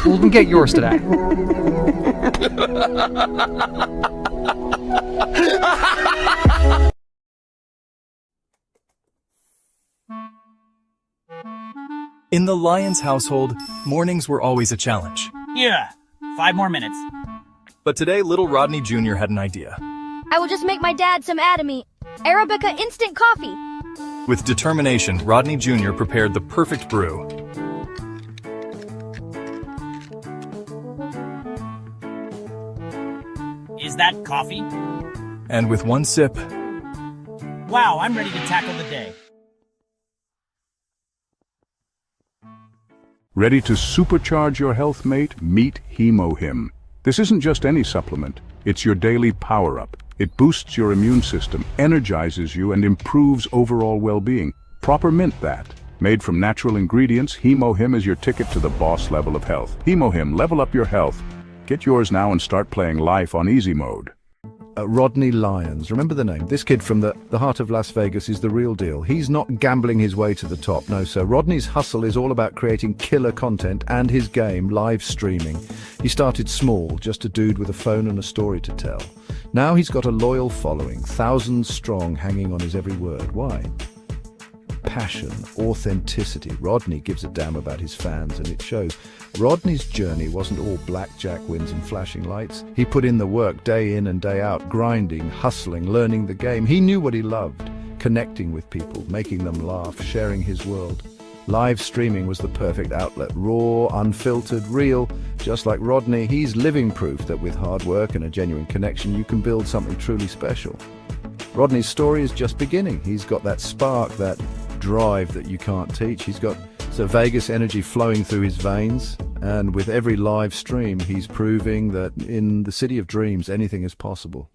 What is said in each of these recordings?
We'll get yours today. In the Lyons household, mornings were always a challenge. Yeah, 5 more minutes. But today, little Rodney Jr. had an idea. I will just make my dad some Atomy Arabica instant coffee. With determination, Rodney Jr. prepared the perfect brew. Is that coffee? And with one sip, Wow, I'm ready to tackle the day. Ready to supercharge your health, mate? Meet HemoHim. This isn't just any supplement. It's your daily power-up. It boosts your immune system, energizes you, and improves overall well-being. Proper mint that. Made from natural ingredients, HemoHim is your ticket to the boss level of health. HemoHim, level up your health. Get yours now and start playing life on easy mode. Rodney Lyons, remember the name? This kid from the heart of Las Vegas is the real deal. He's not gambling his way to the top, no sir. Rodney's hustle is all about creating killer content and his game, live streaming. He started small, just a dude with a phone and a story to tell. Now he's got a loyal following, thousands strong, hanging on his every word. Why? Passion, authenticity. Rodney gives a damn about his fans, and it shows. Rodney's journey wasn't all blackjack wins and flashing lights. He put in the work day in and day out, grinding, hustling, learning the game. He knew what he loved, connecting with people, making them laugh, sharing his world. Live streaming was the perfect outlet, raw, unfiltered, real. Just like Rodney, he's living proof that with hard work and a genuine connection, you can build something truly special. Rodney's story is just beginning. He's got that spark, that drive that you can't teach. He's got Vegas energy flowing through his veins, and with every live stream he's proving that in the city of dreams anything is possible.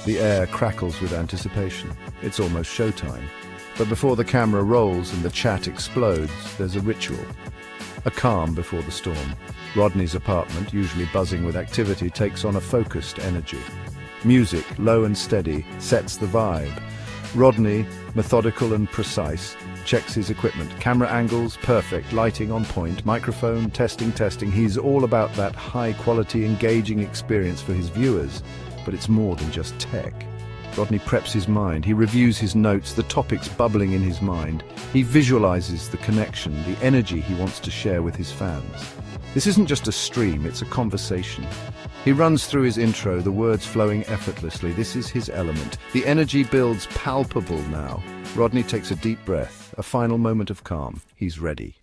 The air crackles with anticipation. It's almost showtime. But before the camera rolls and the chat explodes, there's a ritual. A calm before the storm. Rodney's apartment, usually buzzing with activity, takes on a focused energy. Music, low and steady, sets the vibe. Rodney, methodical and precise, checks his equipment. Camera angles, perfect. Lighting on point. Microphone, testing. He's all about that high-quality, engaging experience for his viewers. But it's more than just tech. Rodney preps his mind. He reviews his notes, the topics bubbling in his mind. He visualizes the connection, the energy he wants to share with his fans. This isn't just a stream, it's a conversation. He runs through his intro, the words flowing effortlessly. This is his element. The energy builds palpable now. Rodney takes a deep breath, a final moment of calm. He's ready.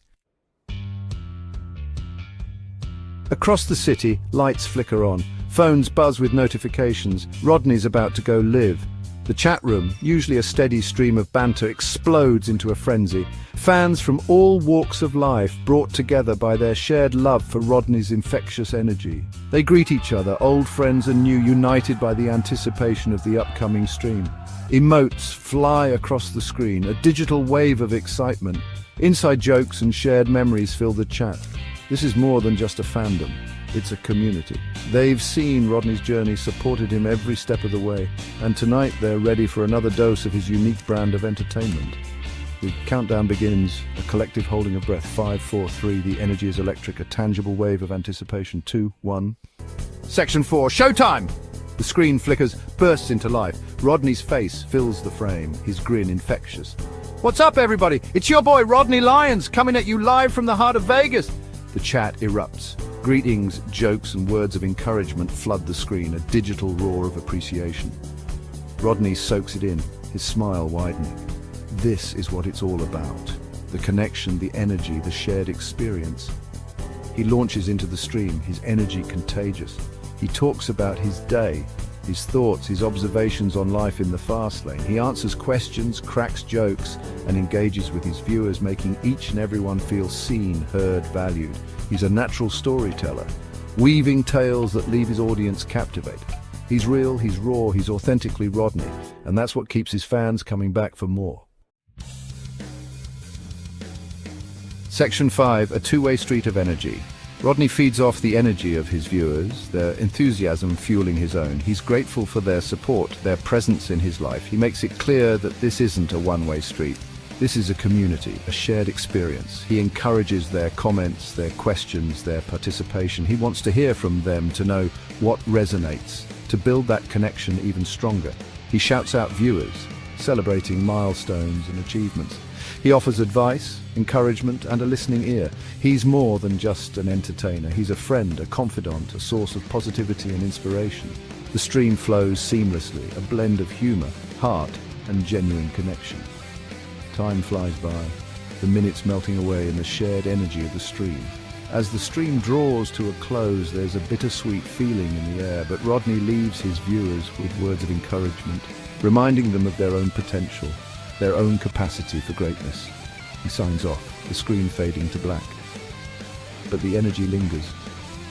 Across the city, lights flicker on. Phones buzz with notifications. Rodney's about to go live. The chat room, usually a steady stream of banter, explodes into a frenzy. Fans from all walks of life brought together by their shared love for Rodney's infectious energy. They greet each other, old friends and new, united by the anticipation of the upcoming stream. Emotes fly across the screen, a digital wave of excitement. Inside jokes and shared memories fill the chat. This is more than just a fandom. It's a community. They've seen Rodney's journey, supported him every step of the way, and tonight they're ready for another dose of his unique brand of entertainment. The countdown begins, a collective holding of breath. 5, 4, 3, the energy is electric, a tangible wave of anticipation. 2, 1. Section 4, showtime! The screen flickers, bursts into life. Rodney's face fills the frame, his grin infectious. What's up, everybody? It's your boy Rodney Lyons, coming at you live from the heart of Vegas. The chat erupts. Greetings, jokes and words of encouragement flood the screen, a digital roar of appreciation. Rodney soaks it in, his smile widening. This is what it's all about. The connection, the energy, the shared experience. He launches into the stream, his energy contagious. He talks about his day, his thoughts, his observations on life in the fast lane. He answers questions, cracks jokes, and engages with his viewers, making each and everyone feel seen, heard, valued. He's a natural storyteller, weaving tales that leave his audience captivated. He's real, he's raw, he's authentically Rodney, and that's what keeps his fans coming back for more. Section 5, a two-way street of energy. Rodney feeds off the energy of his viewers, their enthusiasm fueling his own. He's grateful for their support, their presence in his life. He makes it clear that this isn't a one-way street. This is a community, a shared experience. He encourages their comments, their questions, their participation. He wants to hear from them to know what resonates, to build that connection even stronger. He shouts out viewers, celebrating milestones and achievements. He offers advice, encouragement, and a listening ear. He's more than just an entertainer. He's a friend, a confidant, a source of positivity and inspiration. The stream flows seamlessly, a blend of humor, heart, and genuine connection. Time flies by, the minutes melting away in the shared energy of the stream. As the stream draws to a close, there's a bittersweet feeling in the air, but Rodney leaves his viewers with words of encouragement, reminding them of their own potential, their own capacity for greatness. He signs off, the screen fading to black. But the energy lingers,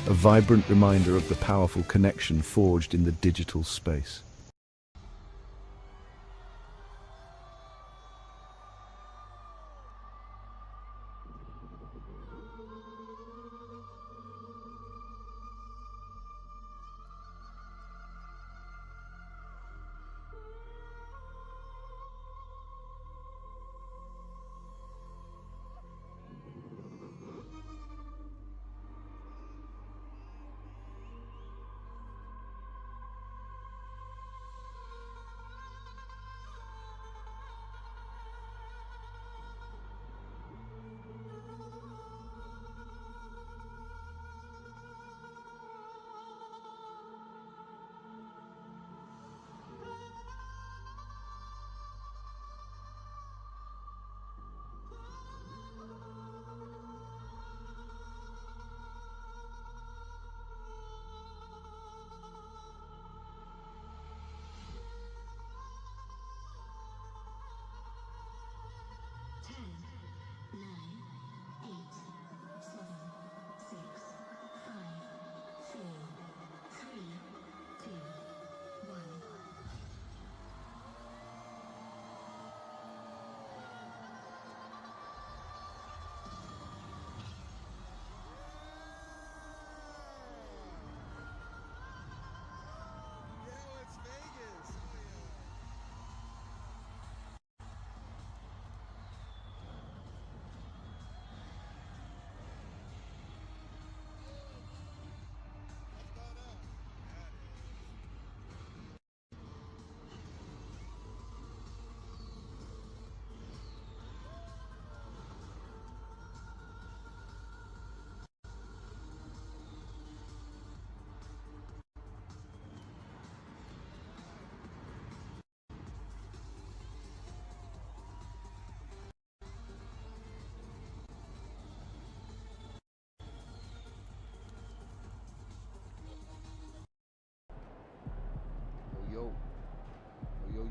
a vibrant reminder of the powerful connection forged in the digital space.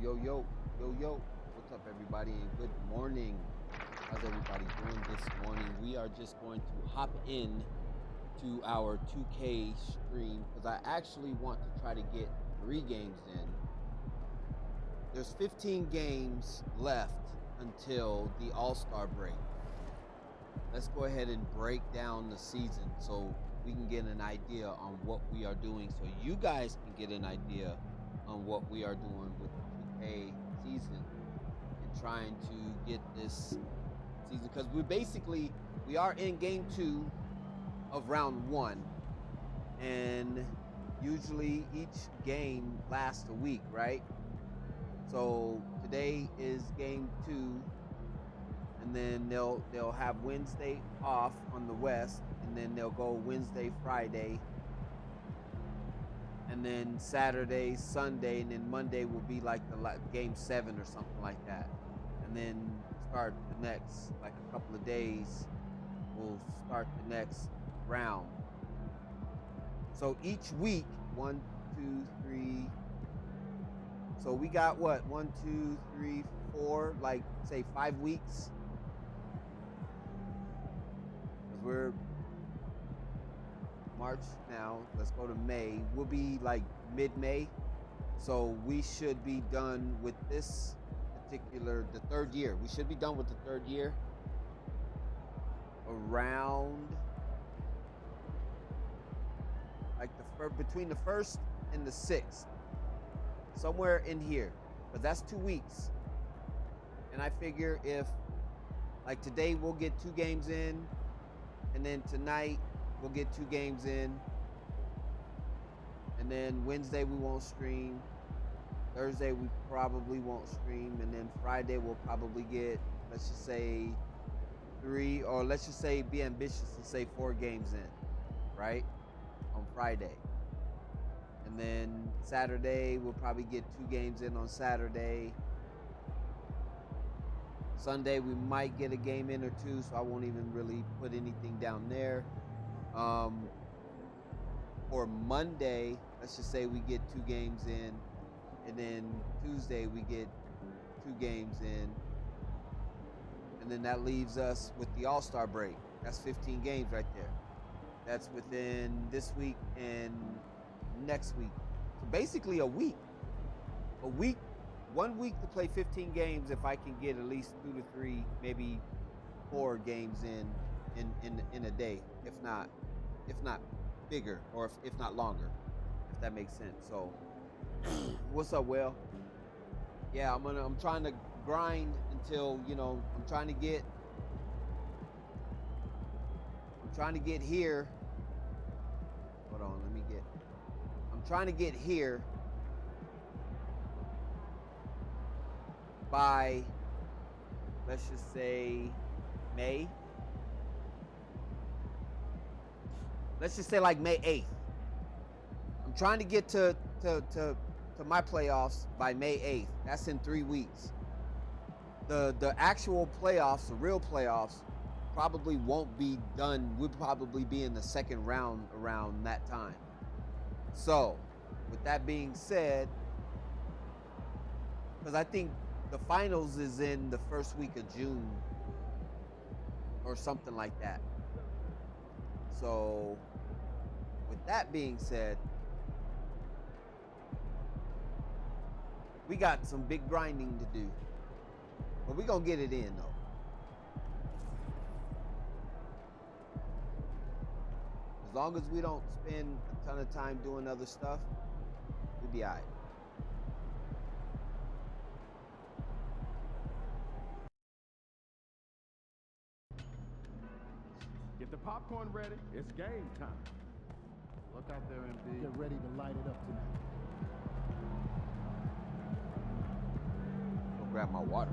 Yo, yo. What's up, everybody, and good morning. How's everybody doing this morning? We are just going to hop in to our 2K stream because I actually want to try to get 3 games in. There's 15 games left until the All-Star break. Let's go ahead and break down the season so we can get an idea on what we are doing, so you guys can get an idea on what we are doing with the 2K season and trying to get this season, because we are in game 2 of round 1, and usually each game lasts a week, right? So today is game 2, and then they'll have Wednesday off on the West, and then they'll go Wednesday, Friday, and then Saturday, Sunday, and then Monday will be like the game 7 or something like that. And then start the next, like a couple of days, we'll start the next round. So each week, 1, 2, 3. So we got what? 1, 2, 3, 4, like say 5 weeks. Because we're March now, let's go to May. We'll be like mid-May, so we should be done with this particular, the 3rd year. We should be done with the 3rd year around like between the 1st and the 6th, somewhere in here, but that's 2 weeks. And And I figure if, like today, we'll get 2 games in, and then tonight we'll get 2 games in, and then Wednesday we won't stream. Thursday we probably won't stream, and then Friday we'll probably get, let's just say 3, or let's just say be ambitious and say 4 games in, right? On Friday. And then Saturday we'll probably get 2 games in on Saturday. Sunday we might get a game in or 2, so I won't even really put anything down there. For Monday, let's just say we get 2 games in, and then Tuesday we get 2 games in, and then that leaves us with the All-Star break. That's 15 games right there. That's within this week and next week. So basically a week. 1 week to play 15 games if I can get at least 2 to 3, maybe 4 games in a day, if not bigger, or if not longer, if that makes sense. So what's up, Will? Yeah, I'm trying to grind until, you know, I'm trying to get here. Hold on, I'm trying to get here by, let's just say, May. Let's just say like May 8th. I'm trying to get to my playoffs by May 8th. That's in 3 weeks. The actual playoffs, the real playoffs, probably won't be done. We'll probably be in the second round around that time. So, with that being said, because I think the finals is in the first week of June or something like that. So, with that being said, we got some big grinding to do. But we're going to get it in, though. As long as we don't spend a ton of time doing other stuff, we'll be all right. Get the popcorn ready. It's game time. Look out there, MB. Get ready to light it up tonight. Go grab my water.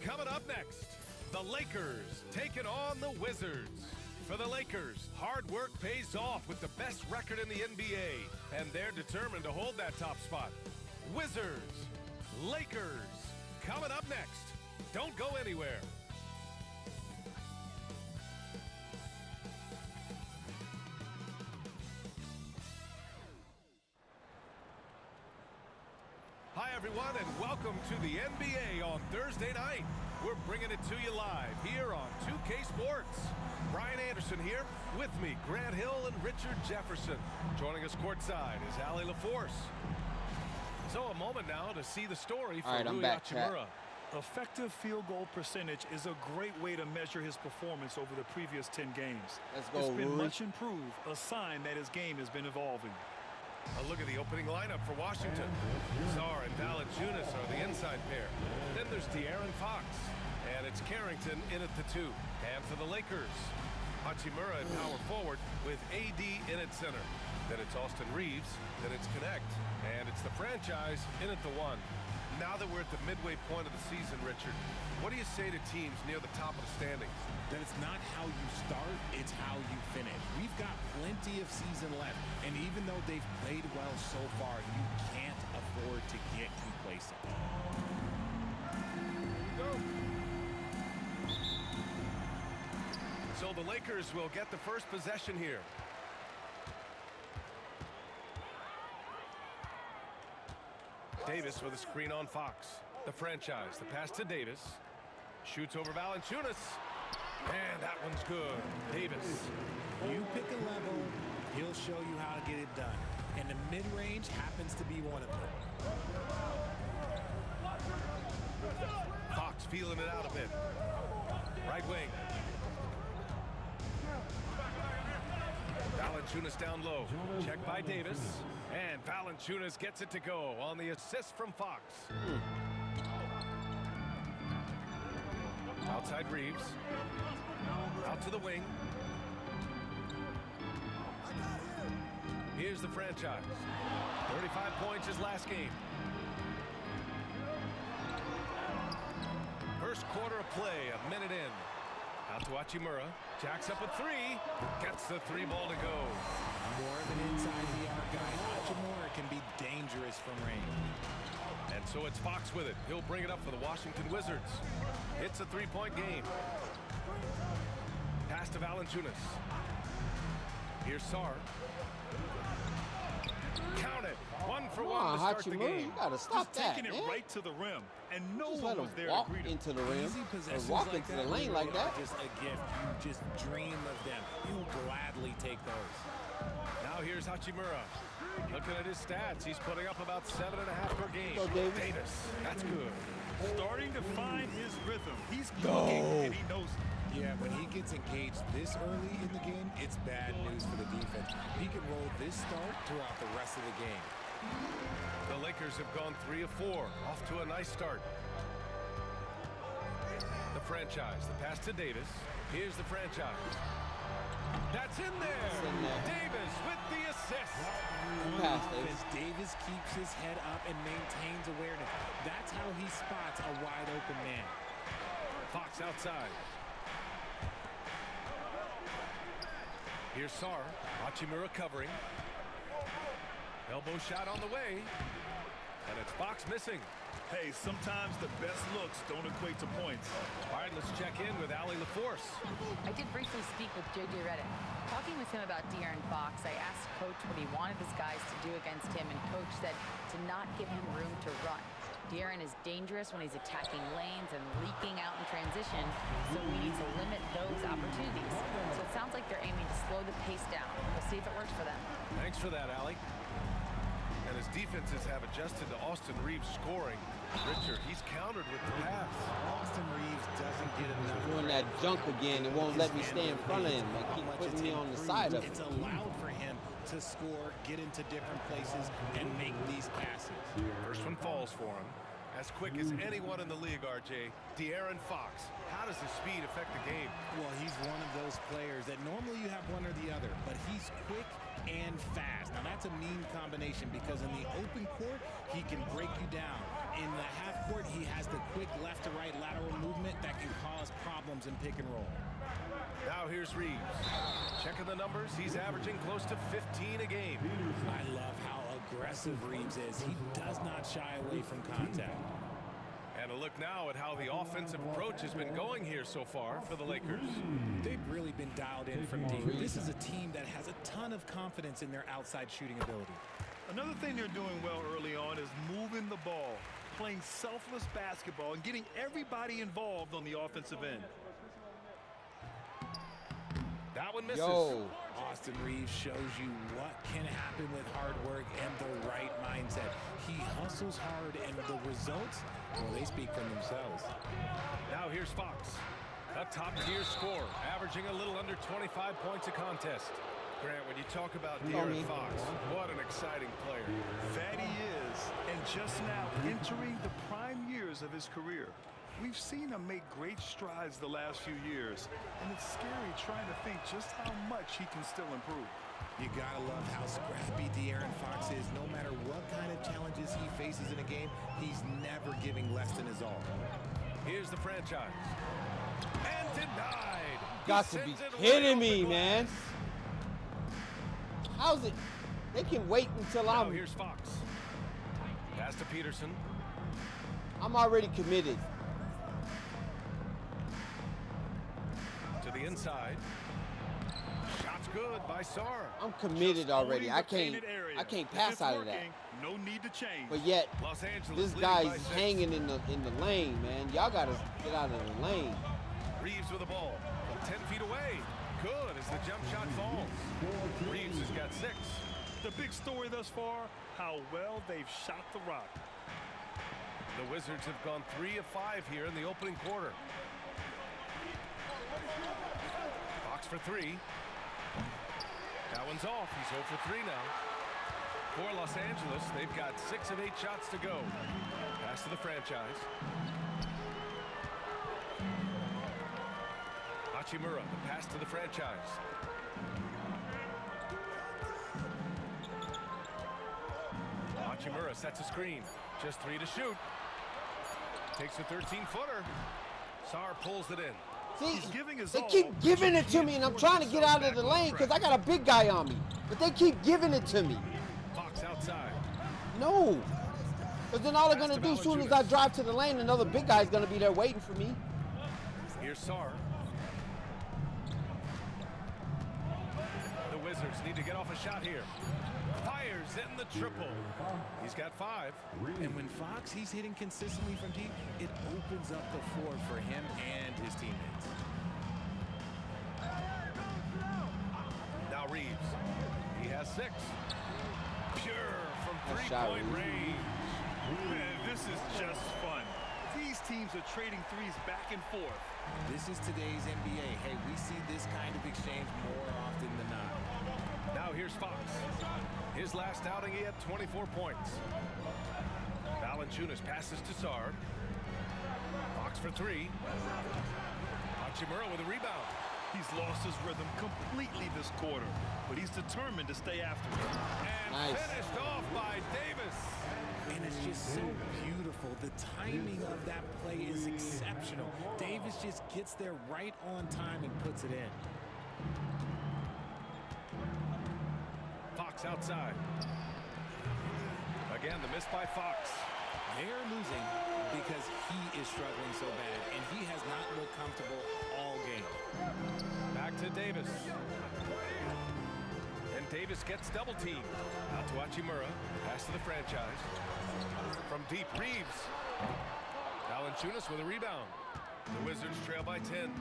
Coming up next, the Lakers taking on the Wizards. For the Lakers, hard work pays off with the best record in the NBA, and they're determined to hold that top spot. Wizards, Lakers, coming up next. Don't go anywhere. Hi, everyone, and welcome to the NBA on Thursday night. We're bringing it to you live here on 2K Sports. Brian Anderson here. With me, Grant Hill and Richard Jefferson. Joining us courtside is Allie LaForce. So a moment now to see the story for Rui Hachimura. Effective field goal percentage is a great way to measure his performance over the previous 10 games. Let's go, It's been Rui. much improved, a sign that his game has been evolving. A look at the opening lineup for Washington. Sarr and Valanciunas are the inside pair. Then there's De'Aaron Fox. And it's Carrington in at the 2. And for the Lakers, Hachimura at power forward with AD in at center. Then it's Austin Reeves. Then it's Connect. And it's the franchise in at the 1. Now that we're at the midway point of the season, Richard, what do you say to teams near the top of the standings? That it's not how you start, it's how you finish. We've got plenty of season left, and even though they've played well so far, you can't afford to get complacent. Go. So the Lakers will get the first possession here. Davis with a screen on Fox. The franchise, the pass to Davis. Shoots over Valanciunas. And that one's good. Davis. You pick a level, he'll show you how to get it done. And the mid-range happens to be one of them. Fox feeling it out a bit. Right wing. Valanciunas down low. Checked by Davis. And Valanciunas gets it to go on the assist from Fox. Outside Reeves. Out to the wing. Here's the franchise. 35 points his last game. First quarter of play, a minute in. Out to Hachimura. Jacks up a 3. Gets the 3 ball to go. More of an inside the arc guy. Hachimura can be dangerous from range. And so it's Fox with it. He'll bring it up for the Washington Wizards. It's a 3-point game. Pass to Valanciunas. Here's Sarr. Count it. 1 for 1 to start the game. You gotta stop that, taking it right to the rim, and no just one let was him there walk to greet him. into the rim or walk into the lane like that. Just a gift. You just dream of them. He'll gladly take those. Now here's Hachimura. Looking at his stats, he's putting up about 7.5 per game. Go, Davis. Davis, that's good. Starting to find his rhythm. He's cooking, and he knows it. Yeah, when he gets engaged this early in the game, it's bad news for the defense. He can roll this start throughout the rest of the game. The Lakers have gone 3 of 4, off to a nice start. The franchise, the pass to Davis. Here's the franchise. That's in there. Davis with the assist. Pass, Davis. Davis keeps his head up and maintains awareness. That's how he spots a wide open man. Fox outside. Here's Sarr. Hachimura covering. Elbow shot on the way. And it's Fox missing. Hey, sometimes the best looks don't equate to points. All right, let's check in with Allie LaForce. I did briefly speak with J.J. Redick. Talking with him about De'Aaron Fox, I asked Coach what he wanted his guys to do against him, and Coach said to not give him room to run. De'Aaron is dangerous when he's attacking lanes and leaking out in transition, so we need to limit those opportunities. So it sounds like they're aiming to slow the pace down. We'll see if it works for them. Thanks for that, Allie. And as defenses have adjusted to Austin Reeves scoring, Richard, he's countered with the pass. Austin Reeves doesn't get enough. Doing that junk again. It won't let me stay in front of him. They keep putting me on the side of it. It's allowed for him to score, get into different places, and make these passes. First one falls for him. As quick as anyone in the league, RJ, De'Aaron Fox. How does his speed affect the game? Well, he's one of those players that normally you have one or the other, but he's quick and fast. Now, that's a mean combination because in the open court, he can break you down. In the half court, he has the quick left to right lateral movement that can cause problems in pick and roll. Now here's Reeves. Checking the numbers, he's averaging close to 15 a game. I love how aggressive Reeves is. He does not shy away from contact. And a look now at how the offensive approach has been going here so far for the Lakers. They've really been dialed in from deep. This is a team that has a ton of confidence in their outside shooting ability. Another thing they're doing well early on is moving the ball, playing selfless basketball, and getting everybody involved on the offensive end. That one misses. Austin Reeves shows you what can happen with hard work and the right mindset. He hustles hard, and the results, well, they speak for themselves. Now here's Fox. A top-tier scorer, averaging a little under 25 points a contest. Grant, when you talk about You know me. De'Aaron Fox, what an exciting player. That he is, and just now entering the prime years of his career. We've seen him make great strides the last few years, and it's scary trying to think just how much he can still improve. You gotta love how scrappy De'Aaron Fox is. No matter what kind of challenges he faces in a game, he's never giving less than his all. Here's the franchise. And denied. Got to be kidding me, man. How's it? They can wait until Now I'm here's Fox. Pass to Peterson. already committed. To the inside. Shot's good by Sar. I'm committed already. Owning I the can't painted area. If pass it's out of that. working, no need to change. But yet, Los Angeles this leading guy's by 6. hanging in the lane, man. Y'all gotta get out of the lane. Reeves with the ball. From 10 feet away. Good as the jump shot falls. Reeves has got 6. The big story thus far, how well they've shot the rock. The Wizards have gone 3 of 5 here in the opening quarter. Fox for 3. That one's off. He's 0 for 3 now. For Los Angeles, they've got 6 of 8 shots to go. Pass to the franchise. Hachimura, the pass to the franchise. Hachimura sets a screen. Just 3 to shoot. Takes a 13-footer. Sar pulls it in. See, He's giving his they all, keep giving it to but me, and I'm he trying to forces get out himself of the back on lane because I track. got a big guy on me. But they keep giving it to me. Fox outside. No. Because then all they're Pass going to to do as soon as I Valanciunas. drive to the lane, another big guy's going to be there waiting for me. Here's Sar. The Wizards need to get off a shot here. Fires in the triple. He's got 5. And when Fox, he's hitting consistently from deep, it opens up the floor for him and his teammates. Now Reeves. He has 6. Pure from Nice shot, 3-point Reeves. range. Man, this is just fun. These teams are trading threes back and forth. This is today's NBA. Hey, we see this kind of exchange more often than not. Now here's Fox. His last outing, he had 24 points. Valanciunas passes to Sar. Fox for 3. Hachimura with a rebound. He's lost his rhythm completely this quarter, but he's determined to stay after it. And Nice. finished off by Davis. And it's just so beautiful. The timing of that play is exceptional. Davis just gets there right on time and puts it in. Fox outside. Again, the miss by Fox. They're losing because he is struggling so bad, and he has not looked comfortable all game. Back to Davis. And Davis gets double teamed. Out to Hachimura. Pass to the franchise. From deep, Reeves. Valanciunas with a rebound. The Wizards trail by 10.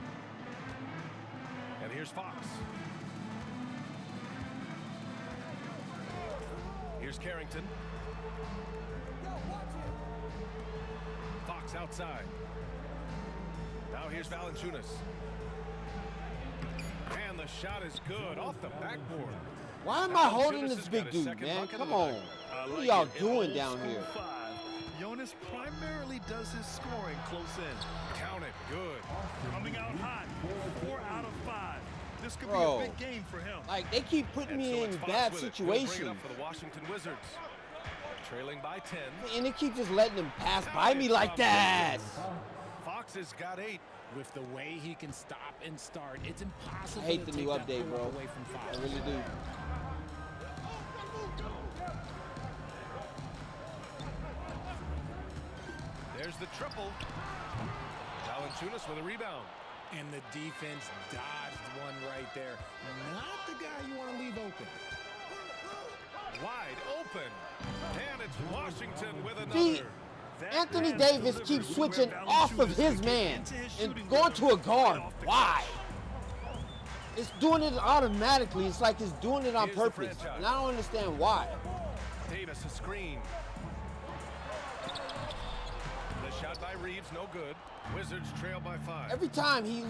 And here's Fox. Here's Carrington. Fox outside. Now here's Valanciunas. And the shot is good off the backboard. Why am I holding Valanciunas this has big got his dude, second man? bucket of Come the on. night. What are y'all doing Old down school here? 5. Jonas primarily does his scoring close in. Count it. Good. Coming out hot. 4 out of 5. This could Bro. be a big game for him. Like, they keep putting And me so in it's Fox bad with it. He'll bring it situations. up for the Washington Wizards. Trailing by 10. And they keep just letting them pass by me like that. Fox has got 8. With the way he can stop and start, it's impossible I hate to the take new that update, ball bro. away from Fox. I really do. There's the triple. Valanciunas with a rebound. And the defense dodged one right there. Not the guy you want to leave open. Wide open. And it's Washington with See, another. Anthony Davis keeps switching off of his man and going to a guard. Why? It's doing it automatically. It's like it's doing it on Here's the purpose. franchise. And I don't understand why. Davis a screen. The shot by Reeves, no good. Wizards trail by 5. Every time he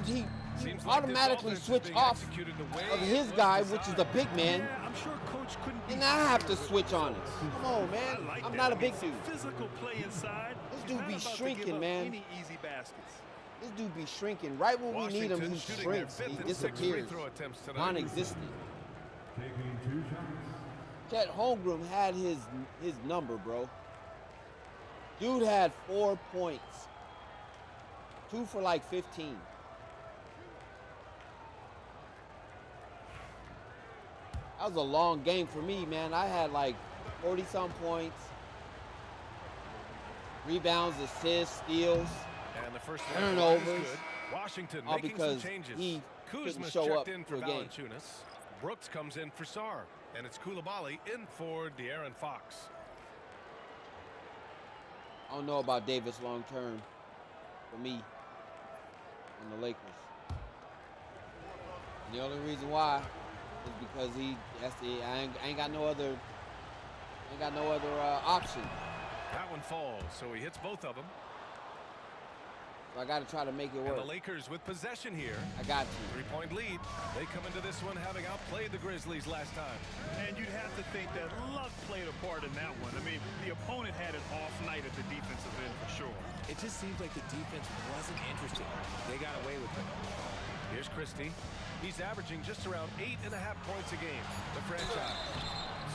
Seems like automatically this offense is switch being off executed the way of it his was guy, designed. which is the big man. Yeah, I'm sure coach couldn't be And I have to switch on it. Come on, I man. like I'm that. not a I mean, big some dude. physical play inside. This He's dude not be about to give shrinking, up man. Any easy baskets. This dude be shrinking. Right when we need him, Washington he shooting their shrinks. 5th He and 6th free disappears. throw attempts tonight. Non-existent. Chet Holmgren had his number, bro. Dude had 4 points. 2 for like 15. That was a long game for me, man. I had like 40-some points. Rebounds, assists, steals, And the first turnovers. is good. Washington All making because some changes. he couldn't Kuzma's show checked up in for for a game. Valanciunas. Brooks comes in for Sarr. And it's Koulibaly in for De'Aaron Fox. I don't know about Davis long term for me on the Lakers. And the only reason why is because I ain't got no other option. That one falls, so he hits both of them. So I got to try to make it And work. the Lakers with possession here. I got to. 3-point lead. They come into this one having outplayed the Grizzlies last time. And you'd have to think that luck played a part in that one. I mean, the opponent had an off night at the defensive end for sure. It just seems like the defense wasn't interested. They got away with it. Here's Christie. He's averaging just around 8.5 points a game. The franchise.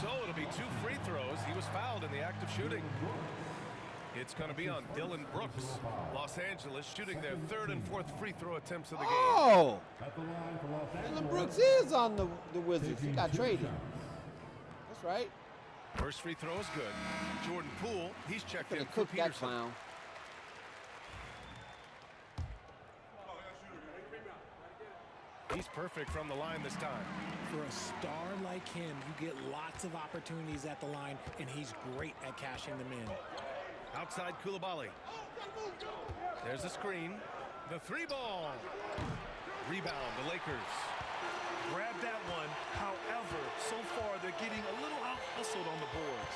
So it'll be 2 free throws. He was fouled in the act of shooting. It's going to be on Dylan Brooks. Los Angeles shooting their 3rd and 4th free throw attempts of the game. Oh! Dylan Brooks is on the Wizards. He got traded. That's right. First free throw is good. Jordan Poole, he's checked in Gonna for cook that Peterson. clown. He's perfect from the line this time. For a star like him, you get lots of opportunities at the line, and he's great at cashing them in. Outside Koulibaly. There's a screen. The 3-ball. Rebound, the Lakers. Grab that one. However, so far they're getting a little out-hustled on the boards.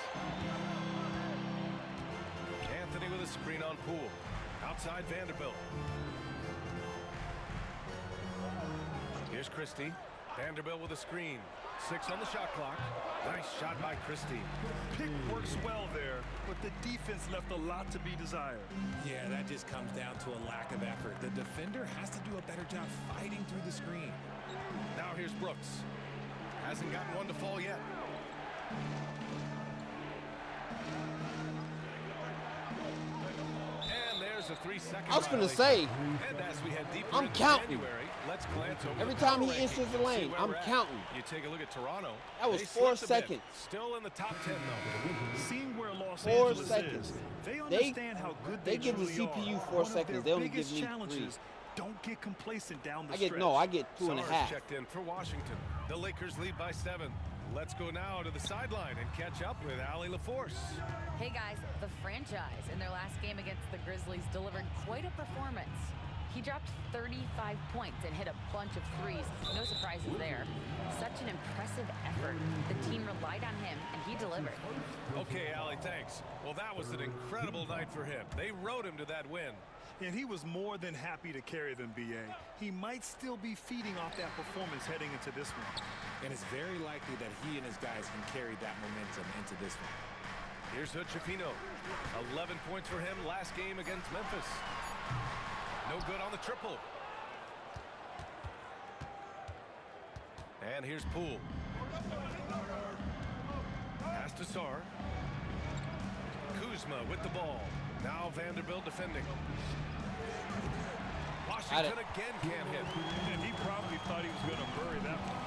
Anthony with a screen on Poole. Outside Vanderbilt. Here's Christie. Vanderbilt with a screen. 6 on the shot clock. Nice shot by Christie. Pick works well there, but the defense left a lot to be desired. Yeah, that just comes down to a lack of effort. The defender has to do a better job fighting through the screen. Now here's Brooks. Hasn't gotten one to fall yet. And there's a 3-second I was gonna violation. say, And as we head deeper I'm into counting. January, let's glance over Every the time power he enters rankings the and lane, see where I'm we're at. counting. You take a look at Toronto. That was They 4 slipped a bit. seconds. Still in the top 10 though. Seeing where Los 4 Angeles seconds. is, they understand how good they give the truly CPU are. 4 One of seconds. their They only biggest give me 3. challenges, don't get complacent down the I get stretch. no, I get 2.5. Sarr's checked in for Washington. The Lakers lead by 7. Let's go now to the sideline and catch up with Allie LaForce. Hey guys, the franchise in their last game against the Grizzlies delivered quite a performance. He dropped 35 points and hit a bunch of threes. No surprises there. Such an impressive effort. The team relied on him, and he delivered. Okay, Allie, thanks. Well, that was an incredible night for him. They rode him to that win. And he was more than happy to carry them, B.A. He might still be feeding off that performance heading into this one. And it's very likely that he and his guys can carry that momentum into this one. Here's Hood-Schifino. 11 points for him last game against Memphis. No good on the triple. And here's Poole. Pass to Sarr. Kuzma with the ball. Now Vanderbilt defending. Washington again can't hit. And he probably thought he was going to bury that one.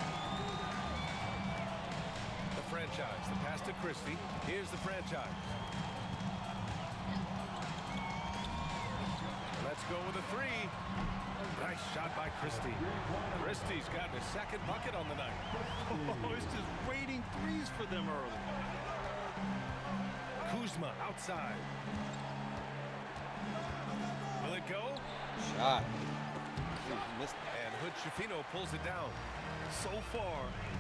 The franchise. The pass to Christie. Here's the franchise. Let's go with a 3. Nice shot by Christie. Christie's gotten his 2nd bucket on the night. Oh, it's just raining threes for them early. Kuzma outside. Will it go? Shot. And Hood-Schifino pulls it down. So far,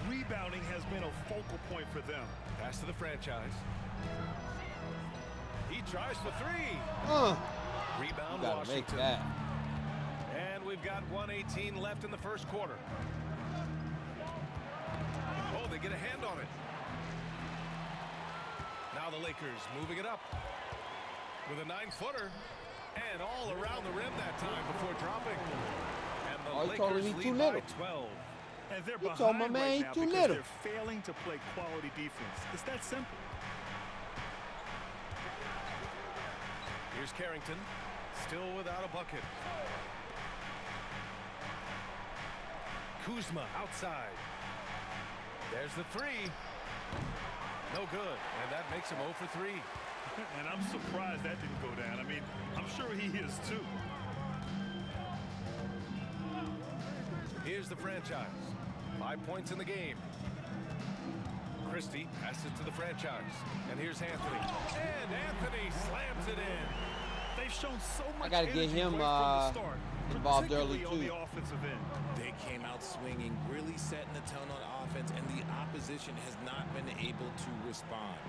rebounding has been a focal point for them. Pass to the franchise. He tries for 3. Rebound, You gotta make Washington. that. And we've got 1:18 left in the first quarter. Oh, they get a hand on it. Now the Lakers moving it up with a 9-footer. And all around the rim that time before dropping. And the Oh, you told Lakers me too lead little. by 12. And they're You behind told my man right he's now too because little. they're failing to play quality defense. It's that simple. Here's Carrington, still without a bucket. Kuzma outside. There's the three. No good, and that makes him 0 for 3. And I'm surprised that didn't go down. I mean, I'm sure he is too. Here's the franchise. 5 points in the game. Christie passes to the franchise. And here's Anthony. And Anthony slams it in. They've shown so much I gotta get energy him right from the start, involved early particularly on too. the offensive end. They came out swinging, really setting the tone on offense, and the opposition has not been able to respond.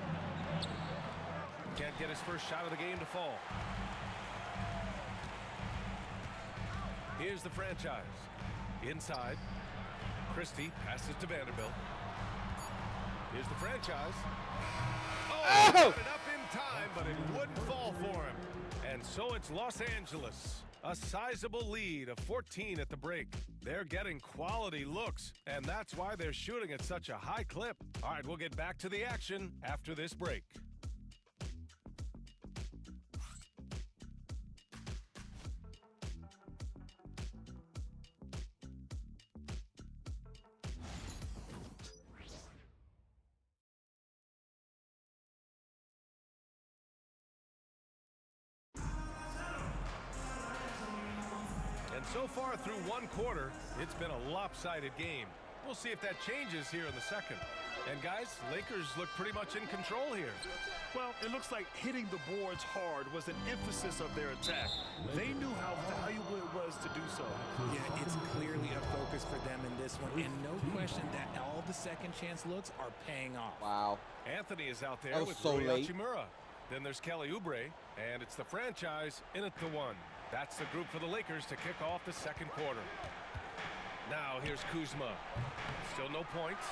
Can't get his first shot of the game to fall. Here's the franchise. Inside. Christie passes to Vanderbilt. Here's the franchise. Oh, he got it up in time, but it wouldn't fall for him. And so it's Los Angeles. A sizable lead of 14 at the break. They're getting quality looks, and that's why they're shooting at such a high clip. All right, we'll get back to the action after this break. So far through one quarter, it's been a lopsided game. We'll see if that changes here in the second. And guys, Lakers look pretty much in control here. Well, it looks like hitting the boards hard was an emphasis of their attack. They knew how valuable it was to do so. Yeah, it's clearly a focus for them in this one. And no question that all the second chance looks are paying off. Wow. Anthony is out there with so Rui late. Hachimura. Then there's Kelly Oubre, and it's the franchise in at the 1. That's the group for the Lakers to kick off the second quarter. Now here's Kuzma. Still no points.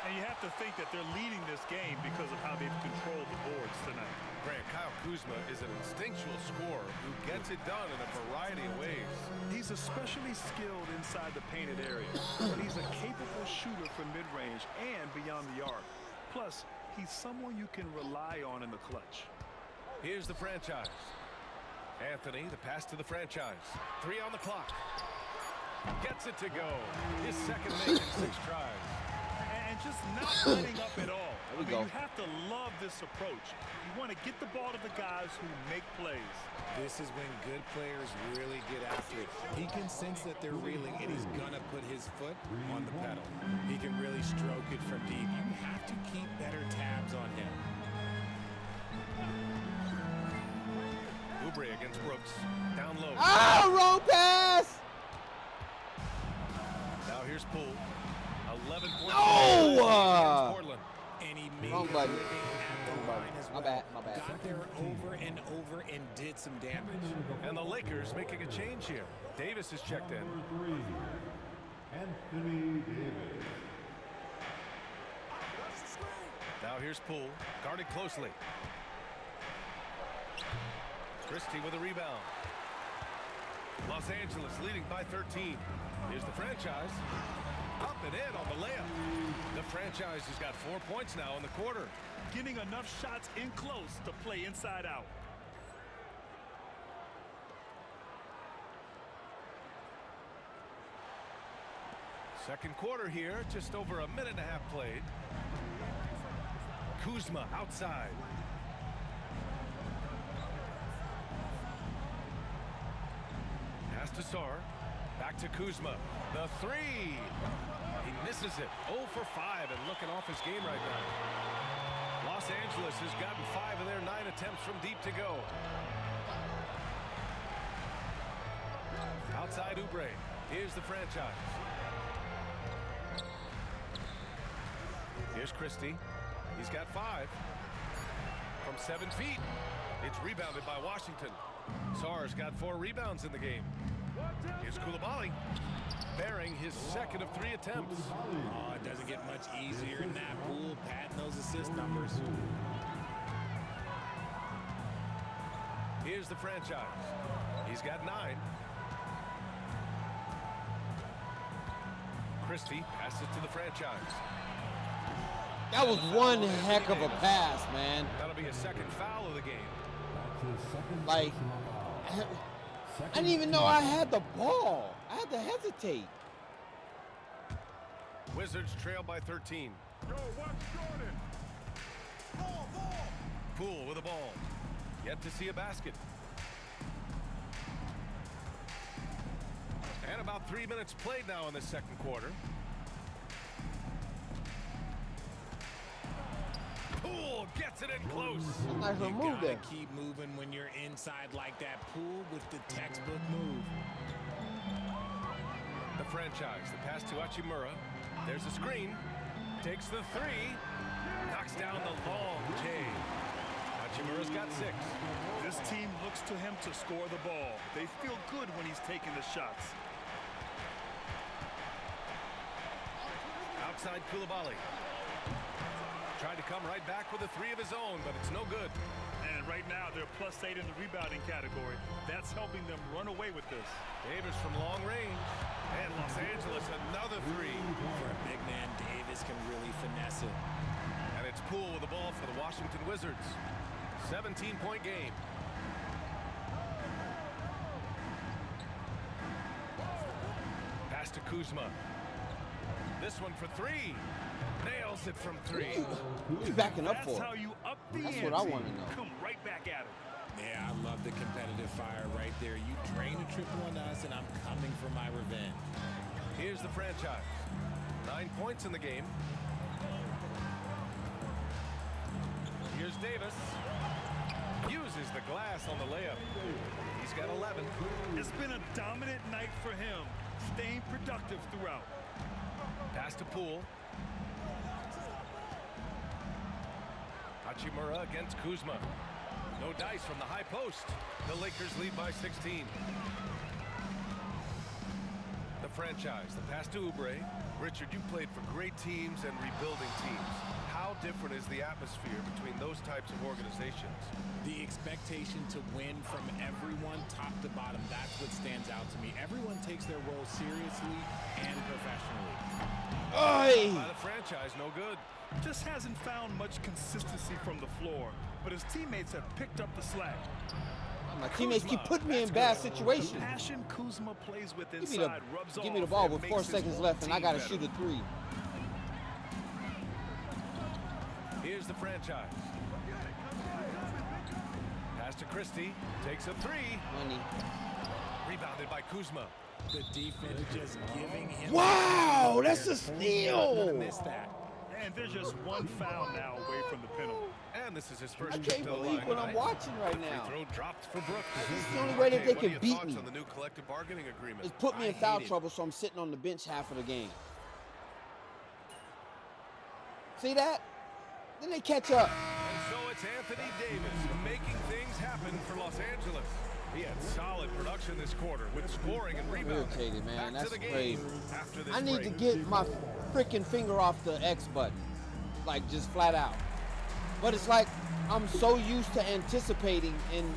And you have to think that they're leading this game because of how they've controlled the boards tonight. Grant, Kyle Kuzma is an instinctual scorer who gets it done in a variety of ways. He's especially skilled inside the painted area, but he's a capable shooter from mid-range and beyond the arc. Plus, he's someone you can rely on in the clutch. Here's the franchise. Anthony, the pass to the franchise. 3 on the clock. Gets it to go. His second make in 6 tries. And just not letting up at all. There we go. You have to love this approach. You want to get the ball to the guys who make plays. This is when good players really get after it. He can sense that they're reeling, and he's going to put his foot on the pedal. He can really stroke it from deep. You have to keep better tabs on him. Oubre against Brooks. Down low. Oh, wrong pass! Now here's Poole. 11 points. No! Portland. And he made Wrong it button. living at the Wrong line button. as My well. bad, my bad. Got there over and over and did some damage. And the Lakers making a change here. Davis is checked in. Anthony Davis. Now here's Poole. Guarded closely. Christie with a rebound. Los Angeles leading by 13. Here's the franchise. Up and in on the layup. The franchise has got 4 points now in the quarter. Getting enough shots in close to play inside out. Second quarter here, just over a minute and a half played. Kuzma outside. Pass to Sar. Back to Kuzma. The 3. He misses it. 0 for 5 and looking off his game right now. Los Angeles has gotten 5 of their 9 attempts from deep to go. Outside Oubre. Here's the franchise. Here's Christie. He's got 5. From 7 feet. It's rebounded by Washington. Sarr's got 4 rebounds in the game. Here's Koulibaly, bearing his second of 3 attempts. Oh, it doesn't get much easier than that. Poole padding those assist numbers. Here's the franchise. He's got 9. Christie passes to the franchise. That was one heck of a pass, man. That'll be a second foul of the game. Like, I didn't even know I had the ball. I had to hesitate. Wizards trail by 13. Yo, watch Jordan. Poole with the ball. Yet to see a basket. And about 3 minutes played now in the second quarter. Poole gets it in close. Nice You move gotta there. keep moving when you're inside like that. Poole with the textbook move. The franchise, the pass to Hachimura. There's a screen. Takes the 3. Knocks down the long J. Hachimura's got 6. This team looks to him to score the ball. They feel good when he's taking the shots. Outside Koulibaly. Tried to come right back with a 3 of his own, but it's no good. And right now, they're +8 in the rebounding category. That's helping them run away with this. Davis from long range. And Los Angeles, another 3. For a big man, Davis can really finesse it. And it's Poole with the ball for the Washington Wizards. 17-point game. Pass to Kuzma. This one for 3. Nails it from 3. Who's backing up That's for? how you up the That's ante. what I want to know. Come right back at him. Yeah, I love the competitive fire right there. You drain a triple on us, and I'm coming for my revenge. Here's the franchise. 9 points in the game. Here's Davis. Uses the glass on the layup. He's got 11. It's been a dominant night for him, staying productive throughout. Pass to Poole. Hachimura against Kuzma. No dice from the high post. The Lakers lead by 16. The franchise, the pass to Oubre. Richard, you played for great teams and rebuilding teams. How different is the atmosphere between those types of organizations? The expectation to win from everyone, top to bottom, that's what stands out to me. Everyone takes their role seriously and professionally. By the franchise, no good. Just hasn't found much consistency from the floor, but his teammates have picked up the slack. My teammates keep putting me in bad situations. The passion Kuzma plays with Give me inside rubs give me the off ball and with makes 4 his seconds whole left, and I team got to better. shoot a 3. Here's the franchise. Pass to Christie. Takes a 3. Money. Rebounded by Kuzma. The defense just giving him... Wow, that's a Not steal. gonna miss that. And there's just one foul now away from the penalty. And this is his first I trip can't to the believe line what I'm tonight. watching right now. Free throw dropped for Brooks. This is the only way that they What are can your beat thoughts me. on the new collective bargaining agreement? It's put me in I foul hate it. trouble, so I'm sitting on the bench half of the game. See that? Then they catch up. And so it's Anthony Davis making things happen for Los Angeles. He had solid production this quarter with scoring and rebounding. Irritated, man. Back That's to the game crazy. after this I need to break. get my freaking finger off the X button. Like, just flat out. But it's like I'm so used to anticipating, and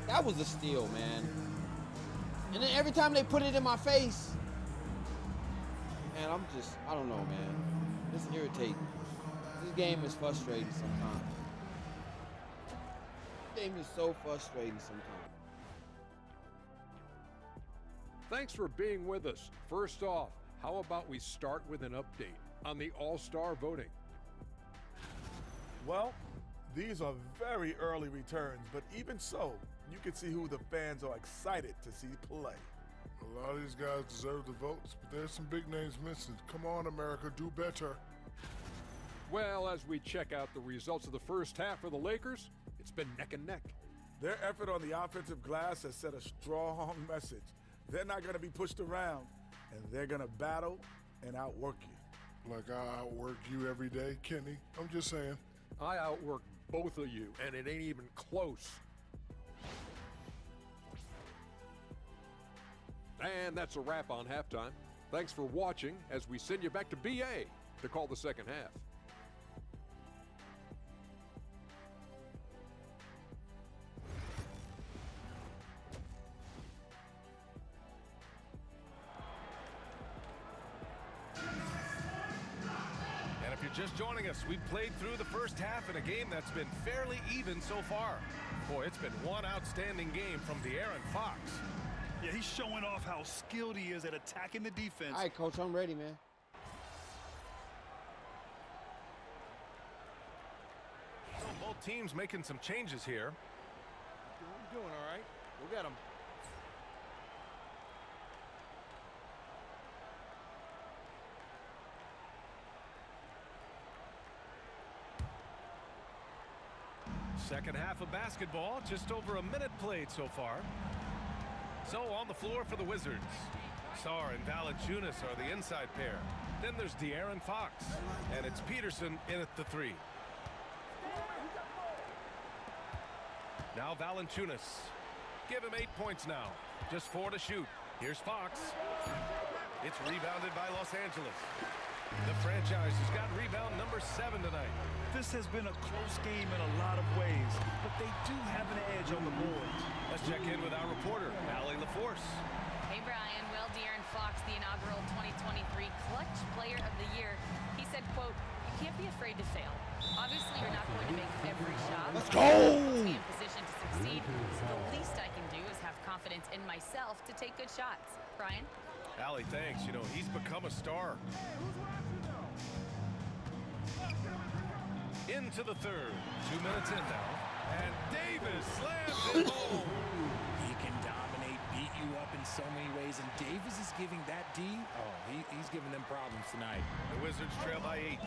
that was a steal, man. And then every time they put it in my face, man, I don't know, man. It's irritating. This game is frustrating sometimes. This game is so frustrating sometimes. Thanks for being with us. First off, how about we start with an update on the All-Star voting? Well, these are very early returns, but even so, you can see who the fans are excited to see play. A lot of these guys deserve the votes, but there's some big names missing. Come on, America, do better. Well, as we check out the results of the first half for the Lakers, it's been neck and neck. Their effort on the offensive glass has sent a strong message. They're not going to be pushed around, and they're going to battle and outwork you. Like I outwork you every day, Kenny. I'm just saying. I outworked both of you, and it ain't even close. And that's a wrap on halftime. Thanks for watching as we send you back to BA to call the second half. And if you're just joining us, we played through the first half in a game that's been fairly even so far. Boy, it's been one outstanding game from De'Aaron Fox. Yeah, he's showing off how skilled he is at attacking the defense. All right, Coach, I'm ready, man. So both teams making some changes here. You're doing all right. We'll get him. Second half of basketball, just over a minute played so far. So on the floor for the Wizards, Sarr and Valanciunas are the inside pair. Then there's De'Aaron Fox, and it's Peterson in at the 3. Now Valanciunas. Give him 8 points now. Just 4 to shoot. Here's Fox. It's rebounded by Los Angeles. The franchise has got rebound number 7 tonight. This has been a close game in a lot of ways, but they do have an edge on the boards. Let's check in with our reporter, Allie LaForce. Hey, Brian. Well, De'Aaron Fox, the inaugural 2023 Clutch Player of the Year, he said, quote, "You can't be afraid to fail. Obviously, you're not going to make every shot. Let's go! Puts me in position to succeed, so the least I can do is have confidence in myself to take good shots." Brian? Allie, thanks. You know, he's become a star. Into the third. 2 minutes in now. And Davis slams it home. He can dominate, beat you up in so many ways, and Davis is giving that D. Oh, he's giving them problems tonight. The Wizards trail by 8.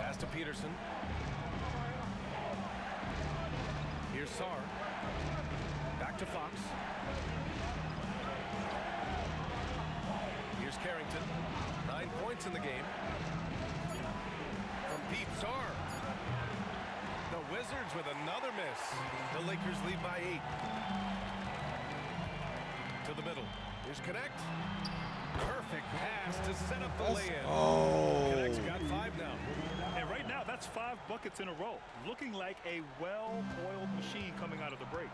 Pass to Peterson. Here's Sarr. Back to Fox. Here's Carrington. 9 points in the game. From deep, Sarr. The Wizards with another miss. The Lakers lead by 8. To the middle. Here's Connect. Perfect pass to set up the lay-in. Oh. Connect's got 5 now. And right now, that's 5 buckets in a row. Looking like a well-oiled machine coming out of the break.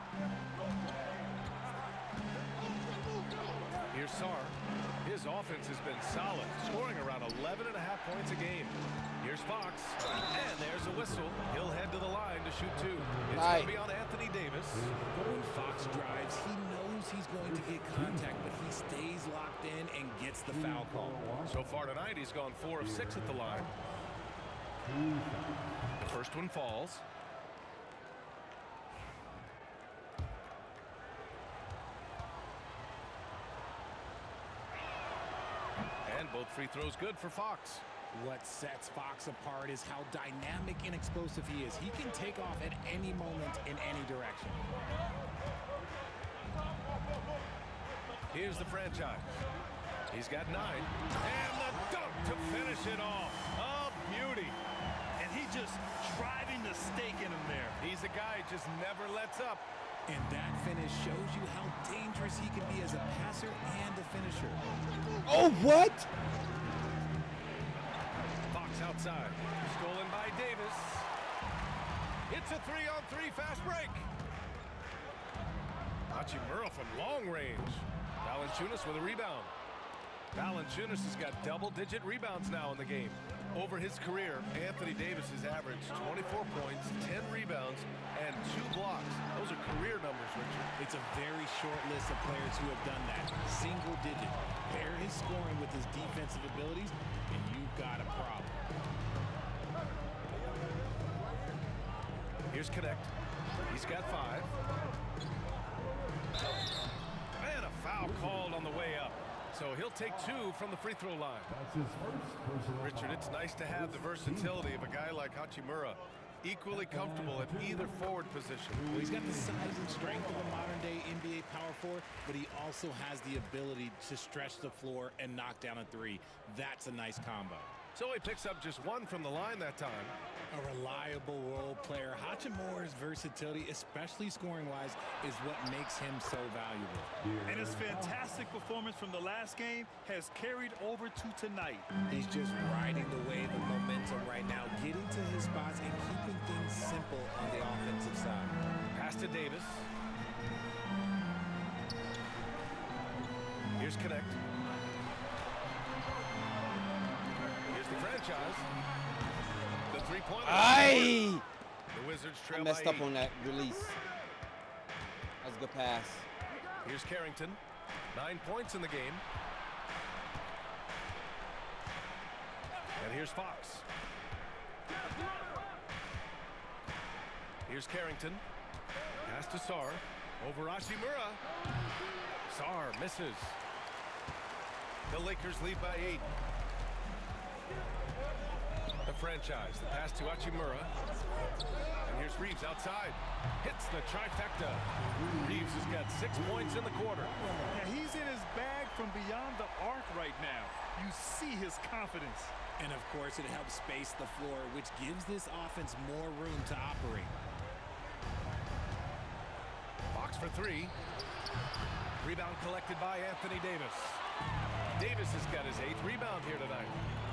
Here's Sarr. His offense has been solid, scoring around 11.5 points a game. Here's Fox, and there's a whistle. He'll head to the line to shoot 2. It's going to be on Anthony Davis. When Fox drives, he knows he's going to get contact, but he stays locked in and gets the foul call. So far tonight, he's gone 4 of 6 at the line. The first one falls. And both free throws good for Fox. What sets Fox apart is how dynamic and explosive he is. He can take off at any moment in any direction. Here's the franchise. He's got 9. And the dunk to finish it off. A beauty. And he just driving the stake in him there. He's a guy who just never lets up. And that finish shows you how dangerous he can be as a passer and a finisher. Oh, what? Fox outside. Stolen by Davis. It's a 3-on-3 fast break. Hachimura from long range. Valanciunas with a rebound. Valanciunas has got double-digit rebounds now in the game. Over his career, Anthony Davis has averaged 24 points, 10 rebounds, and 2 blocks. Those are career numbers, Richard. It's a very short list of players who have done that. Single digit. Pair his scoring with his defensive abilities, and you've got a problem. Here's Connect. He's got 5. And a foul called on the way up. So he'll take 2 from the free throw line. Richard, it's nice to have the versatility of a guy like Hachimura. Equally comfortable at either forward position. Well, he's got the size and strength of a modern-day NBA power forward, but he also has the ability to stretch the floor and knock down a 3. That's a nice combo. So he picks up just one from the line that time. A reliable role player. Hachimura's versatility, especially scoring-wise, is what makes him so valuable. And his fantastic performance from the last game has carried over to tonight. He's just riding the wave of momentum right now, getting to his spots and keeping things simple on the offensive side. Pass to Davis. Here's Connect. Here's the franchise. The three-pointer. Aye! The Wizards I trail messed by up 8. on that release. That's a good pass. Here's Carrington. 9 points in the game. And here's Fox. Here's Carrington. Pass to Sar. Over Hachimura. Sar misses. The Lakers lead by 8. The franchise. The pass to Hachimura. And here's Reeves outside. Hits the trifecta. Reeves has got 6 points in the quarter. Yeah, he's in his bag from beyond the arc right now. You see his confidence. And of course, it helps space the floor, which gives this offense more room to operate. Fox for 3. Rebound collected by Anthony Davis. Davis has got his 8th rebound here tonight.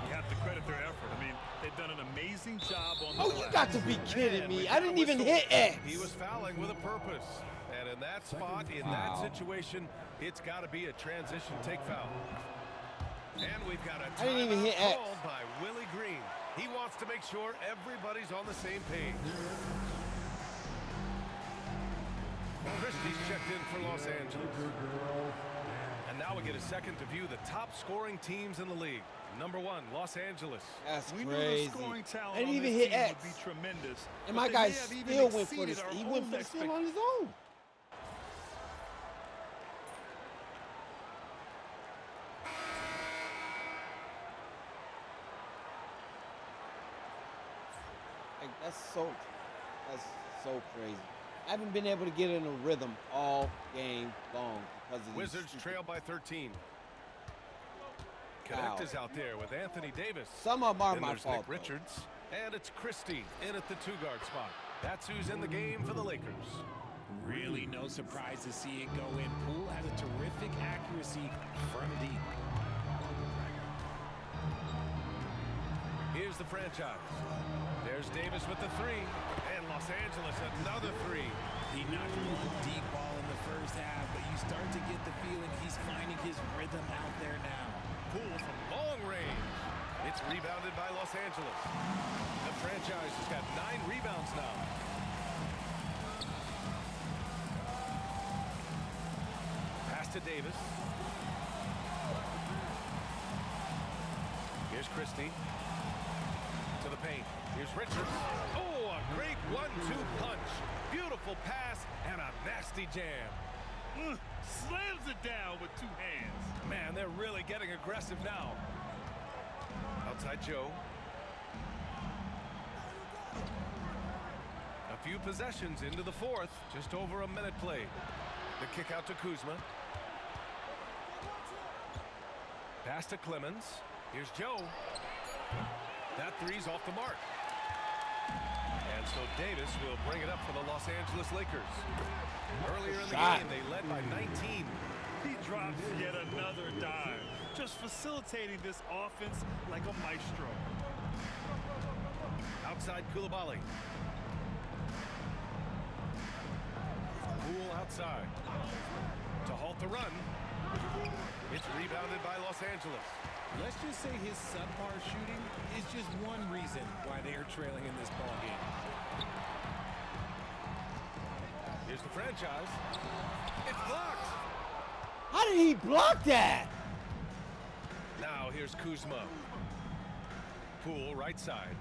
You have to credit their effort. I mean, they've done an amazing job on the Oh, you got to be kidding me. I didn't even hit X. He was fouling with a purpose. And in that spot, in that situation, it's got to be a transition take foul. And we've got a I didn't even hit X. called by Willie Green. He wants to make sure everybody's on the same page. Christie's checked in for Los Angeles. And now we get a second to view the top scoring teams in the league. Number 1, Los Angeles. That's We knew crazy. the scoring talent I didn't on even this hit team X. would be tremendous. And but my they guy may have even still went for exceeded this. our He went own for the steal on his own. Like, that's so crazy. I haven't been able to get in a rhythm all game long because of these Wizards stupid- trail by 13. Connect is out there with Anthony Davis. Some of them are Then my there's fault, Nick though. Richards. And it's Christie in at the 2-guard spot. That's who's in the game for the Lakers. Really no surprise to see it go in. Poole has a terrific accuracy from deep. Here's the franchise. There's Davis with the 3. And Los Angeles another 3. He knocked one deep ball in the first half, but you start to get the feeling he's finding his rhythm out there now. Poole from long range. It's rebounded by Los Angeles. The franchise has got 9 rebounds now. Pass to Davis. Here's Christie. To the paint. Here's Richards. Oh, a great 1-2 punch. Beautiful pass and a nasty jam. Slams it down with 2 hands. Man, they're really getting aggressive now. Outside Joe. A few possessions into the 4th. Just over a minute played. The kick out to Kuzma. Pass to Clemens. Here's Joe. That 3's off the mark. And so Davis will bring it up for the Los Angeles Lakers. Earlier in the game, they led by 19. He drops yet another dime, just facilitating this offense like a maestro. Outside Koulibaly. Poole outside. To halt the run. It's rebounded by Los Angeles. Let's just say his subpar shooting is just one reason why they are trailing in this ball game. Here's the franchise. It's blocked. How did he block that? Now here's Kuzma. Poole right side.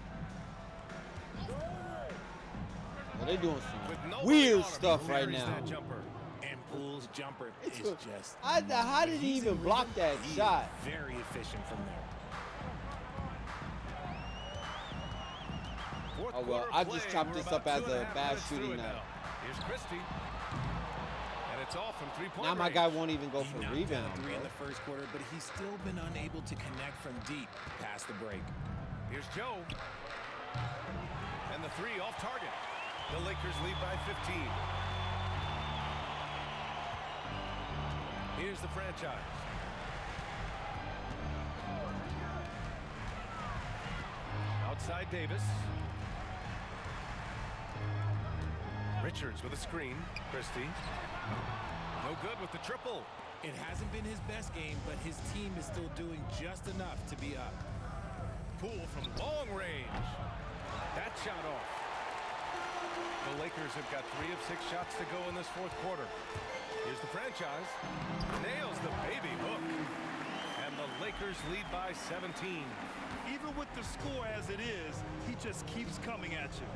Well, they're doing With some nobody weird on him, stuff he right buries now. that jumper. And Poole's jumper is just... How did he he's even in block rhythm. that He is shot? very efficient from there. Fourth Oh, well, quarter I play. just chopped We're this about up as 2.5 a bad minutes through shooting it now. Here's Christie. And it's off from 3-point Now my range. guy won't even go He for knocked rebound, down 3 bro. in the first quarter, but he's still been unable to connect from deep past the break. Here's Joe. And the three off target. The Lakers lead by 15. Here's the franchise. Outside Davis. Richards with a screen. Christie. No good with the triple. It hasn't been his best game, but his team is still doing just enough to be up. Poole from long range. That shot off. The Lakers have got 3 of 6 shots to go in this fourth quarter. Here's the franchise. Nails the baby hook. And the Lakers lead by 17. Even with the score as it is, he just keeps coming at you.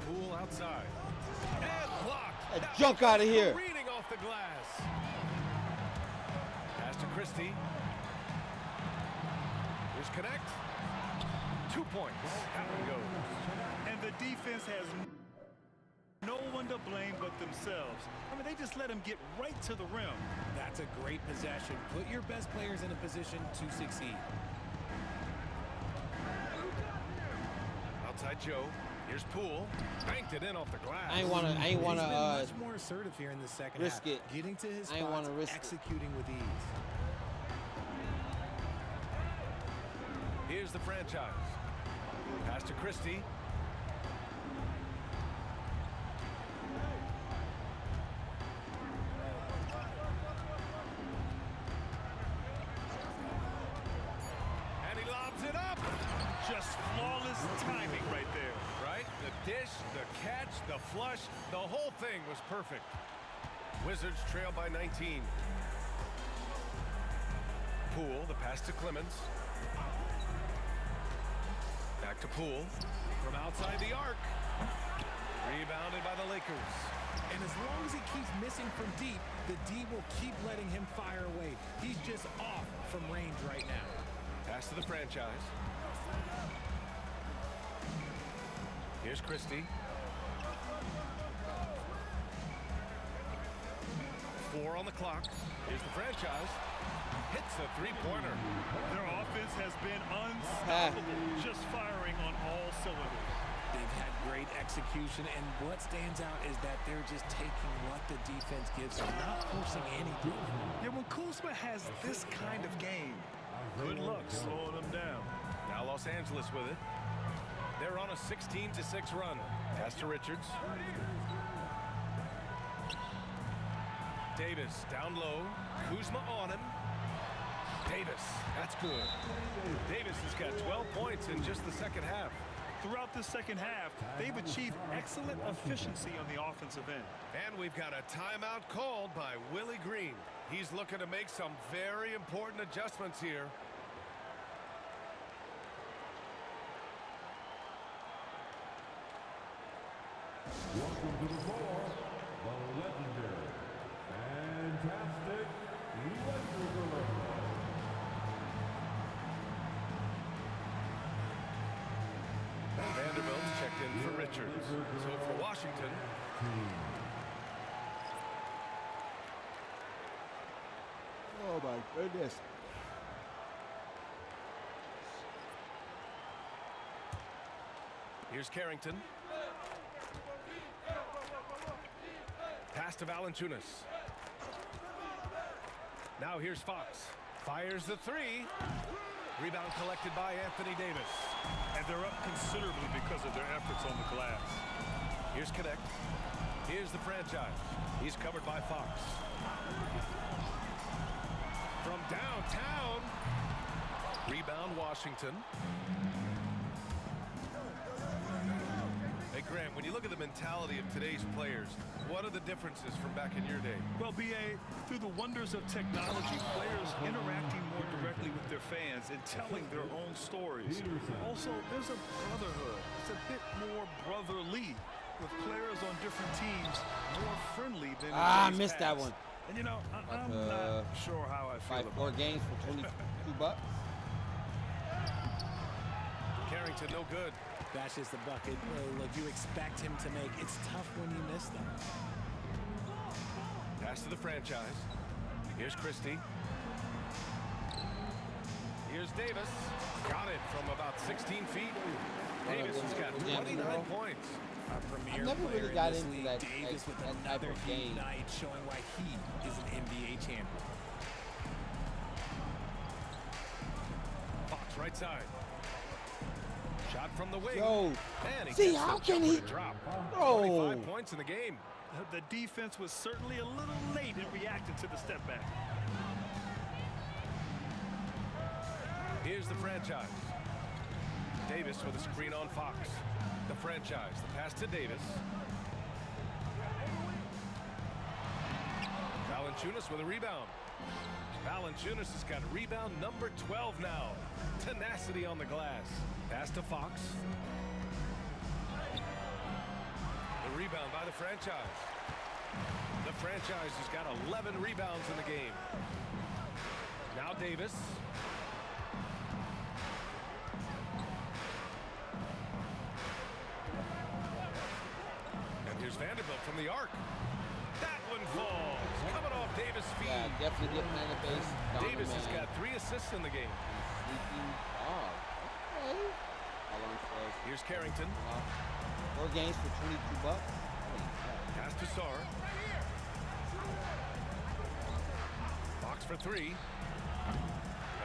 Poole outside. And blocked. That junk out of here. Careening off the glass. Pass to Christie. Here's Connect. 2 points. Out it goes. And the defense has no one to blame but themselves. I mean, they just let him get right to the rim. That's a great possession. Put your best players in a position to succeed. Outside Joe. Here's Poole. Banked it in off the glass. I ain't wanna He's been much more assertive here in the second risk half. it. Getting to his I ain't spots, wanna risk executing with ease. Here's the franchise. Pass to Christie. And he lobs it up. Just flawless timing right there. Right? The dish, the catch, the flush, the whole thing was perfect. Wizards trail by 19. Poole, the pass to Clemens. Back to Poole. From outside the arc. Rebounded by the Lakers. And as long as he keeps missing from deep, the D will keep letting him fire away. He's just off from range right now. Pass to the franchise. Here's Christie. 4 on the clock. Here's the franchise. Hits a three-pointer. Their offense has been unstoppable, just firing on all cylinders. They've had great execution, and what stands out is that they're just taking what the defense gives them, not forcing anything. Yeah, when Kuzma has this kind of game, good luck slowing them down. Now Los Angeles with it. They're on a 16-6 run. Pass to Richards. Davis down low. Kuzma on him. Davis, that's good. Davis has got 12 points in just the second half. Throughout the second half, they've achieved excellent efficiency on the offensive end. And we've got a timeout called by Willie Green. He's looking to make some very important adjustments here. Welcome to the floor, the legendary, fantastic Lakers. Vanderbilt checked in for Richards. So for Washington. Oh my goodness. Here's Carrington. Pass to Valanciunas. Now here's Fox. Fires the three. Rebound collected by Anthony Davis. And they're up considerably because of their efforts on the glass. Here's Connect. Here's the franchise. He's covered by Fox. From downtown. Rebound Washington. Hey, Grant, when you look at the mentality of today's players, what are the differences from back in your day? Well, B.A., through the wonders of technology, players interacting more directly with their fans and telling their own stories. Also, there's a brotherhood. It's a bit more brotherly, with players on different teams more friendly than I missed that one. And you know, I'm not sure how I feel about 4 games for $22. Carrington, no good. That's just the bucket. Look, you expect him to make. It's tough when you miss them. Pass to the franchise. Here's Christie. Here's Davis. Got it from about 16 feet. Davis has got 29 points. I never really got into that, Davis with that type another of huge game. night, showing why he is an NBA champion. Fox right side. Shot from the wing. Yo, and he see gets how the can jumper he to drop? Bro. 25 points in the game. The defense was certainly a little late in reacting to the step back. Here's the franchise. Davis with a screen on Fox. The franchise. The pass to Davis. Valanciunas with a rebound. Valanciunas has got rebound number 12 now. Tenacity on the glass. Pass to Fox. The rebound by the franchise. The franchise has got 11 rebounds in the game. Now Davis. And here's Vanderbilt from the arc. That one falls. Coming off Davis' feet. Yeah, definitely get man of base. Davis has got 3 assists in the game. Sleeping dog. Okay. How long says? Here's Carrington. 4 games for $22. Pass to Sar. Fox for 3.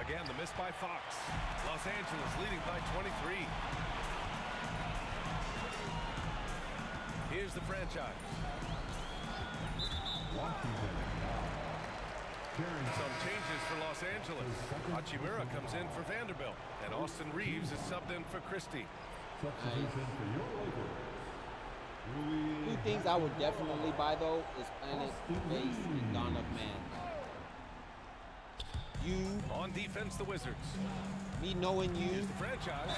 Again, the miss by Fox. Los Angeles leading by 23. Here's the franchise. Some changes for Los Angeles. Hachimura comes in for Vanderbilt, and Austin Reeves is subbed in for Christie. Two things I would definitely buy though is Planet Base and Dawn of Man. You on defense, the Wizards. Me knowing you, here's the franchise.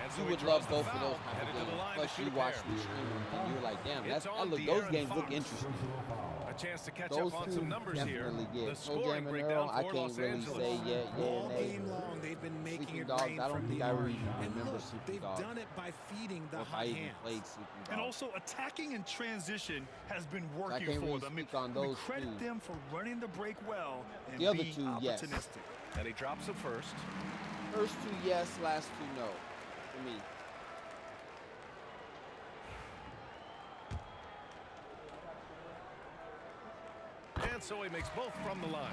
And so you would love both of those type of games. Plus, you watch the stream and you're like, damn, those games look interesting. A chance to catch Those up on two some numbers here. definitely The get. scoring Earl, breakdown I for can't Los really Angeles. say All nay. game long, they've been making Sleeping it Dogs, rain I don't from think the I arc. really And remember look, Sleeping they've Dogs. done it by feeding the Or if I hot even hand. played Sleeping Dogs. And also, attacking in transition has been I working can't for really them. speak on those Credit two. them for running the break well and The other being two, yes. opportunistic. And he drops it first. First two, yes. Last two, no. For me. And so he makes both from the line.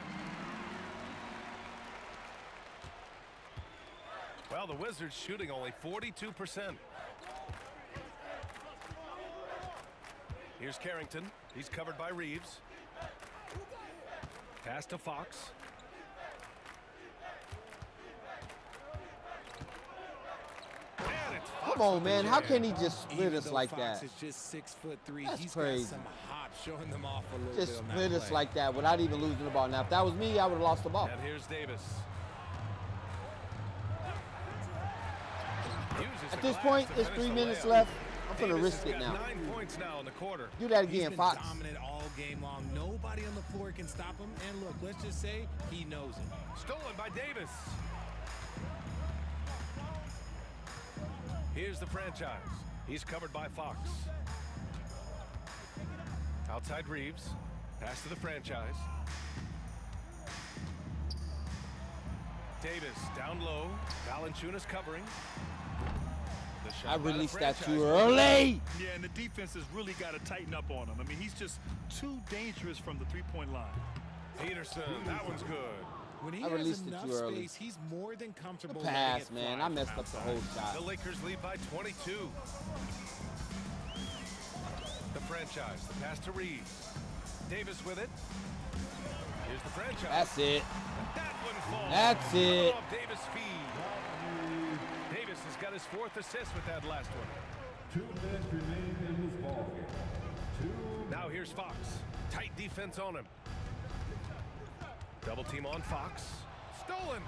Well, the Wizards shooting only 42%. Here's Carrington. He's covered by Reeves. Pass to Fox. And it's Fox Come on, with the man. How jam. can he just split Even us though like Fox that? is just 6'3", That's he's crazy. got some hops, showing them off a little Just bit on split that us play. like that without even losing the ball. Now, if that was me, I would have lost the ball. And here's Davis. Uses At the this glass point, to there's finish 3 the minutes layup. left. I'm going to Davis risk has it got now. 9 points now in the quarter. Do that He's again, been Fox. dominant all game long. Nobody on the floor can stop him. And look, let's just say he knows it. Stolen by Davis. Here's the franchise. He's covered by Fox. Outside Reeves. Pass to the franchise. Davis down low. Valanciunas covering. The shot I by the released that franchise. too early. Yeah, and the defense has really got to tighten up on him. I mean, he's just too dangerous from the three-point line. Peterson, that one's good. When he I has released it enough too early. space, he's more than comfortable. The pass, man. I messed up the whole The shot. Lakers lead by 22. The franchise, the pass to Reeves. Davis with it. Here's the franchise. That's it. That one falls. That's it. Off Davis' feed. Davis has got his 4th assist with that last one. 2 minutes remain in this ballgame. Now here's Fox. Tight defense on him. Double team on Fox. Stolen.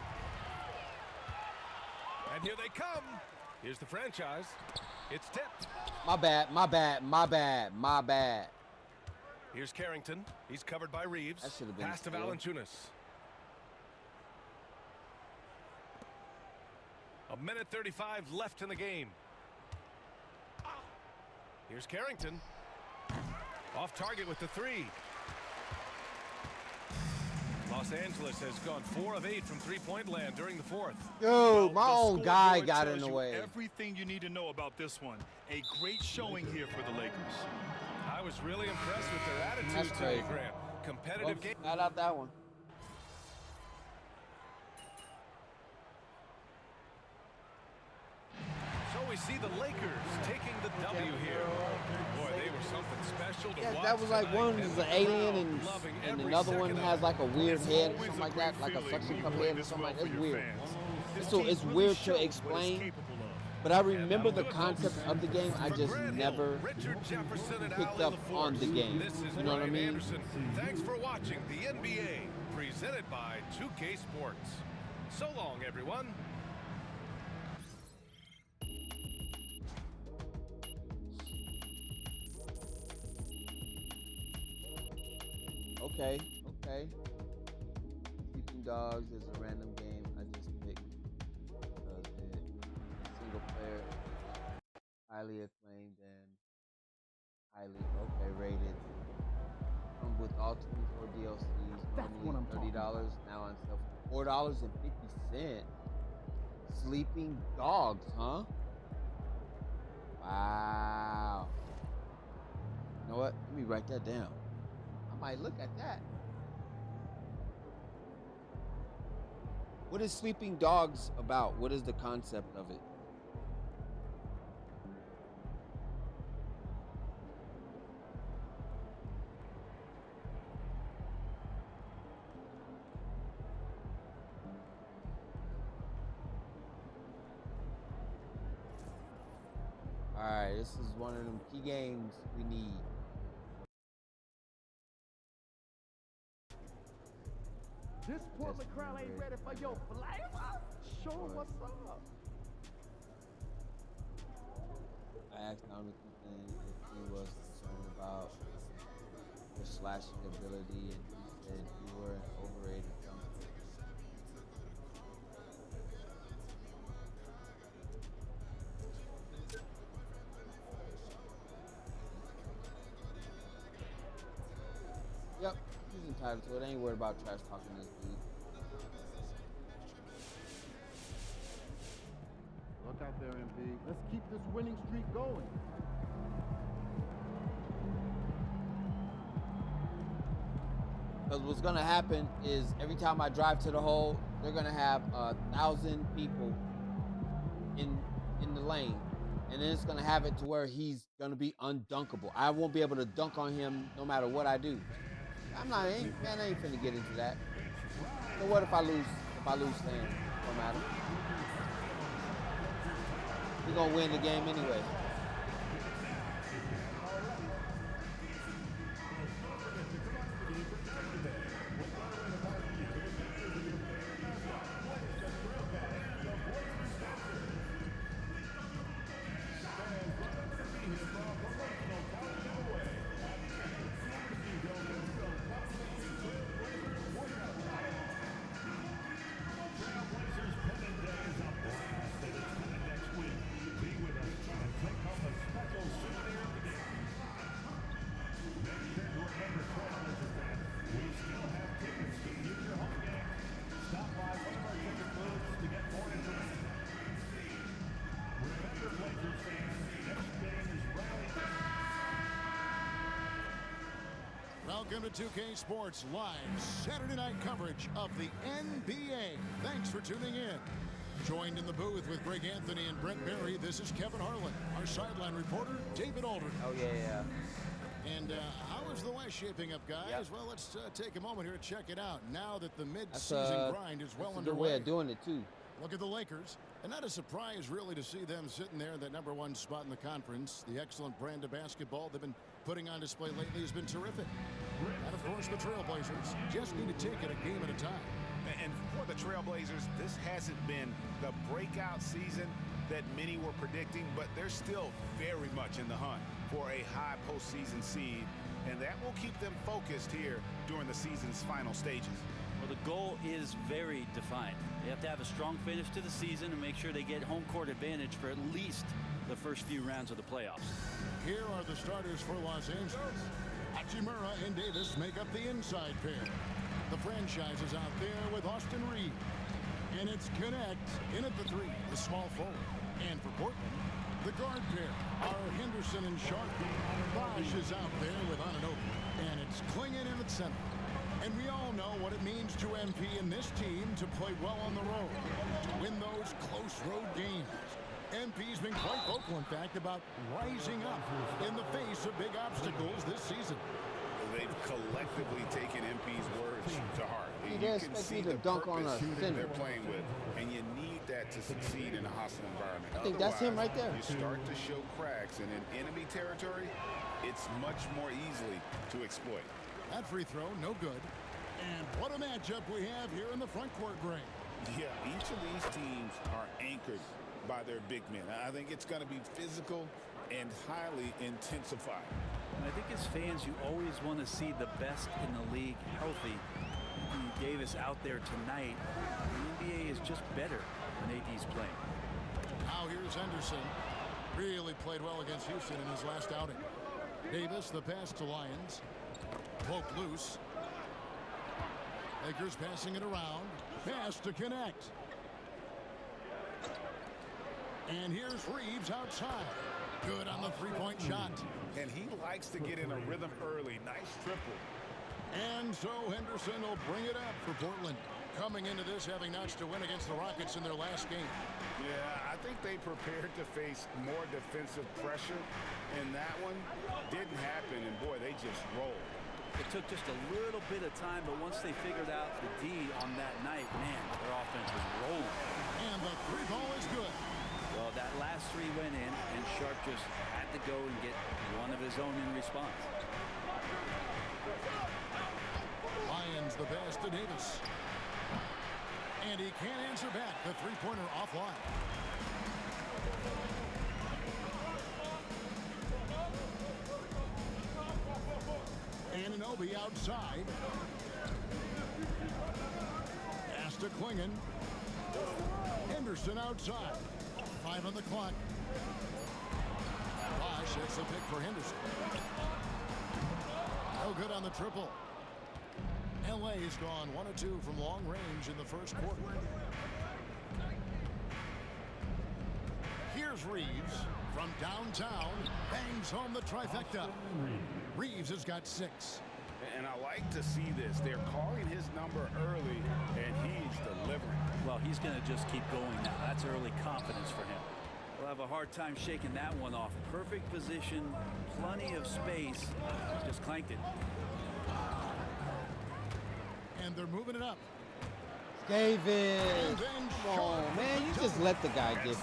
And here they come. Here's the franchise. It's tipped. My bad. Here's Carrington. He's covered by Reeves. That should have been Pass to steal. Valanciunas. A minute 35 left in the game. Here's Carrington. Off target with the 3. Los Angeles has gone 4 of 8 from three-point land during the fourth. Yo, my own guy got in the way. Everything you need to know about this one. A great showing here for the Lakers. I was really impressed with their attitude That's today, crazy. Grant. Competitive game. Not out that one. So we see the Lakers taking the W here. Boy, they were something special to watch. That was like tonight, one is an alien and another one has like a weird head or something like that, like a suction cup head or something like that. It's weird. So it's weird to explain. But I remember the concept of the game. I just never picked up on the game. You know what I mean? Thanks for watching the NBA, presented by 2K Sports. So long, everyone. Okay. Sleeping Dogs is a random game I just picked because it's single player, highly acclaimed and highly rated. Come with all 24 DLCs, normally $30, now on sale for $4.50. Sleeping Dogs, huh? Wow. You know what? Let me write that down. I might look at that. What is Sleeping Dogs about? What is the concept of it? Alright, this is one of them key games we need. This Portland crowd ain't ready for your flavor. Show 'em what's up. I asked Jonathan if he was concerned about the slashing ability, and he said you were an overrated dunker. Yep, he's entitled to it. I ain't worried about trash talking this dude. Look out there, MB. Let's keep this winning streak going. Because what's gonna happen is every time I drive to the hole, they're gonna have 1,000 people in the lane, and then it's gonna have it to where he's gonna be undunkable. I won't be able to dunk on him no matter what I do. I ain't finna get into that. So what if I lose? If I lose, then no matter. We're gonna win the game anyway. Welcome to 2K Sports Live Saturday night coverage of the NBA. Thanks for tuning in. Joined in the booth with Greg Anthony and Brent Berry, this is Kevin Harlan. Our sideline reporter, David Aldridge. Oh, yeah. And how is the West shaping up, guys? Yep. Well, let's take a moment here to check it out. Now that the mid-season grind is well underway. That's a good way of doing it, too. Look at the Lakers. And not a surprise, really, to see them sitting there in that #1 spot in the conference. The excellent brand of basketball they've been putting on display lately has been terrific. And, of course, the Trailblazers just need to take it a game at a time. And for the Trailblazers, this hasn't been the breakout season that many were predicting, but they're still very much in the hunt for a high postseason seed, and that will keep them focused here during the season's final stages. Well, the goal is very defined. They have to have a strong finish to the season and make sure they get home court advantage for at least the first few rounds of the playoffs. Here are the starters for Los Angeles. Hachimura and Davis make up the inside pair. The franchise is out there with Austin Reeves. And it's Connect in at the 3, the small forward. And for Portland, the guard pair are Henderson and Sharp. Bosch is out there with Anunoby. And it's Klingon in at center. And we all know what it means to MP and this team to play well on the road, to win those close road games. MP's been quite vocal, in fact, about rising up in the face of big obstacles this season. They've collectively taken MP's words to heart. He You does can expect see me to the dunk on purpose a center. they're playing with, and you need that to succeed in a hostile environment. I think that's him right there. You start to show cracks, and in enemy territory, it's much more easily to exploit. That free throw, no good. And what a matchup we have here in the front court, Gray. Yeah, each of these teams are anchored by their big men. I think it's going to be physical and highly intensified. I think as fans, you always want to see the best in the league healthy. Anthony Davis out there tonight. The NBA is just better when AD's playing. Now here's Henderson. Really played well against Houston in his last outing. Davis, the pass to Lyons. Poke loose. Lakers passing it around. Pass to Connect. And here's Reeves outside. Good on the three-point shot. And he likes to get in a rhythm early. Nice triple. And so Henderson will bring it up for Portland. Coming into this having notched a win against the Rockets in their last game. Yeah, I think they prepared to face more defensive pressure. And that one didn't happen. And boy, they just rolled. It took just a little bit of time, but once they figured out the D on that night, man, their offense was rolling. And the three ball is good. Well, that last three went in, and Sharp just had to go and get one of his own in response. Lyons the pass to Davis. And he can't answer back. The three-pointer offline. Anunoby outside. Pass to Klingon. Henderson outside. 5 on the clock. Bosch hits the pick for Henderson. No good on the triple. LA's gone 1 of 2 from long range in the first quarter. Here's Reeves from downtown. Bangs home the trifecta. Reeves has got 6. And I like to see this. They're calling his number early, and he's delivering. Well, he's going to just keep going now. That's early confidence for him. We'll have a hard time shaking that one off. Perfect position, plenty of space. Just clanked it. And they're moving it up. David, come on, man. You just let the guy get.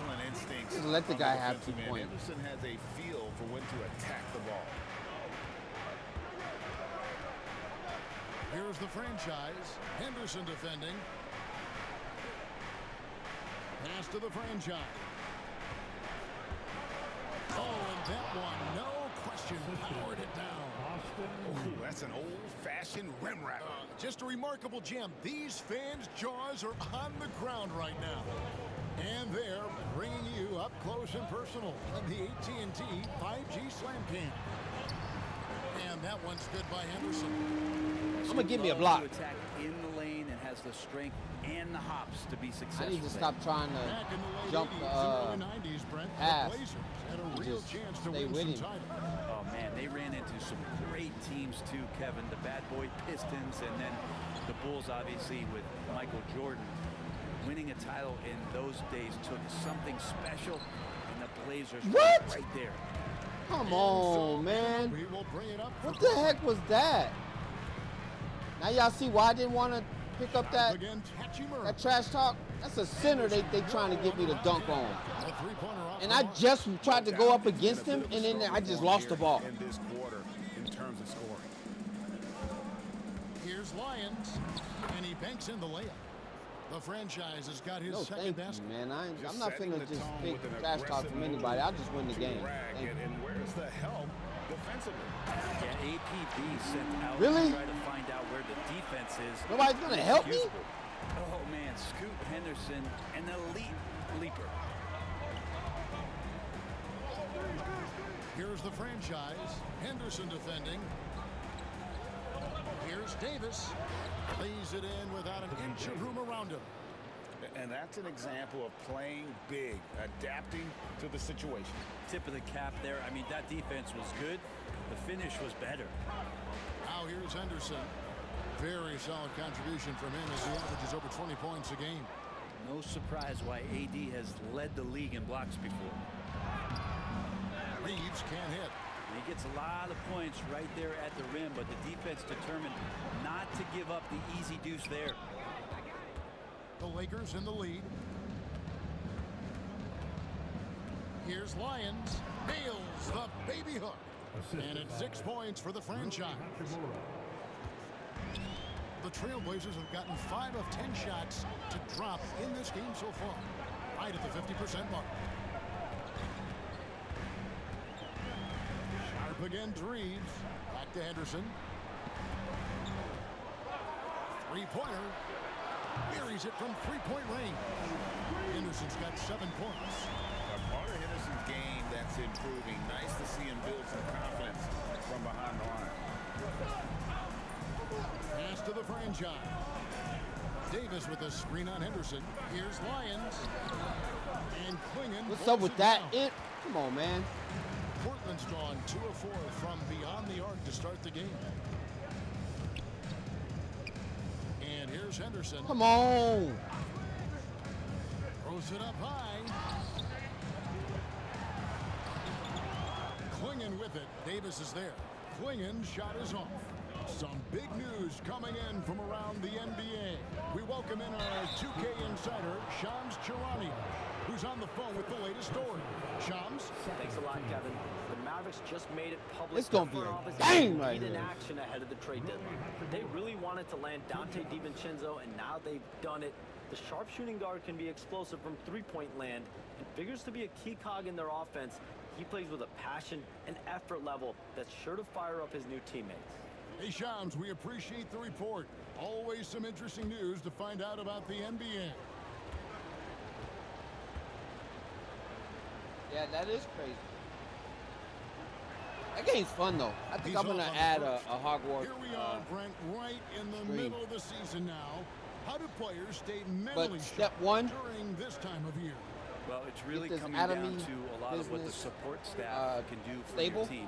Just let the guy have 2 points. Henderson has a feel for when to attack the ball. Here's the franchise. Henderson defending. Pass to the franchise. Oh, and that one, no question, powered it down. Ooh, that's an old-fashioned rim wrap. Just a remarkable gem. These fans' jaws are on the ground right now. And they're bringing you up close and personal on the AT&T 5G Slam Cam. And that one's good by Henderson. I'm going to give me a block. To attack in the lane and has the strength and the hops to be successful. I need to stop trying to Back in the late jump 80s and early 90s, Brent, pass. the Blazers had a real chance to stay win with some him. titles. Oh, man, they ran into some great teams, too, Kevin. The Bad Boy Pistons, and then the Bulls, obviously, with Michael Jordan. Winning a title in those days took something special, and the Blazers were right there. Come on, man. We will bring it up. What the heck was that? Now y'all see why I didn't want to pick up that trash talk? That's a center they trying to get me to dunk on. And I just tried to go up against him, and then I just lost the ball. In this quarter, in terms of scoring. Here's Lyons, and he banks in the layup. The franchise has got his second basket. Man. I'm not finna just pick trash talk from anybody. I'll just win the game. And where's the help defensively? Yeah, APB sent out Really? to try to find out where the defense is. Nobody's gonna help me? Oh, man, Scoot Henderson, an elite leaper. Here's the franchise. Henderson defending. Here's Davis. Lays it in without an inch of room around him. And that's an example of playing big, adapting to the situation. Tip of the cap there. I mean, that defense was good. The finish was better. Now here's Henderson. Very solid contribution from him as he averages over 20 points a game. No surprise why AD has led the league in blocks before. Reeves can't hit. He gets a lot of points right there at the rim, but the defense determined not to give up the easy deuce there. The Lakers in the lead. Here's Lyons. Nails the baby hook. And it's 6 points for the franchise. The Trailblazers have gotten 5 of 10 shots to drop in this game so far. Right at the 50% mark. Sharp against Reeves. Back to Henderson. Three-pointer. Buries it from three-point range. Henderson's got 7 points. Part of Henderson's game that's improving. Nice to see him build some confidence from behind the line. Pass to the franchise. Davis with a screen on Henderson. Here's Lyons. And Klingon. What's up with that? Come on, man. Portland's gone 2 of 4 from beyond the arc to start the game. And here's Henderson. Come on. Throws it up high. Klingon with it. Davis is there. Klingon's shot is off. Some big news coming in from around the NBA. We welcome in our 2K insider, Shams Charania, who's on the phone with the latest story. Shams? Thanks a lot, Kevin. The Mavericks just made it public. It's going to be a game right in here. action ahead of the trade deadline. They really wanted to land Dante DiVincenzo, and now they've done it. The sharpshooting guard can be explosive from three-point land and figures to be a key cog in their offense. He plays with a passion and effort level that's sure to fire up his new teammates. Hey, Shams, we appreciate the report. Always some interesting news to find out about the NBA. Yeah, that is crazy. That game's fun, though. I think I'm going to add a Hogwarts. Here we are, Brent, right in the middle of the season now. How do players stay mentally step sharp one, during this time of year? Well, it's really coming down to a lot of what the support staff can do for your team.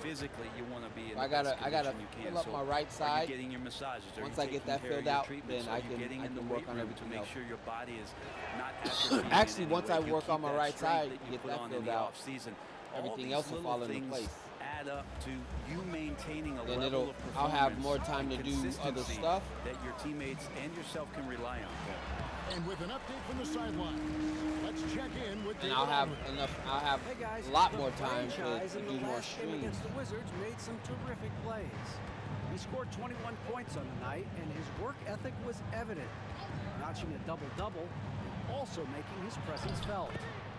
Physically, you want to be in the best condition you can. Fill up my right side. Are you getting your massages? Once I get that filled out, then I can work on to everything make else. sure your body is not atrophying. Actually, once I work on my right side, get put that on filled in the out, off-season, everything else will fall into place. Add up to you maintaining a Then level of performance. I'll have more time to do other stuff that your teammates and yourself can rely on. And with an update from the sideline, let's check in with and I'll have a lot more time to do more streams. Against the Wizards made some terrific plays. He scored 21 points on the night, and his work ethic was evident, notching a double-double, and also making his presence felt.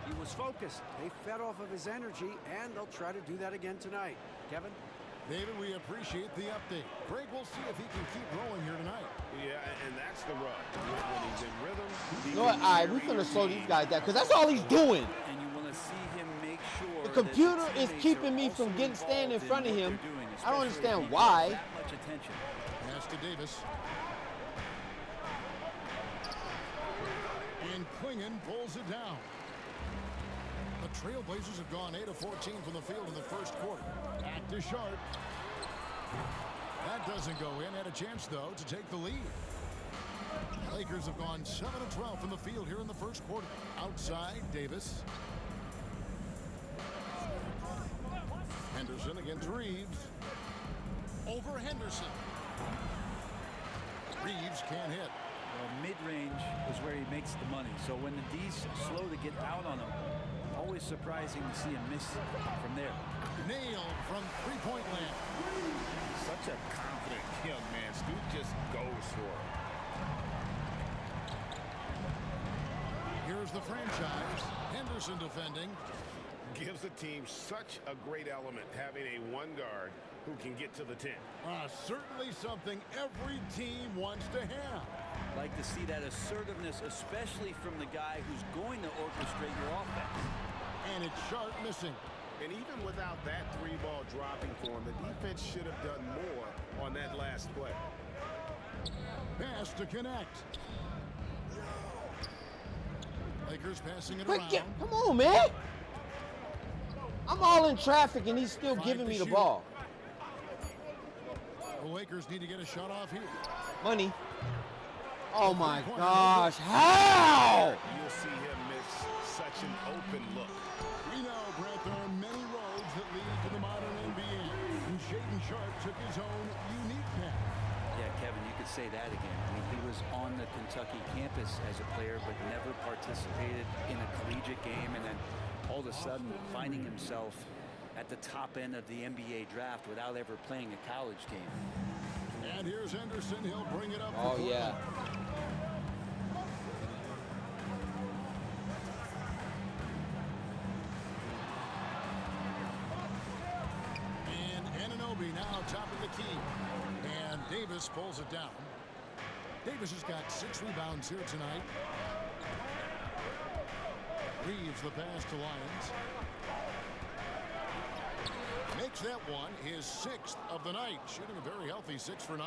He was focused. They fed off of his energy, and they'll try to do that again tonight. Kevin? David, we appreciate the update. Greg, we'll see if he can keep rolling here tonight. Yeah, and that's the rub. When he's in rhythm. You know what? All right, we're going to slow these guys down because that's all he's doing. And you want to see him make sure the computer is keeping me from standing in front of him. I don't understand why. That much attention. Pass to Davis. And Klingon pulls it down. The Trailblazers have gone 8 of 14 from the field in the first quarter. Back to Sharp. That doesn't go in. Had a chance, though, to take the lead. Lakers have gone 7 of 12 from the field here in the first quarter. Outside, Davis. Henderson against Reeves. Over Henderson. Reeves can't hit. Well, mid-range is where he makes the money. So when the D's slow to get out on him, always surprising to see him miss from there. Nailed from three-point land. Such a confident young man. Scoot just goes for it. Here's the franchise. Henderson defending. Gives the team such a great element having a one guard who can get to the 10. Certainly something every team wants to have. Like to see that assertiveness, especially from the guy who's going to orchestrate your offense. And it's Sharp missing. And even without that three-ball dropping for him. The defense should have done more on that last play. Pass to connect. Lakers passing it Quick, around. come on, man. I'm all in traffic, and he's still giving me the ball. The Lakers need to get a shot off here. Money. Oh, my gosh. How? You'll see him miss such an open look. We know, Brett, there are many roads that lead to the modern NBA. And Shaden Sharp took his own unique path. Yeah, Kevin, you could say that again. I mean, he was on the Kentucky campus as a player, but never participated in a collegiate game, and then all of a sudden finding himself at the top end of the NBA draft without ever playing a college game. And here's Henderson. He'll bring it up. Oh, yeah. And Anunoby now top of the key. And Davis pulls it down. Davis has got 6 rebounds here tonight. Reeves the pass to Lyons. Makes that one his 6th of the night, shooting a very healthy 6 for 9.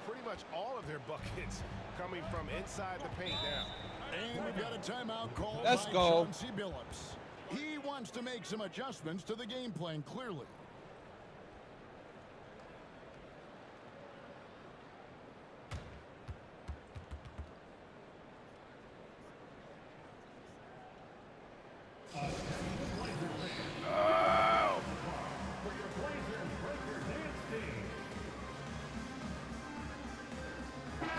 Pretty much all of their buckets coming from inside the paint now. And we've got a timeout called Let's by go. Chauncey Billups. He wants to make some adjustments to the game plan, clearly.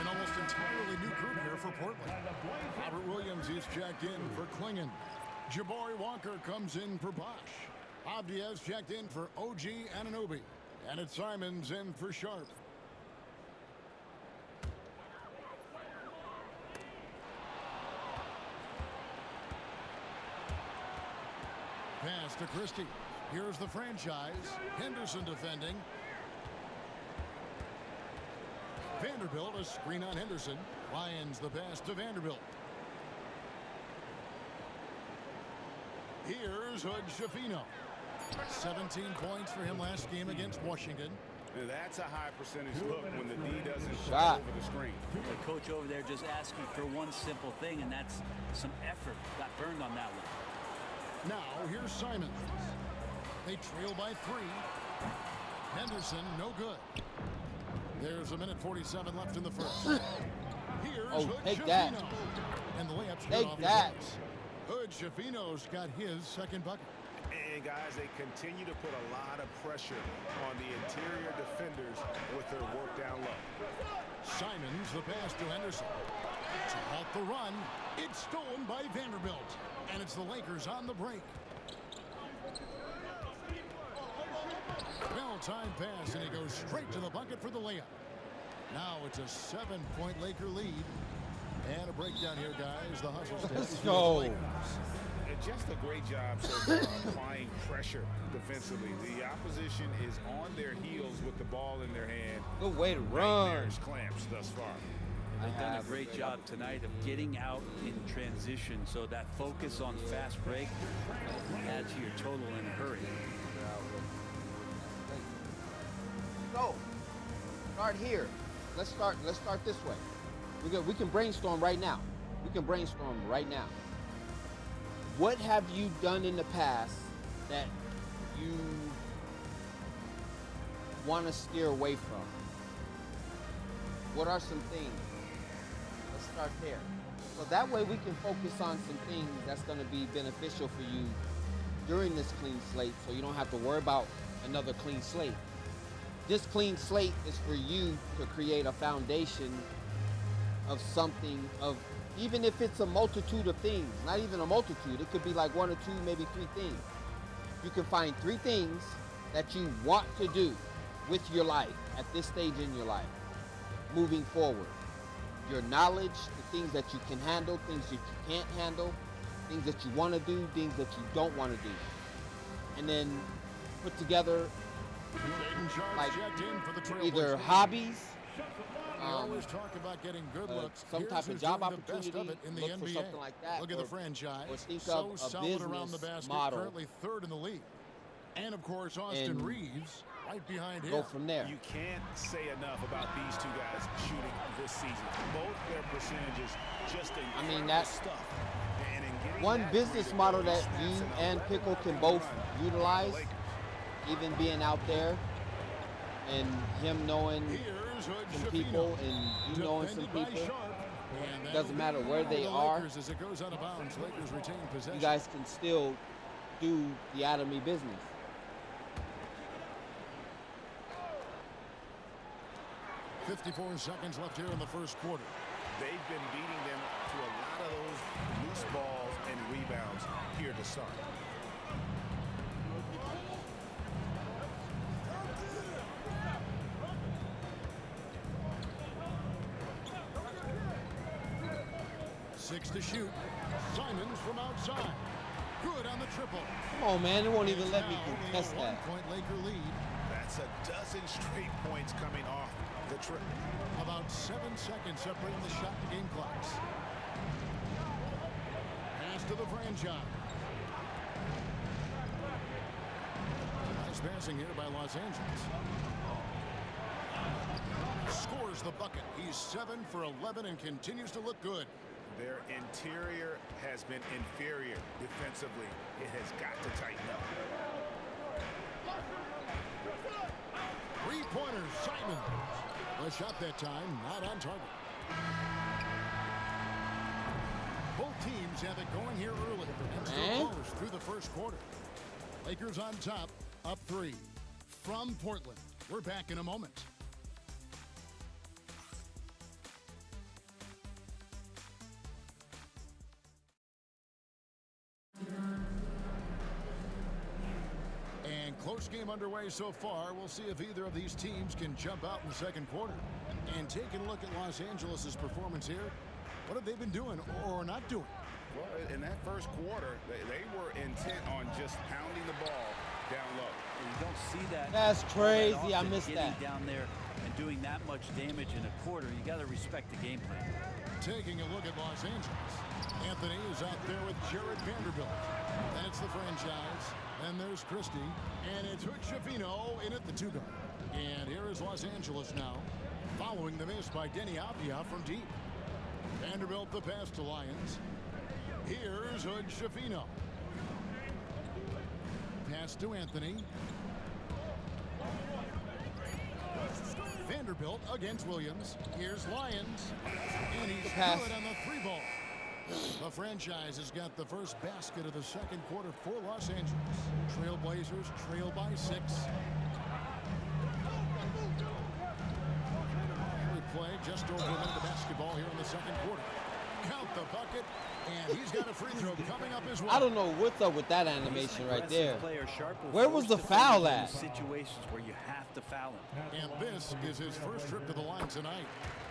An almost entirely new group here for Portland. Robert Williams is checked in for Klingon. Jabari Walker comes in for Bosch. Abdias checked in for OG Anunoby. And it's Simons in for Sharp. Pass to Christie. Here's the franchise. Henderson defending. Vanderbilt, a screen on Henderson. Lyons the pass to Vanderbilt. Here's Hood Schifino. 17 points for him last game against Washington. That's a high percentage look when the D doesn't Shot. over the screen. The coach over there just asking for one simple thing, and that's some effort. Got burned on that one. Now here's Simons. They trail by 3. Henderson, no good. There's a minute 47 left in the first. Here's Oh, Hood take Schifino. that. And the layup's good Take off that. his legs. Hood Schifino's got his 2nd bucket. And guys, they continue to put a lot of pressure on the interior defenders with their work down low. Simons the pass to Henderson. To halt the run, it's stolen by Vanderbilt. And it's the Lakers on the break. Well-timed pass, and he goes straight to the bucket for the layup. Now it's a 7-point Laker lead. And a breakdown here, guys. The hustle steps. Let's go. And just a great job so far applying pressure defensively. The opposition is on their heels with the ball in their hand. Good way to run. Nightmares clamps thus far. They've done a great job tonight of getting out in transition, so that focus on fast break adds to your total in a hurry. Go. Start here. Let's start this way. We can brainstorm right now. We can brainstorm right now. What have you done in the past that you want to steer away from? What are some things? Let's start there. So that way we can focus on some things that's going to be beneficial for you during this clean slate, so you don't have to worry about another clean slate. This clean slate is for you to create a foundation of something, of even if it's a multitude of things, not even a multitude, it could be like 1 or 2, maybe 3 things. You can find 3 things that you want to do with your life at this stage in your life, moving forward. Your knowledge, the things that you can handle, things that you can't handle, things that you want to do, things that you don't want to do. And then put together like either hobbies, always talk about getting good looks. some Here's type who's of job doing the best opportunity, of it in the look NBA. for something like that. Look at the franchise. Or think so of a solid around the business basket, model. currently 3rd in the league. And of course, Austin and Reeves right behind him. go from there. You can't say enough about these two guys shooting this season. Both their percentages just incredible stuff. And in getting One that business three to model go, that stats you in a and level Pickle can to both run utilize, by the Lakers. even being out there, and him knowing some people and you knowing some people. Doesn't matter where they are. As it goes out of bounds, Lakers retain possession. You guys can still do the out of me business. .54 seconds left here in the first quarter. They've been beating them to a lot of those loose balls and rebounds here to start. Six to shoot. Simons from outside. Good on the triple. Come on, man. They won't even let me contest that. 1 point Laker lead. That's a dozen straight points coming off the triple. About 7 seconds separating the shot and game clocks. Pass to the franchise. Nice passing here by Los Angeles. Scores the bucket. He's 7 for 11 and continues to look good. Their interior has been inferior defensively. It has got to tighten up. Three-pointers, Simons. A shot that time, not on target. Both teams have it going here early. And still close through the first quarter. Lakers on top, up 3. From Portland, we're back in a moment. Close game underway so far. We'll see if either of these teams can jump out in the second quarter. And taking a look at Los Angeles' performance here, what have they been doing or not doing? Well, in that first quarter, they were intent on just pounding the ball down low. You don't see that. That's crazy. I missed getting that. down there and doing that much damage in a quarter. You got to respect the game plan. Taking a look at Los Angeles. Anthony is out there with Jared Vanderbilt. And it's the franchise. Then there's Christie. And it's Hood-Schifino in at the 2-guard. And here is Los Angeles now, following the miss by Denny Avdia from deep. Vanderbilt the pass to Lyons. Here's Hood-Schifino. Pass to Anthony. Vanderbilt against Williams. Here's Lyons. And he's good on the 3-ball. The franchise has got the first basket of the second quarter for Los Angeles. Trailblazers trail by 6. Play just over a minute of basketball here in the second quarter. Count the bucket, and he's got a free throw coming up as well. I don't know what's up with that animation right there. Where was the foul at? Situations where you have to foul him. And this is his first trip to the line tonight.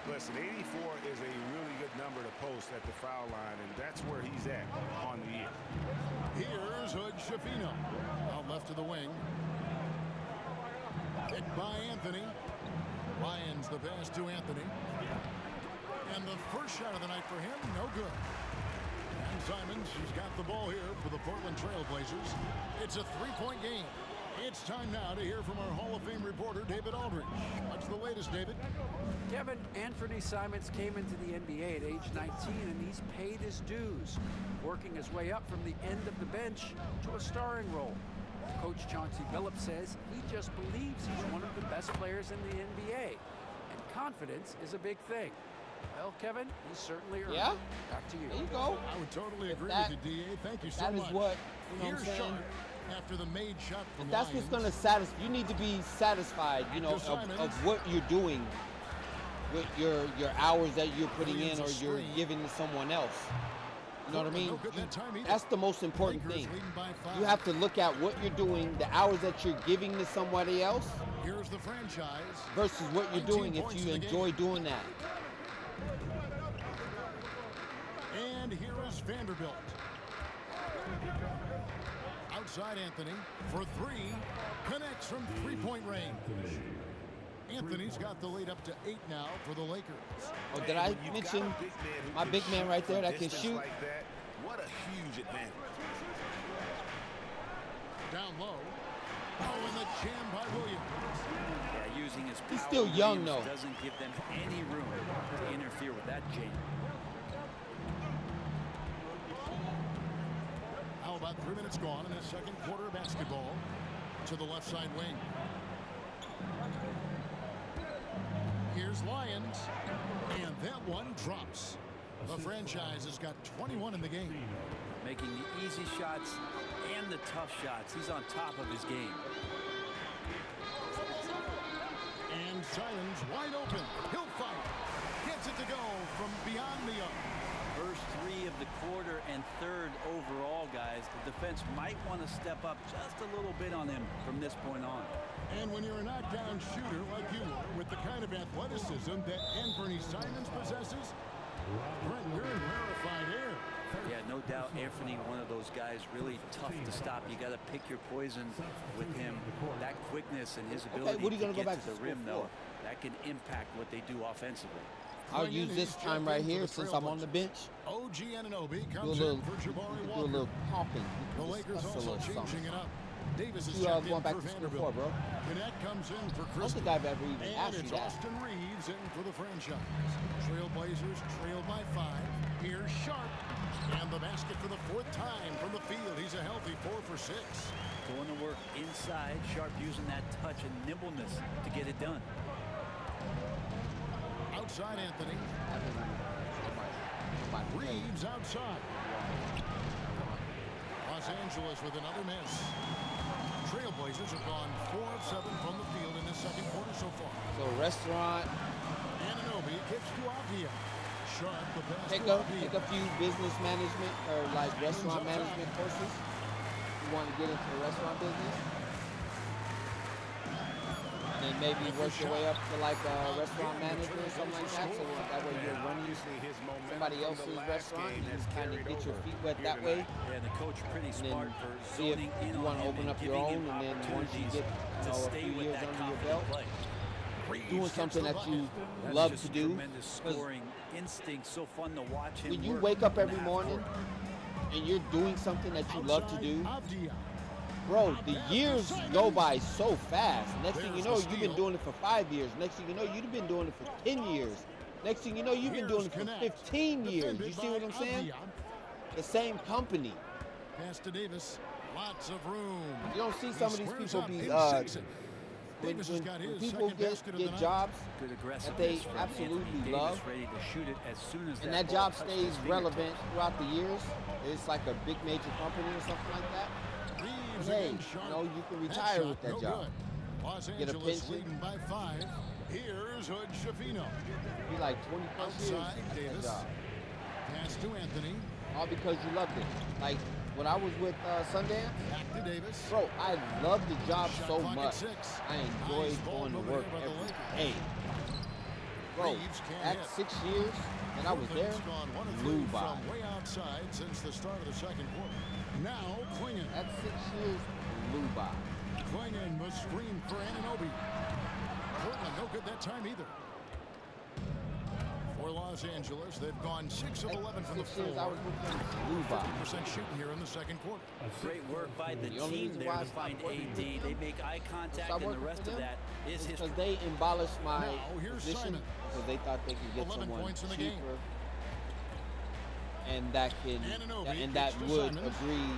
Listen, 84 is a really good number to post at the foul line, and that's where he's at on the year. Here's Hood-Schifino. Out left to the wing. Picked by Anthony. Lyons the pass to Anthony. And the first shot of the night for him, no good. And Simons, he's got the ball here for the Portland Trailblazers. It's a 3-point game. It's time now to hear from our Hall of Fame reporter, David Aldridge. What's the latest, David? Kevin, Anthony Simons came into the NBA at age 19, and he's paid his dues, working his way up from the end of the bench to a starring role. Coach Chauncey Billups says he just believes he's one of the best players in the NBA, and confidence is a big thing. Well, Kevin, he's certainly earned it. Back to you. There you go. I would totally agree with you, D.A. Thank you so that much. is what, you know Here's what I'm saying? Sharp after the made shot from And that's what's Lyons. going to satisfy. You need to be satisfied, you know, of what you're doing with your hours that you're putting in or you're giving to someone else. You know what I mean? That's the most important thing. You have to look at what you're doing, the hours that you're giving to somebody else. Here's the franchise versus what you're doing if you enjoy doing that. And here is Vanderbilt. Outside Anthony for 3. Connects from 3-point range. Anthony's got the lead up to 8 now for the Lakers. Oh, did I mention my big man right there that can shoot? Like that, what a huge advantage. Down low. Oh, and the jam by Williams. Yeah, using his power. He's still young, Williams though. doesn't give them any room to interfere with that jam. How about 3 minutes gone in the second quarter of basketball? To the left side wing. Here's Lyons. And that one drops. The franchise has got 21 in the game. Making the easy shots and the tough shots. He's on top of his game. And Simons wide open. He'll fight. Gets it to go from beyond the arc. First 3 of the quarter and 3rd overall, guys. The defense might want to step up just a little bit on him from this point on. And when you're a knockdown shooter like you are, with the kind of athleticism that Anthony Simons possesses, Brent, you're in rarefied air. Yeah, no doubt Anthony, one of those guys really tough to stop. You got to pick your poison with him. That quickness and his ability what are you gonna to go get back to to the rim, school though, that can impact what they do offensively. I'll use this time right here since I'm on the bench. OG Anunoby Do a comes little, in for Jabari do a Walker. little talking. The Lakers also changing it up. Davis is See what I was checked going in back for to school Vanderbilt. for, bro. Gannett comes in for I don't Chris. think I've ever even And asked you it's that. Austin Reeves in for the franchise. Trailblazers trailed by 5. Here's Sharp. And the basket for the 4th time from the field. He's a healthy 4 for 6. Going to work inside. Sharp using that touch and nimbleness to get it done. Outside Anthony. Reeves outside. Los Angeles with another miss. Trailblazers have gone 4 of 7 from the field in this second quarter so far. So restaurant. Anunoby gets to Avdia. Sharp the pass Take to a Avdia. few business management or like restaurant management courses. You want to get into the restaurant business, and then maybe work your way up to like restaurant management or something like that. So that way you're running somebody else's restaurant, and you kind of get your feet wet that way. Yeah, the coach pretty And then smart for see if zoning in you on want to him open and up your giving own, him and then once you opportunities get to a stay few with years that under your confident belt, play. doing something that you That's love just to do. Tremendous scoring instinct, so fun to watch him. When you work wake up in every the morning half-court. and you're doing something that you love to do, Avdia. bro, the years go by so fast. Next thing you know, you've been doing it for 5 years. Next thing you know, you've been doing it for 10 years. Next thing you know, you've been doing it for 15 years. You see what I'm saying? The same company. Pass to Davis. Lots of room. You don't see some of these people be when Davis has got his people second basket of the get night. jobs Good that they aggressiveness from absolutely Anthony love, Davis, ready to shoot it as soon as and that ball job touched stays his fingertips. relevant throughout the years, it's like a big major company or something like that. Reeves Hey, against Sharp. you know, you can That retire shot with that no job. good. Los Get a Angeles pension. leading by 5. Here's Hood Shafino. Be like 20 plus years Outside at that Davis. job. Pass to Anthony. All because you loved it. Like when I was with Sundance, Back to Davis. bro, I loved the job Shot so clock at much. 6. I enjoyed Nice ball going to over work there by the every Lakers. day. Bro, Reeves can't at hit. 6 years, and I was there, Portland's gone 1 of 3 flew by. from way outside since the start of the second quarter. Now Klingon. At 6 years, flew by. Klingon the screen for Anunoby. Portland no good that time either. For Los Angeles, they've gone 6 of 11 from the 6 years, I floor. was with them, flew by. 50% shooting here in the second quarter. Great work by the The only team reason there why I to stopped find working AD. with They them, make eye contact, Stop and the working rest for of them, that is because history. they embellished my Now, here's position Simon. because they thought they could get 11 someone points in the cheaper, game. and that can Anunoby and that gets to would Simons. agree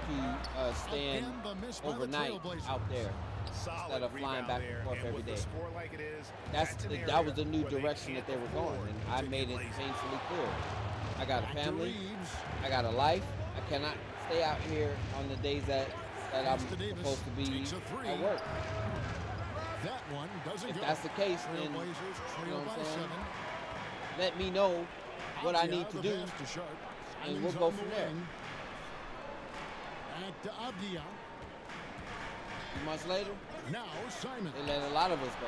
to stand Again, the miss by the overnight Trailblazers. out there Solid instead of flying rebound back there, and forth and every with day. the score like it is, That an was the area new where they direction can't that they were afford going, and I to made get it lazy. painfully clear. I got a Back to family, Reeves. I got a life. I cannot stay out here on the days that I'm Pass to Davis. supposed to be Takes a 3. at work. That one doesn't If go. that's the case, then Trailblazers you trail know what by I'm saying? 7. Let me know what I need to the do, pass to Sharp. and we'll Simons go on the from there. wing. Back to Avdia. Months later, Now Simon they let a lot of us go.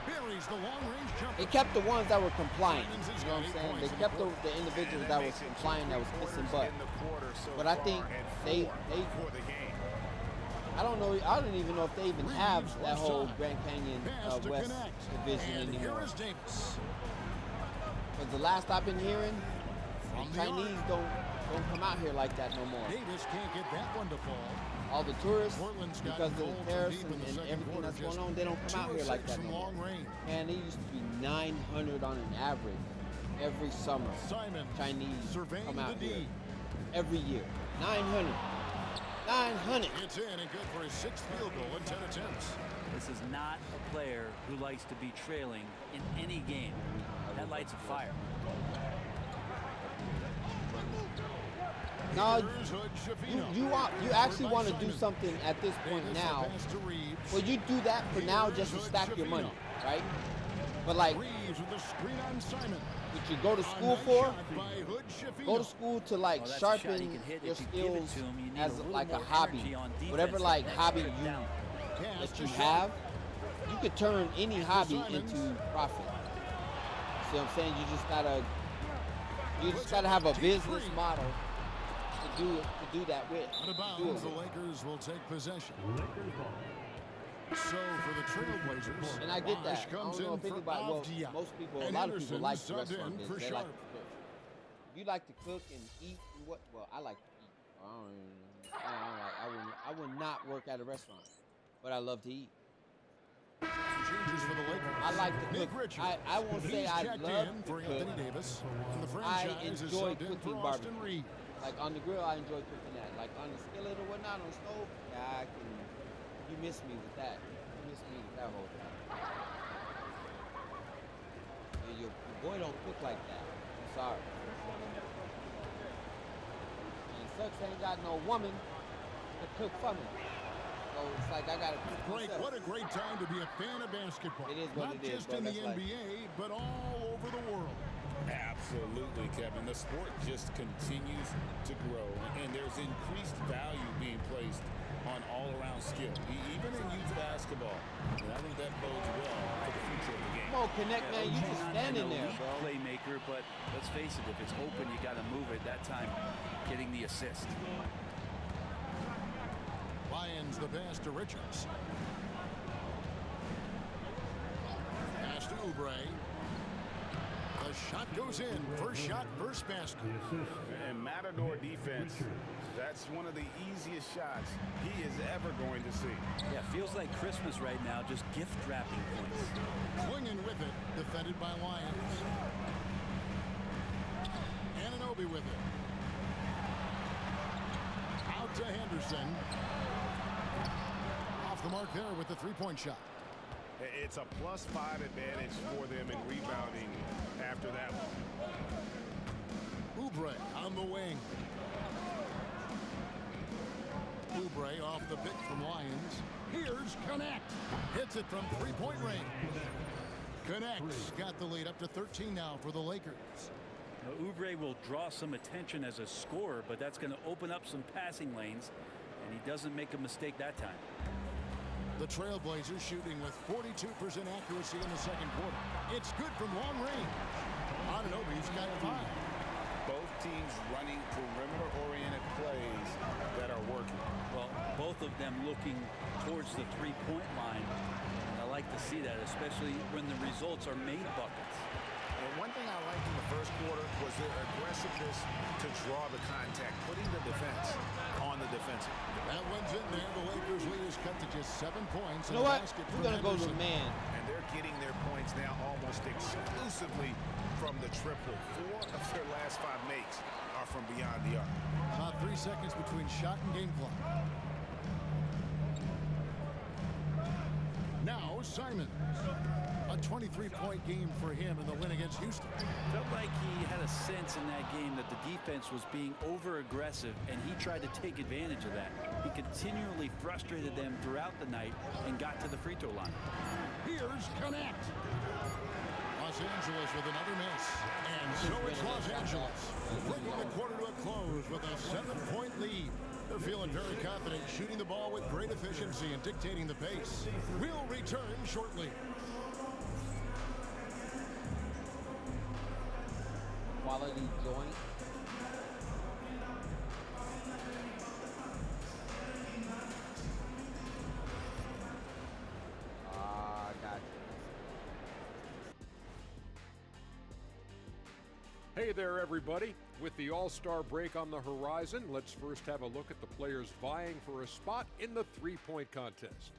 buries the long-range jumper. They kept the ones that were compliant. Simons has You know what I'm got 8 saying? They points in kept the the individuals that was compliant, that was kissing butt. in the quarter so But I far, think and they for the game. I don't know. I don't even know if they even have Reeves that left whole side. Grand Canyon Pass to West connect. division And here anymore. is Davis. Because the last I've been hearing, From the the Chinese don't come out here like that no more. Davis can't get that one to fall. all the tourists, Portland's got because of the gold tariffs deep in the and second everything quarter, that's going just on, they don't come out 2 here of like 6 that from no more. long range. And it used to be 900 on an average every summer. Simon Chinese surveying come out the here D. every year. 900. 900. It's in and good for his 6th field goal in 10 attempts. This is not a player who likes to be trailing in any game. That lights a fire. No, you actually want to do something at this point now. Well, you do that for now just to stack your money, right? But like, what you go to school for? Go to school to like sharpen your skills as like a hobby. Whatever like hobby that you have, you could turn any hobby into profit. See what I'm saying? You just gotta have a business model to do that with. Out of bounds, the Lakers will take possession. So for the Trailblazers, and I get that. I comes don't know in if anybody, well, most people, a lot of people like the restaurant business. They like to cook. If you like to cook and eat, and what? Well, I like to eat. I would not work at a restaurant, but I love to eat. Changes for the Lakers. I like to cook. I won't say I love to for cook. Anthony Davis. And the I franchise is enjoy subbed in cooking for barbecue. Austin Reed. Like on the grill, I enjoy cooking that. Like on the skillet or whatnot, on the stove, yeah, I can. You miss me with that. You miss me with that whole time. And your boy don't cook like that. I'm sorry. And it sucks I ain't got no woman to cook for me. So it's like I gotta cook myself. What a great time to be a fan of basketball. It is what Not it is, just bro. in the That's NBA, but all over the world. Absolutely, Kevin. The sport just continues to grow, and there's increased value being placed on all-around skill, even in youth basketball. And I think that bodes well for the future of the game. Come on, Connect, man. You just standing there, bro. Playmaker, but let's face it, if it's open, you got to move it. That time, getting the assist. Lions the pass to Richards. Pass to Oubre. The shot goes in. First shot, first basket. And Matador defense, that's one of the easiest shots he is ever going to see. Yeah, feels like Christmas right now, just gift wrapping points. Clinging with it, defended by Lions. Anunoby with it. Out to Henderson. Off the mark there with the three-point shot. It's a +5 advantage for them in rebounding after that one. Oubre on the wing. Oubre off the pick from Lions. Here's Connect. Hits it from three-point range. Connect's got the lead up to 13 now for the Lakers. Now, Oubre will draw some attention as a scorer, but that's going to open up some passing lanes, and he doesn't make a mistake that time. The Trailblazers shooting with 42% accuracy in the second quarter. It's good from long range. Anunoby's got 5. Both teams running perimeter-oriented plays that are working. Well, both of them looking towards the three-point line. And I like to see that, especially when the results are made buckets. And one thing I liked in the first quarter was their aggressiveness to draw the contact, putting the defense on the defensive. That one's in there. The Lakers lead is cut to just 7 points. You know what? We're going to go to the man. And they're getting their points now almost exclusively from the triple. 4 of their last 5 makes are from beyond the arc. About 3 seconds between shot and game clock. Now Simon. A 23-point game for him in the win against Houston. Felt like he had a sense in that game that the defense was being over-aggressive, and he tried to take advantage of that. He continually frustrated them throughout the night and got to the free throw line. Here's Connect. Los Angeles with another miss. And so it's Los Angeles, bringing the quarter to a close with a 7-point lead. They're feeling very confident, shooting the ball with great efficiency and dictating the pace. We'll return shortly. Quality joint. Hey, Hey there, everybody. With the All-Star break on the horizon, let's first have a look at the players vying for a spot in the three-point contest.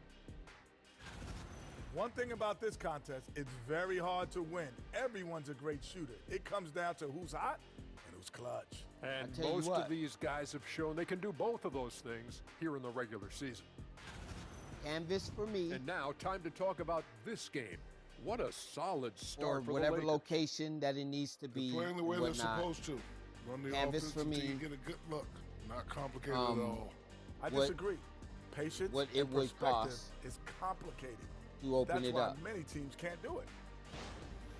One thing about this contest, it's very hard to win. Everyone's a great shooter. It comes down to who's hot and who's clutch. And most of these guys have shown they can do both of those things here in the regular season. Canvas for me. And now, time to talk about this game. What a solid start for whatever the Lakers. location that it needs to be. Playing the way they're supposed to. Run the Canvas for me. Get a good look. Not complicated at all. I disagree. Patience what it and would perspective cost is complicated. to open That's it why up. many teams can't do it.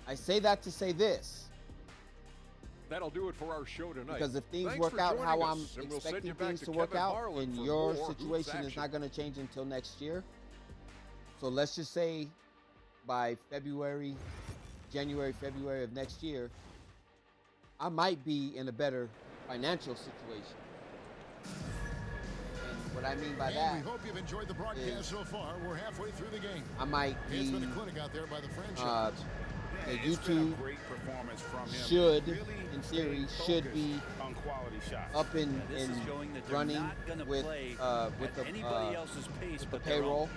I say that to say this. That'll do it for our show tonight. Because if things Thanks work for out joining how us, I'm and we'll send expecting you back things to to work Kevin out, Harlan and for your more hoops situation is action. not going to change until next year. So let's just say by January, February of next year, I might be in a better financial situation. And what I mean by that, we hope you've enjoyed the broadcast so far. We're halfway through the game. I might be It's been a clinic out there by the franchise. the It's been a YouTube great performance from him. should, Really in theory, stayed should focused be on quality shots. up in This is showing that they're running not gonna with play the anybody else's pace with the but their payroll. own.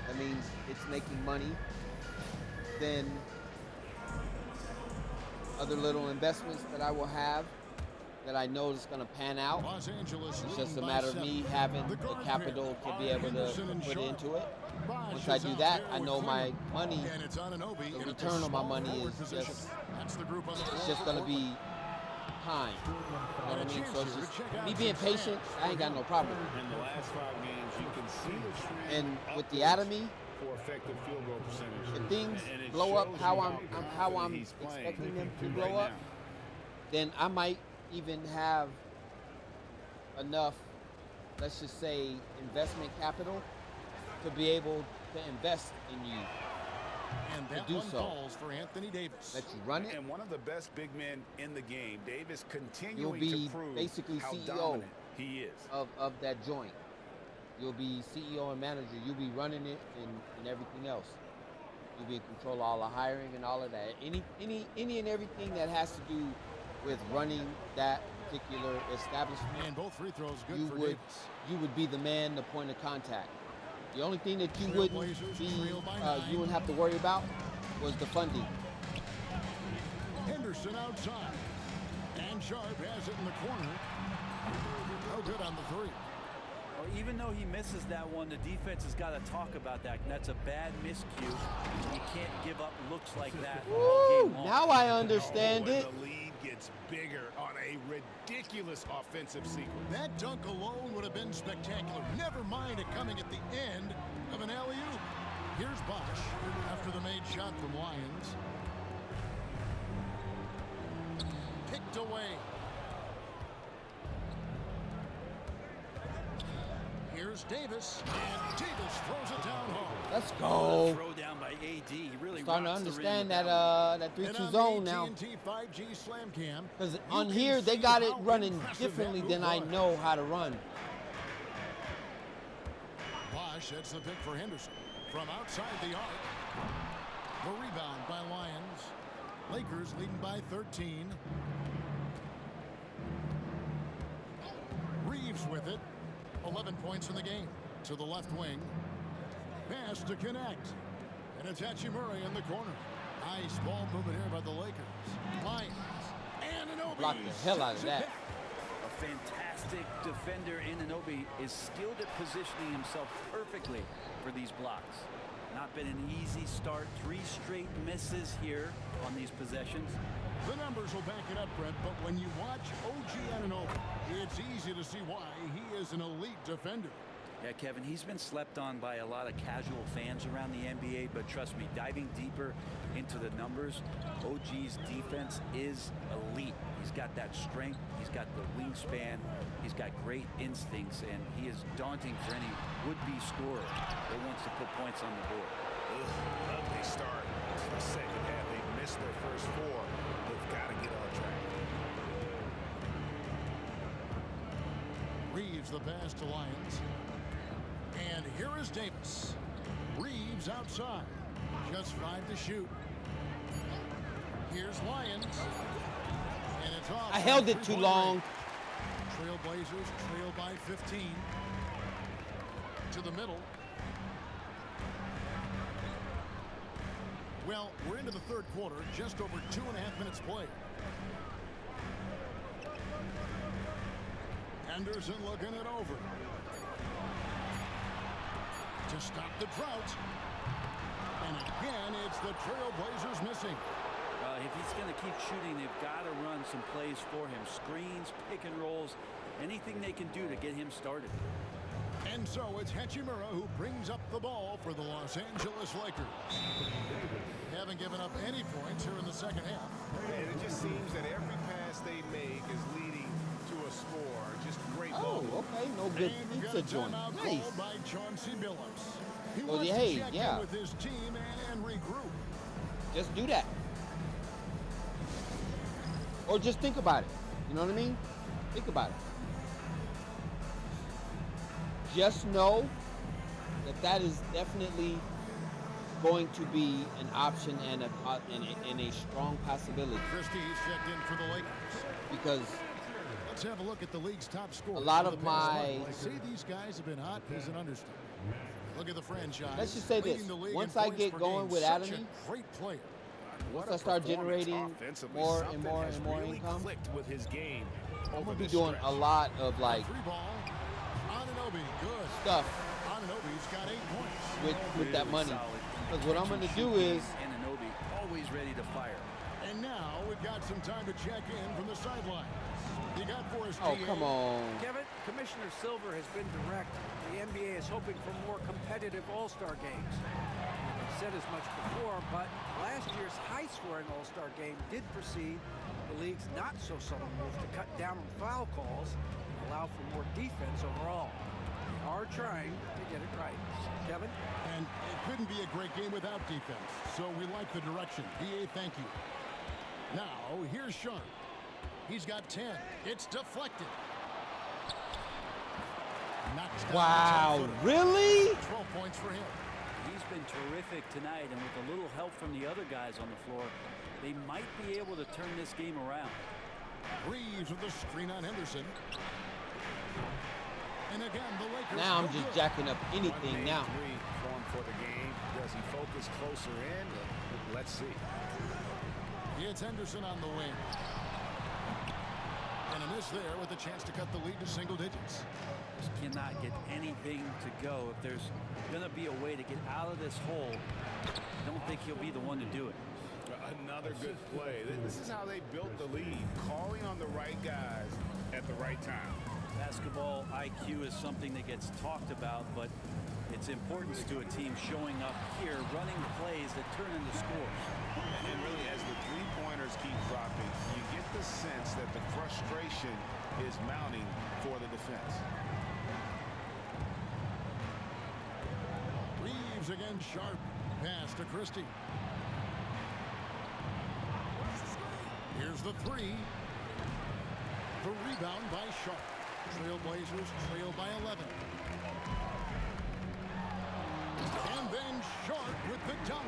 That means it's making money. Then other little investments that I will have that I know is going to pan out. Los Angeles It's just a leading by matter of 7. me having The the guard capital pair to be are able to Henderson and put Sharp. into it. Bosh Once I is do out that, there I with know my Clement. money, And it's Anunoby the in at return on my small money forward is position. just, That's the group on the it's floor just for going to Portland. be time. You know what I And a mean? chance So it's here to just check out me being some patient, stats I ain't got no problem. In the last 5 games, you can see the trend And with the upwards Atomy, for effective field goal percentage. if things And it blow up shows how you I'm he's playing expecting them to right blow up, now. then I might even have enough, let's just say, investment capital to be able to invest in you. And to that do one so. falls for Anthony Davis. Let you run it. And one of the best big men in the game, Davis, You'll continuing be to prove basically how CEO dominant he is. of that joint. You'll be CEO and manager. You'll be running it and everything else. You'll be in control of all the hiring and all of that. Any and everything that has to do with running that particular establishment. And both free throws good you for would Davis. you would be the man, the point of contact. The only thing that you wouldn't Trailblazers be trail by 9. you wouldn't have to worry about was the funding. Henderson outside. And Sharp has it in the corner. No good on the three. Well, even though he misses that one, the defense has got to talk about that. And that's a bad miscue. You can't give up looks like that. all Woo! game long. Now I understand When it. the lead gets bigger on a ridiculous offensive sequence. That dunk alone would have been spectacular. Never mind it coming at the end of an alley-oop. Here's Bosh after the made shot from Lyons. Picked away. Here's Davis, and Davis throws it down home. Let's What go. a throw down by AD. He really Starting to rocks the rim understand with that one. that 3-2 And on zone the now. AT&T 5G Slam Cam, Because you on can here they see got it how running impressive differently that than move I was. know how to run. Bosh hits the pick for Henderson from outside the arc. The rebound by Lyons. Lakers leading by 13. Reeves with it. 11 points in the game. To the left wing. Pass to connect. And it's Hachimura in the corner. Nice ball movement here by the Lakers. Lyons. And Anunoby. Block the hell out of that. A fantastic defender in Anunoby is skilled at positioning himself perfectly for these blocks. Not been an easy start. 3 straight misses here on these possessions. The numbers will back it up, Brett, but when you watch OG Anunoby, it's easy to see why he is an elite defender. Yeah, Kevin, he's been slept on by a lot of casual fans around the NBA, but trust me, diving deeper into the numbers, OG's defense is elite. He's got that strength, he's got the wingspan, he's got great instincts, and he is daunting for any would-be scorer that wants to put points on the board. Ugly start to the second half. They missed their first 4. They've got to get on track. Reeves the pass to Lyons. And here is Davis. Reeves outside. Just 5 to shoot. Here's Lyons. And it's off. I held it too long. Trailblazers trail by 15. To the middle. Well, we're into the third quarter, just over 2.5 minutes played. Henderson looking it over. To stop the drought. And again, it's the Trailblazers missing. If he's going to keep shooting, they've got to run some plays for him. Screens, pick and rolls, anything they can do to get him started. And so it's Hachimura who brings up the ball for the Los Angeles Lakers. They haven't given up any points here in the second half. And it just seems that every pass they make is leading to a score. Just great Oh, ball. okay. No good pizza joint. Nice. By Chauncey Billups. He Well, wants hey, to check yeah. in with his team and regroup. Just do that. Or just think about it. You know what I mean? Think about it. Just know that that is definitely going to be an option and a strong possibility. Christie's checked in for the Lakers. Because let's have a look at the league's top scorers. a lot of my... Say these guys have been hot is an understatement. Look at the franchise. Let's just say this. Once I get going with Adamy, great player. once I start generating more and more and more really income, clicked with his game. I'm going to be doing a lot of like stuff Ananobi's got 8 points. with that money. Because what I'm going to do is... Ananobi always ready to fire. And now we've got some time to check in from the sidelines. You got for us, Oh, come on. Kevin, Commissioner Silver has been direct. The NBA is hoping for more competitive All-Star games. I've said as much before, but last year's high-scoring All-Star game did precede the league's not-so-subtle move to cut down on foul calls and allow for more defense overall. They are trying to get it right. Kevin? And it couldn't be a great game without defense, so we like the direction. BA, thank you. Now, here's Sharp. He's got 10. It's deflected. Wow, really? 12 points for him. He's been terrific tonight, and with a little help from the other guys on the floor, they might be able to turn this game around. Reeves with the screen on Henderson. And again, the Lakers. Now I'm just jacking up anything now. Form for the game. Does he focus closer in? Let's see. It's Henderson on the wing. And a miss there with a chance to cut the lead to single digits. Just cannot get anything to go. If there's going to be a way to get out of this hole, I don't think he'll be the one to do it. Another good play. This is how they built the lead. Calling on the right guys at the right time. Basketball IQ is something that gets talked about, but its importance to a team showing up here, running plays that turn into scores. And really, as the three-pointers keep dropping, you get the sense that the frustration is mounting for the defense. Reeves again, Sharp. Pass to Christie. Here's the three. The rebound by Sharp. Trailblazers trail by 11. And then Sharp with the dunk.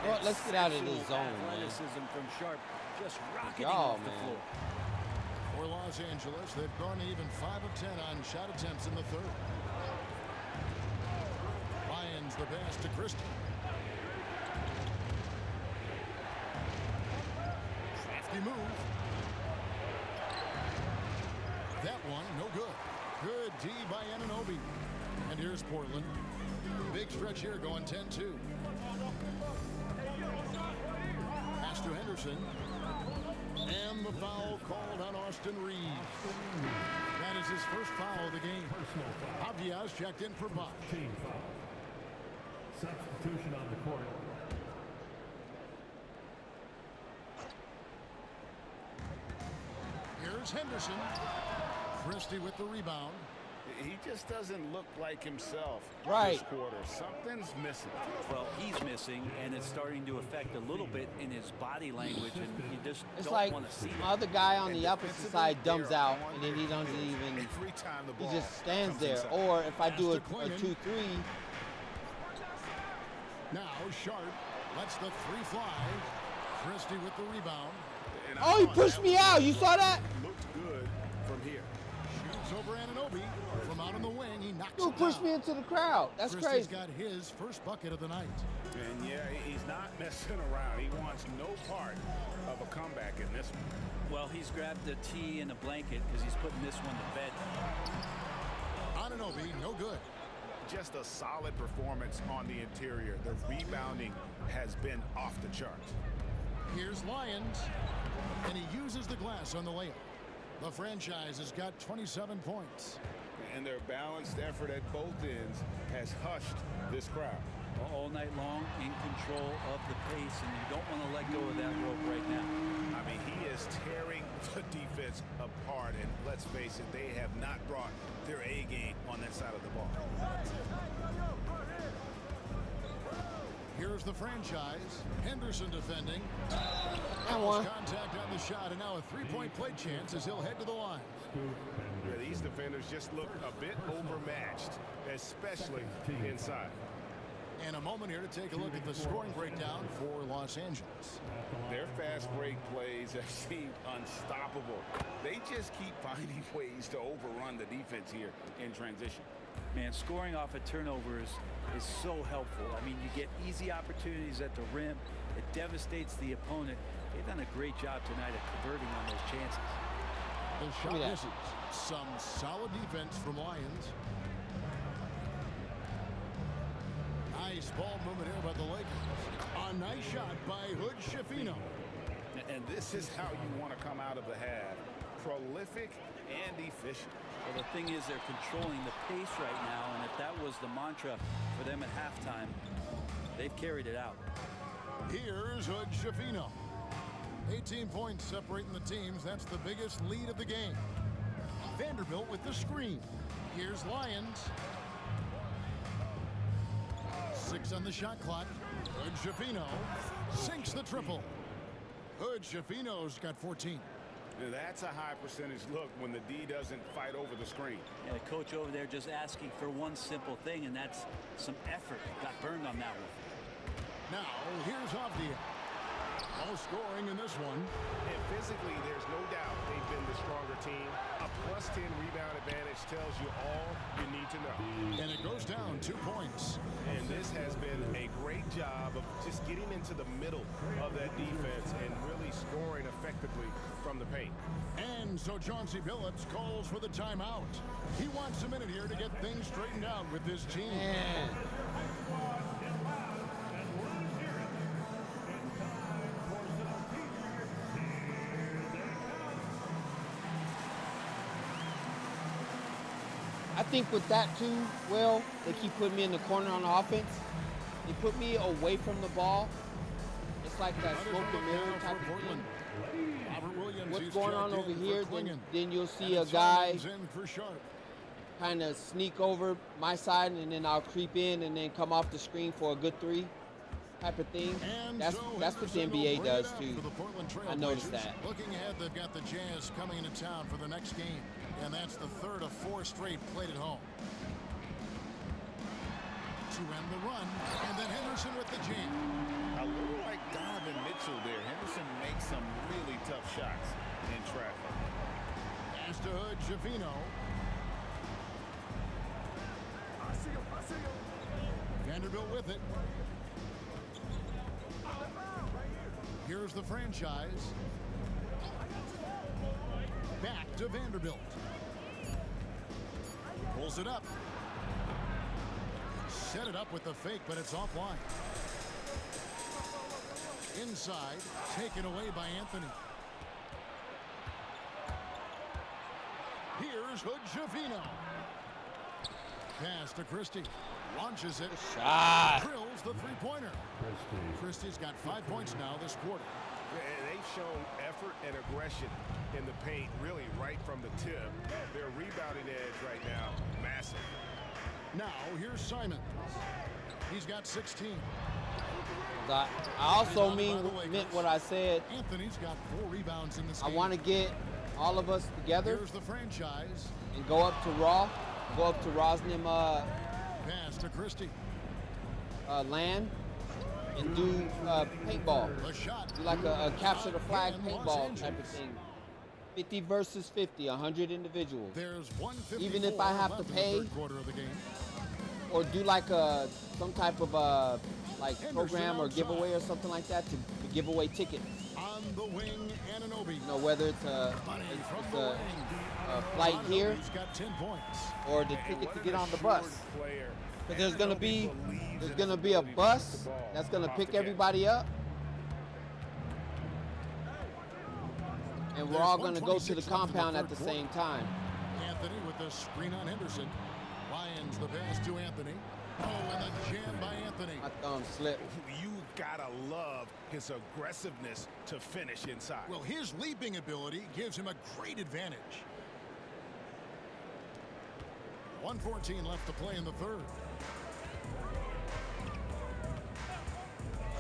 Well, let's get out of this zone, man. Athleticism from Sharp, just rocketing Y'all, off the man. floor. For Los Angeles, they've gone even 5 of 10 on shot attempts in the third. Lyons the pass to Christie. Crafty move. That one, no good. Good D by Anunoby. And here's Portland. Big stretch here going 10-2. Pass to Henderson. And the foul called on Austin Reeves. That is his first foul of the game. Avias checked in for Bosch. Team foul. Substitution on the court. Here's Henderson. Christie with the rebound. He just doesn't look like himself Right. this quarter. Something's missing. Well, he's missing, and it's starting to affect a little bit in his body language, and you just It's don't like want to see my that. other guy on the opposite side dumps out, and then he doesn't even, Every time the he ball just stands comes there. inside. Or if I do a Pass to 2-3, Now Sharp lets the three fly. Christie with the rebound. Oh, he pushed me out. You saw that? Looked good from here. Shoots over Anunoby from out on the wing. He knocks Dude it pushed down. me into the crowd. That's Christie's crazy. got his first bucket of the night. And yeah, he's not messing around. He wants no part of a comeback in this one. Well, he's grabbed a tee and a blanket because he's putting this one to bed. Anunoby, no good. Just a solid performance on the interior. The rebounding has been off the charts. Here's Lyons, and he uses the glass on the layup. The franchise has got 27 points. And their balanced effort at both ends has hushed this crowd. All night long, in control of the pace, and you don't want to let go of that rope right now. I mean, he is tearing the defense apart, and let's face it, they have not brought their A game on that side of the ball. Here's the franchise. Henderson defending. one. Contact on the shot, and now a three-point play chance as he'll head to the line. Yeah, these defenders just look a bit overmatched, especially inside. And a moment here to take a look at the scoring breakdown for Los Angeles. Their fast break plays have seemed unstoppable. They just keep finding ways to overrun the defense here in transition. Man, scoring off of turnovers is so helpful. I mean, you get easy opportunities at the rim. It devastates the opponent. They've done a great job tonight at converting on those chances. The shot misses. Some solid defense from Lyons. Nice ball movement here by the Lakers. A nice shot by Hood Schifino. And this is how you want to come out of the half. Prolific and efficient. Well, the thing is they're controlling the pace right now, and if that was the mantra for them at halftime, they've carried it out. Here's Hood Schifino. 18 points separating the teams. That's the biggest lead of the game. Vanderbilt with the screen. Here's Lyons. 6 on the shot clock. Hood Schifino sinks the triple. Hood Schifino's got 14. That's a high percentage look when the D doesn't fight over the screen. Yeah, the coach over there just asking for one simple thing, and that's some effort. Got burned on that one. Now, here's Avdia. No scoring in this one. And physically, there's no doubt they've been the stronger team. A +10 rebound advantage tells you all you need to know. And it goes down 2 points. And this has been a great job of just getting into the middle of that defense and really scoring effectively from the paint. And so Chauncey Billups calls for the timeout. He wants a minute here to get things straightened out with this team. I think with that too, Will, they keep putting me in the corner on offense. They put me away from the ball. It's like that smoke and mirror type of thing. What's going on over here, then you'll see a guy kind of sneak over my side, and then I'll creep in and then come off the screen for a good three type of thing. That's what the NBA does too. I noticed that. Looking ahead, they've got the Jazz coming into town for the next game, and that's the third of 4 straight played at home. To end the run, and then Henderson with the jam. A little like Donovan Mitchell there. Henderson makes some really tough shots in traffic. Pass to Hood Schifino. Vanderbilt with it. Here's the franchise. Back to Vanderbilt. Pulls it up. Set it up with the fake, but it's offline. Inside, taken away by Anthony. Here's Hood Schifino. Pass to Christie. Launches it. Shot. Drills the three-pointer. Christie's got 5 points now this quarter. And they've shown effort and aggression in the paint, really right from the tip. Their rebounding edge right now, massive. Now, here's Simons. He's got 16. I also meant what I said. Anthony's got 4 rebounds in this I game. want to get all of us together. Here's the franchise. And go up to Raw. Go up to Rosnim Pass to Christie. land and do paintball. Do like a capture the flag paintball type of thing. 50 versus 50, 100 individuals. Even if I have to pay or do like some type of like program or giveaway or something like that to give away tickets. On the wing, Anunoby. You know, whether it's a flight here or the ticket to get on the bus. But there's gonna be a bus that's gonna pick everybody up, and we're all gonna go to the compound at the same time. Anthony with the screen on Henderson. Lions the pass to Anthony. Oh, and the jam by Anthony. My thumb slipped. You gotta love his aggressiveness to finish inside. Well, his leaping ability gives him a great advantage. 1:14 left to play in the third.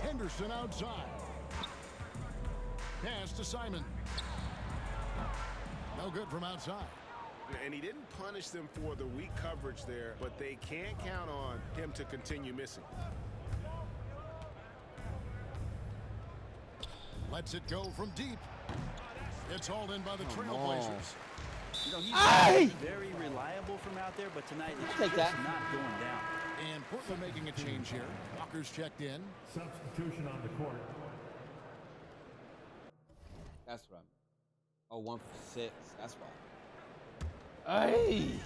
Henderson outside. Pass to Simon. No good from outside. And he didn't punish them for the weak coverage there, but they can't count on him to continue missing. Lets it go from deep. It's hauled in by the Trailblazers. You know, he's very reliable from out there, but tonight it's take that. not going down. And Portland making a change here. Walker's checked in. Substitution on the court. That's right. Oh, 1 for 6. That's right. Hey!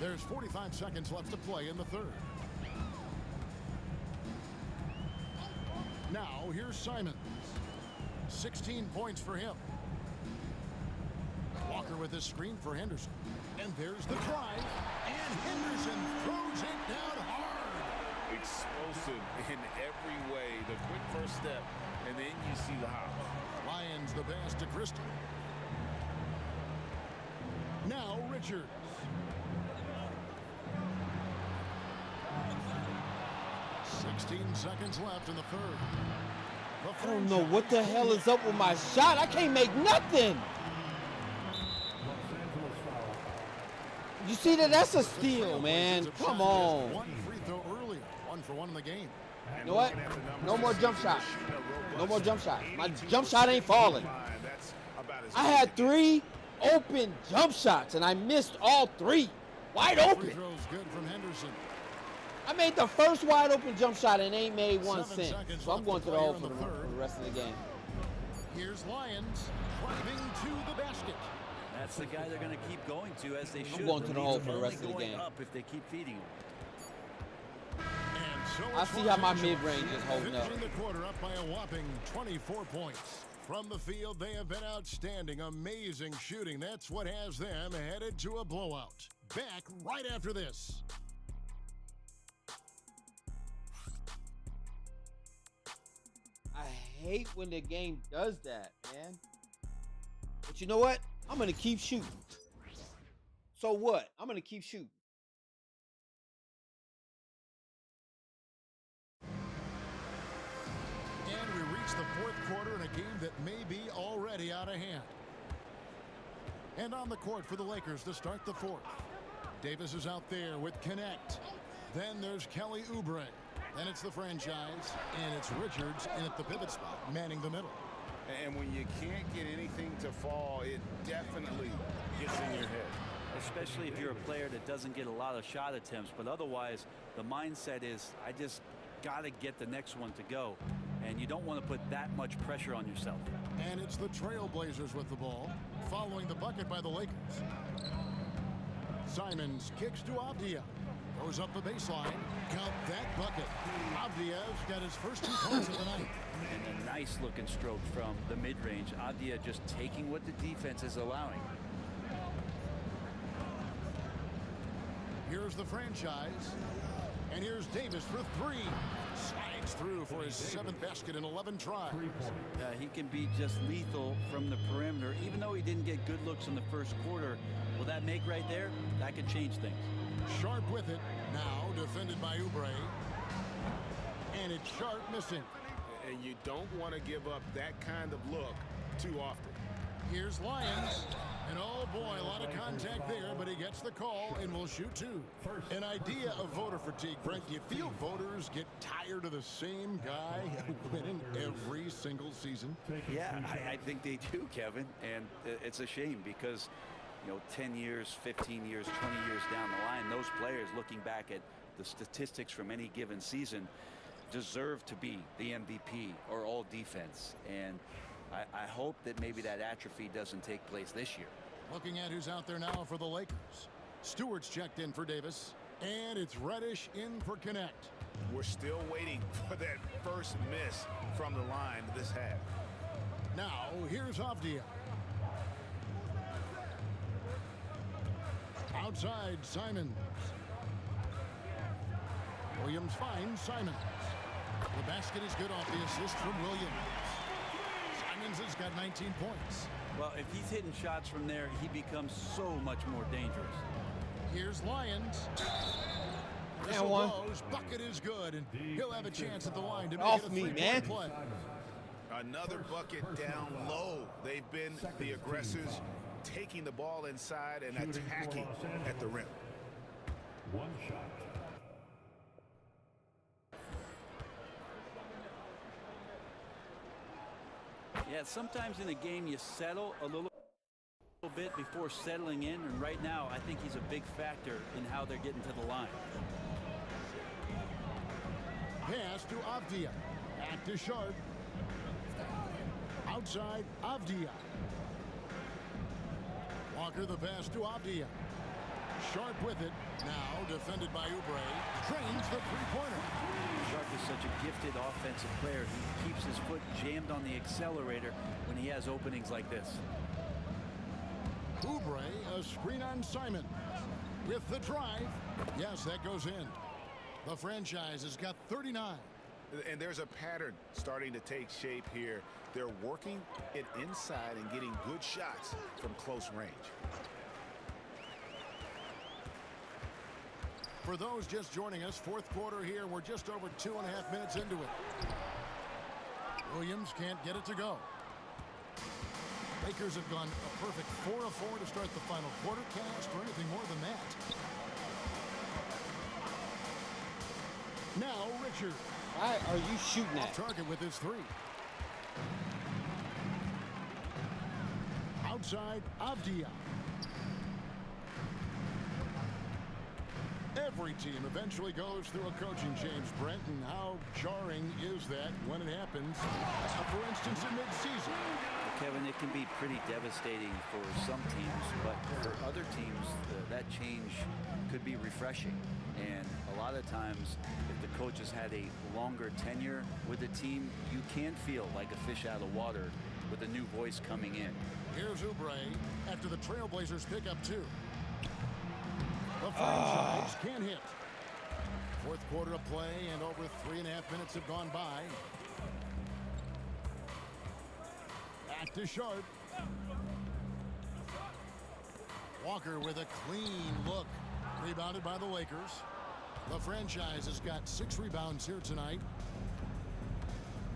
There's 45 seconds left to play in the third. Now, here's Simons. 16 points for him. Walker with his screen for Henderson. And there's the drive. And Henderson throws it down hard. Explosive in every way. The quick first step, and then you see the hop. Lions the pass to Christie. Now Richards. .16 seconds left in the third. I don't know what the hell is up with my shot. I can't make nothing. You see that? That's a steal, man. Come on. One free throw earlier. 1 for 1 in the game. You know what? No more jump shots. No more jump shots. My jump shot ain't falling. I had 3 open jump shots, and I missed all 3. Wide open. Free throw's good from Henderson. I made the first wide open jump shot and ain't made 1 cent. So I'm going to the hole for the rest of the game. Here's Lions driving to the basket. That's the guy they're going to keep going to, as they should. I'm going to the hole for the rest of the game. Up if they keep feeding him. I see how my mid-range is holding up. Finishing the quarter up by a whopping 24 points. From the field, they have been outstanding. Amazing shooting. That's what has them headed to a blowout. Back right after this. I hate when the game does that, man. But you know what? I'm going to keep shooting. So what? I'm going to keep shooting. And we reach the fourth quarter in a game that may be already out of hand. And on the court for the Lakers to start the fourth. Davis is out there with Connect. Then there's Kelly Oubre. Then it's the franchise, and it's Richards in at the pivot spot, manning the middle. And when you can't get anything to fall, it definitely gets in your head. Especially if you're a player that doesn't get a lot of shot attempts, but otherwise the mindset is, I just got to get the next one to go. And you don't want to put that much pressure on yourself. And it's the Trailblazers with the ball, following the bucket by the Lakers. Simons kicks to Avdia. Goes up the baseline. Count that bucket. Avdia's got his first 2 points of the night. And a nice looking stroke from the mid-range. Avdia just taking what the defense is allowing. Here's the franchise. And here's Davis for 3. Slides through for his 7th basket in 11 tries. He can be just lethal from the perimeter. Even though he didn't get good looks in the first quarter, will that make right there? That could change things. Sharp with it. Now defended by Oubre. And it's Sharp missing. And you don't want to give up that kind of look too often. Here's Lions. And oh boy, a lot of contact there, but he gets the call and will shoot two. An idea of voter fatigue, Brent. Do you feel voters get tired of the same guy winning every single season? Yeah, I think they do, Kevin. And it's a shame because, 10 years, 15 years, 20 years down the line, those players looking back at the statistics from any given season deserve to be the MVP or all defense. And I hope that maybe that atrophy doesn't take place this year. Looking at who's out there now for the Lakers. Stewart's checked in for Davis, and it's Reddish in for Connect. We're still waiting for that first miss from the line this half. Now, here's Avdia. Outside, Simons. Williams finds Simons. The basket is good off the assist from Williams. Simons has got 19 points. Well, if he's hitting shots from there, he becomes so much more dangerous. Here's Lyons. Whistle blows. Bucket is good, and he'll have a chance at the line to make it a three-point play. Another bucket down low. They've been the aggressors, taking the ball inside and attacking at the rim. One shot. Yeah, sometimes in a game you settle a little bit before settling in, and right now I think he's a big factor in how they're getting to the line. Pass to Avdia. Back to Sharp. Outside, Avdia. Walker the pass to Avdia. Sharp with it. Now defended by Oubre. Trains the three-pointer. Sharp is such a gifted offensive player. He keeps his foot jammed on the accelerator when he has openings like this. Oubre, a screen on Simon. With the drive. Yes, that goes in. The franchise has got 39. And there's a pattern starting to take shape here. They're working it inside and getting good shots from close range. For those just joining us, fourth quarter here. We're just over 2.5 minutes into it. Williams can't get it to go. Lakers have gone a perfect 4 of 4 to start the final quarter. Can't ask for anything more than that. Now Richard. Why are you shooting at? Off target with his three. Outside, Avdia. Every team eventually goes through a coaching change, Brent, and how jarring is that when it happens, for instance, in mid-season? Kevin, it can be pretty devastating for some teams, but for other teams, that change could be refreshing. And a lot of times, if the coach has had a longer tenure with the team, you can feel like a fish out of water with a new voice coming in. Here's Oubre after the Trailblazers pick up 2. The franchise can't hit. Fourth quarter of play, and over 3.5 minutes have gone by. Back to Sharp. Walker with a clean look. Rebounded by the Lakers. The franchise has got 6 rebounds here tonight.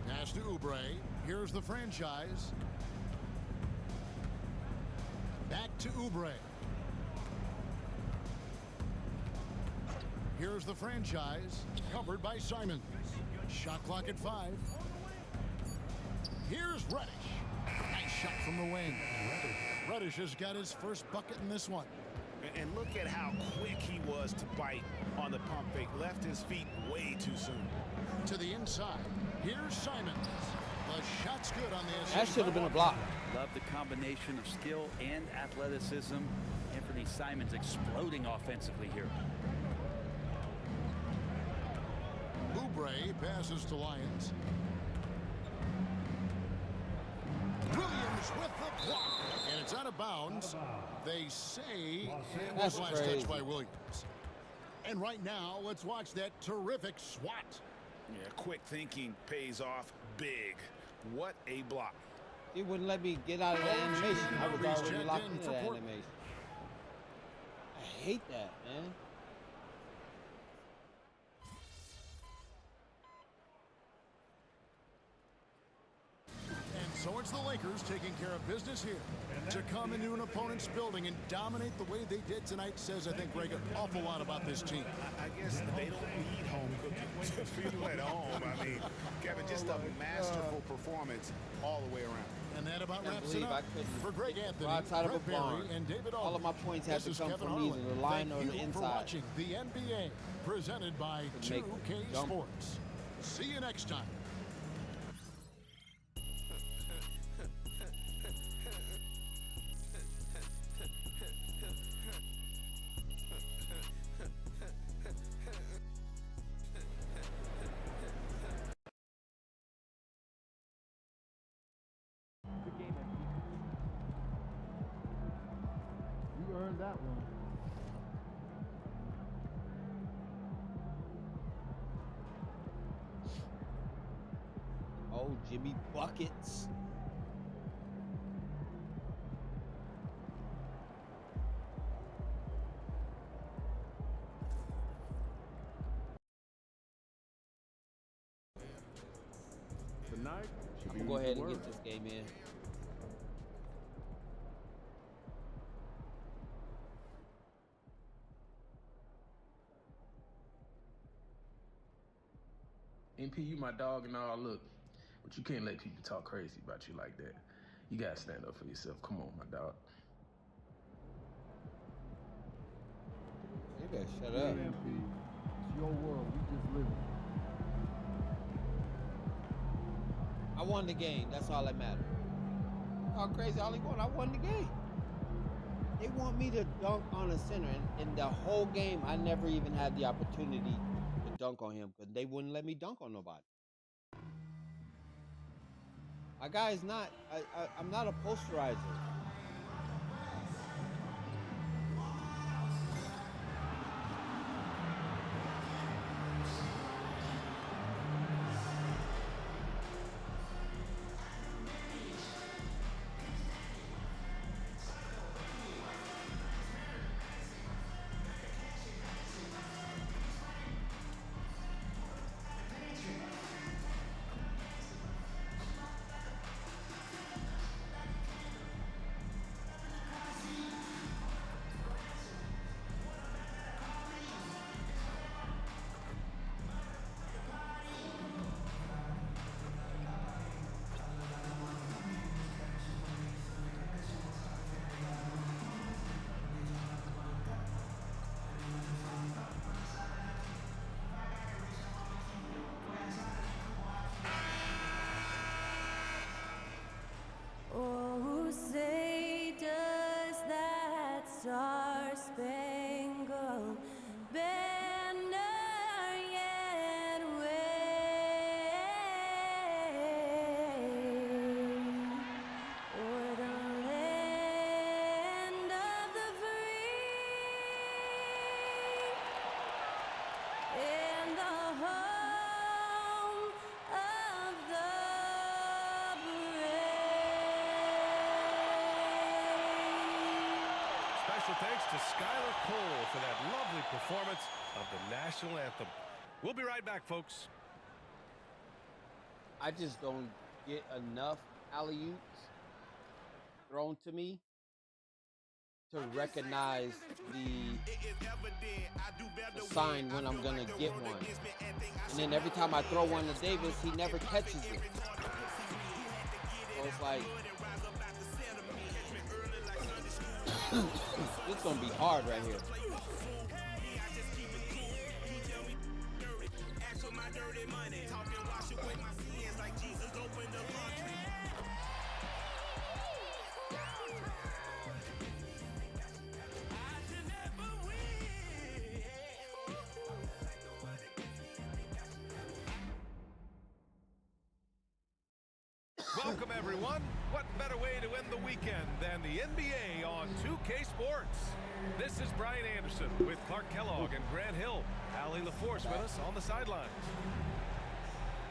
Pass to Oubre. Here's the franchise. Back to Oubre. Here's the franchise, covered by Simons. Shot clock at 5. Here's Reddish. Nice shot from the wing. Reddish has got his first bucket in this one. And look at how quick he was to bite on the pump fake. Left his feet way too soon. To the inside. Here's Simons. The shot's good on the assist. That should have been a block. Love the combination of skill and athleticism. Anthony Simons exploding offensively here. Oubre passes to Lyons. Williams with the block. And it's out of bounds. They say it was last touch by Williams. And right now, let's watch that terrific swat. Yeah, quick thinking pays off big. What a block. It wouldn't let me get out of the animation. I was already locked into the animation. I hate that, man. And so it's It's the Lakers taking care of business here. To come into an opponent's building and dominate the way they did tonight says, I think, Greg, an awful lot about this team. I guess they don't need home cooking to feel at home. I mean, Kevin, just a masterful performance all the way around. And that about I wraps believe it I up couldn't for Greg Anthony, outside of a Brett barn. Barry, and David All of my points had to come from either the line or the Thank you for inside. watching the NBA, presented by To make 2K jump. Sports. See you next time. Good game, MP. You earned that one. Oh, Jimmy Buckets. Tonight should I'm be gonna go ahead and work. get this game in. MP, you my dog and all, look, but you can't let people talk crazy about you like that. You gotta stand up for yourself. Come on, my dog. You better shut Yeah, up. MP. It's your world. We just live it. I won the game. That's all that matters. How crazy all he won. I won the game. They want me to dunk on a center, and the whole game, I never even had the opportunity to dunk on him because they wouldn't let me dunk on nobody. My guy is not. I'm not a posterizer. Oh, say does that star-spangled banner yet wave o'er the land of the free and the home of the Special thanks to Skylar Cole for that lovely performance of the national anthem. We'll be right back, folks. I just don't get enough alley-oops thrown to me to recognize the sign when I'm gonna get one. And then every time I throw one to Davis, he never catches it. So it's like it's gonna be hard right here. Welcome, everyone. What better way to end the weekend than the NBA on 2K Sports? This is Brian Anderson with Clark Kellogg and Grant Hill. Allie LaForce with us on the sidelines.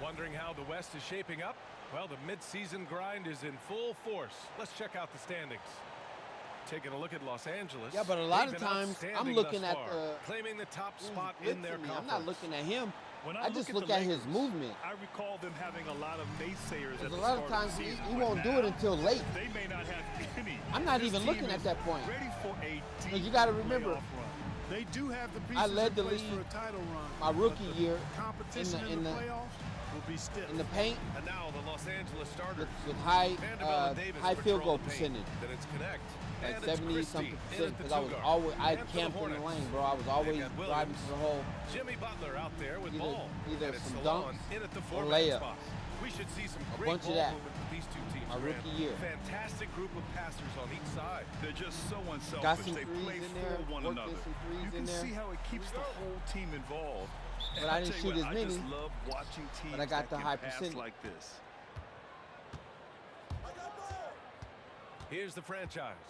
Wondering how the West is shaping up? Well, the mid-season grind is in full force. Let's check out the standings. Taking a look at Los Angeles. Yeah, but a lot They've of been times I'm outstanding looking thus at far, the claiming the top spot good in their to me. conference. I'm not looking at him When I just look look the at his Lakers, movement. I recall them having a lot of naysayers at Because the a lot start of times the he season. won't do it until late. They may not have any. I'm not This even team looking is at that point. Ready for a Because you got to remember, playoff run. They do have the pieces I led the in place league for a title run. my rookie but the year competition in the playoffs will be stiff. in the paint And now the Los Angeles starters. with high Vanderbilt and Davis high field patrol goal the paint. percentage. Then it's Connect. Like And it's 70-something Christie in percent at the because I was two-guard. always I And for the camped in the Hornets, lane, bro. I was always they've got driving Williams. to the hole. Jimmy Butler out there with Either- ball. either And it's some Salon dunks in at the or 4-man layups. spot. We should see some A great bunch of ball that. movement with these two teams. My Grant. rookie year. Fantastic group of passers on each side. They're just so unselfish. Got some They threes play in there, for one worked in another. some threes You in can there. see how it keeps the whole team involved. But And I I'll didn't tell shoot you as what, many. I just love watching teams But I got that the can high pass percentage. like this. Here's the franchise.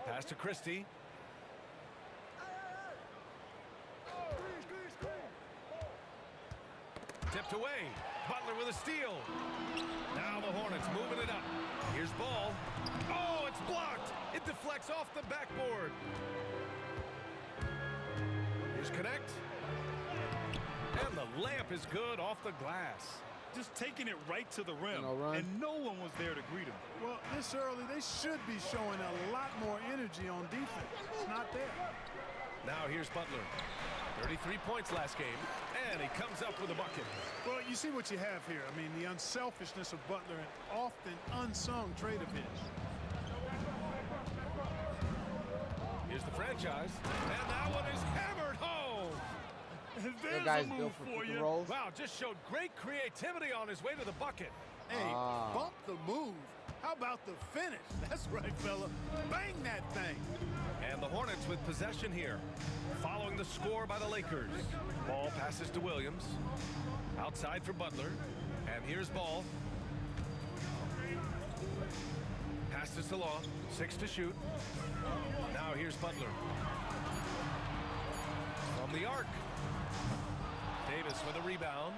Pass to Christie. Tipped away. Butler with a steal. Now the Hornets moving it up. Here's ball. Oh, it's blocked. It deflects off the backboard. Here's Connect. And the layup is good off the glass. Just taking it right to the rim, No run. and no one was there to greet him. Well, this early, they should be showing a lot more energy on defense. It's not there. Now here's Butler. 33 points last game, and he comes up with a bucket. Well, you see what you have here. I mean, the unselfishness of Butler, an often unsung trait of his. Here's the franchise, and that one is hammered home. That guy's built for pick and rolls. Wow, just showed great creativity on his way to the bucket. Hey, bump the move. How about the finish? That's right, fella. Bang that thing. And the Hornets with possession here, following the score by the Lakers. Ball passes to Williams. Outside for Butler. And here's ball. Pass to Salon. 6 to shoot. Now here's Butler. From the arc. Davis with a rebound.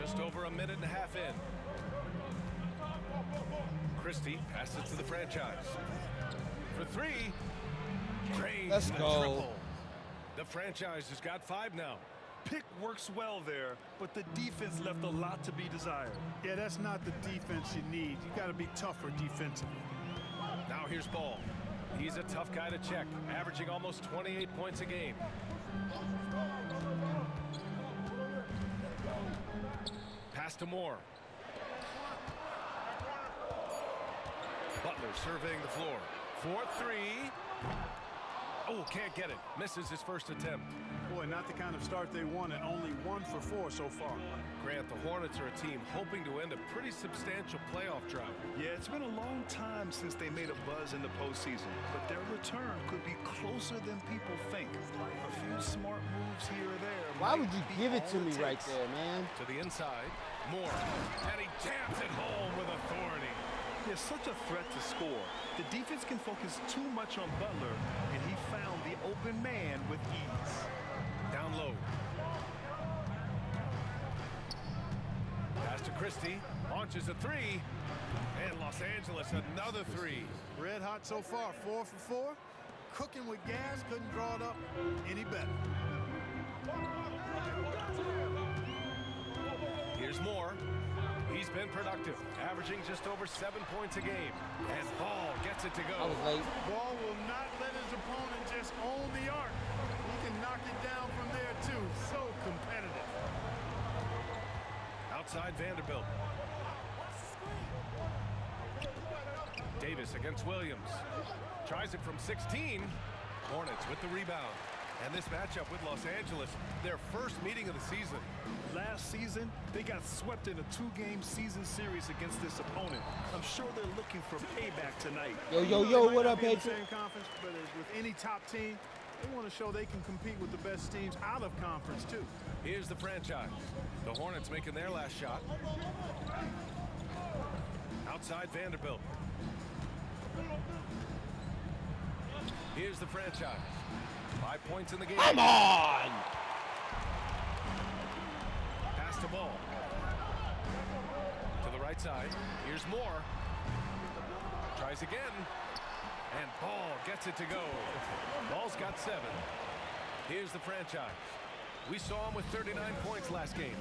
Just over a minute and a half in. Christie passes to the franchise. For 3. Drains Let's the go. triple. The franchise has got 5 now. Pick works well there, but the defense left a lot to be desired. Yeah, that's not the defense you need. You got to be tougher defensively. Now here's Ball. He's a tough guy to check, averaging almost 28 points a game. Pass to Moore. Butler surveying the floor. 4-3. Oh, can't get it. Misses his first attempt. Boy, not the kind of start they wanted. Only 1 for 4 so far. Grant, the Hornets are a team hoping to end a pretty substantial playoff drought. Yeah, it's been a long time since they made a buzz in the postseason, but their return could be closer than people think. A few smart moves here or there. Why would you might give be it to all me right takes. there, man? To the inside, Moore. And he jams it home with authority. He has such a threat to score. The defense can focus too much on Butler, and he found the open man with ease. Down low. Pass to Christie. Launches a 3. And Los Angeles another 3. Red hot so far. 4 for 4. Cooking with gas. Couldn't draw it up any better. Here's Moore. He's been productive, averaging just over 7 points a game. And Ball gets it to go. I was late. Ball will not let his opponent just own the arc. He can knock it down from there, too. So competitive. Outside Vanderbilt. Davis against Williams. Tries it from 16. Hornets with the rebound. And this matchup with Los Angeles, their first meeting of the season. Last season, they got swept in a 2-game season series against this opponent. I'm sure they're looking for payback tonight. Yo, what up, Be in the Patriot? same conference, but as with any top team, they want to show they can compete with the best teams out of conference, too. Here's the franchise. The Hornets making their last shot. Outside Vanderbilt. Here's the franchise. 5 points in the game. Come on! Pass to Ball. To the right side. Here's Moore. Tries again. And Ball gets it to go. Ball's got 7. Here's the franchise. We saw him with 39 points last game.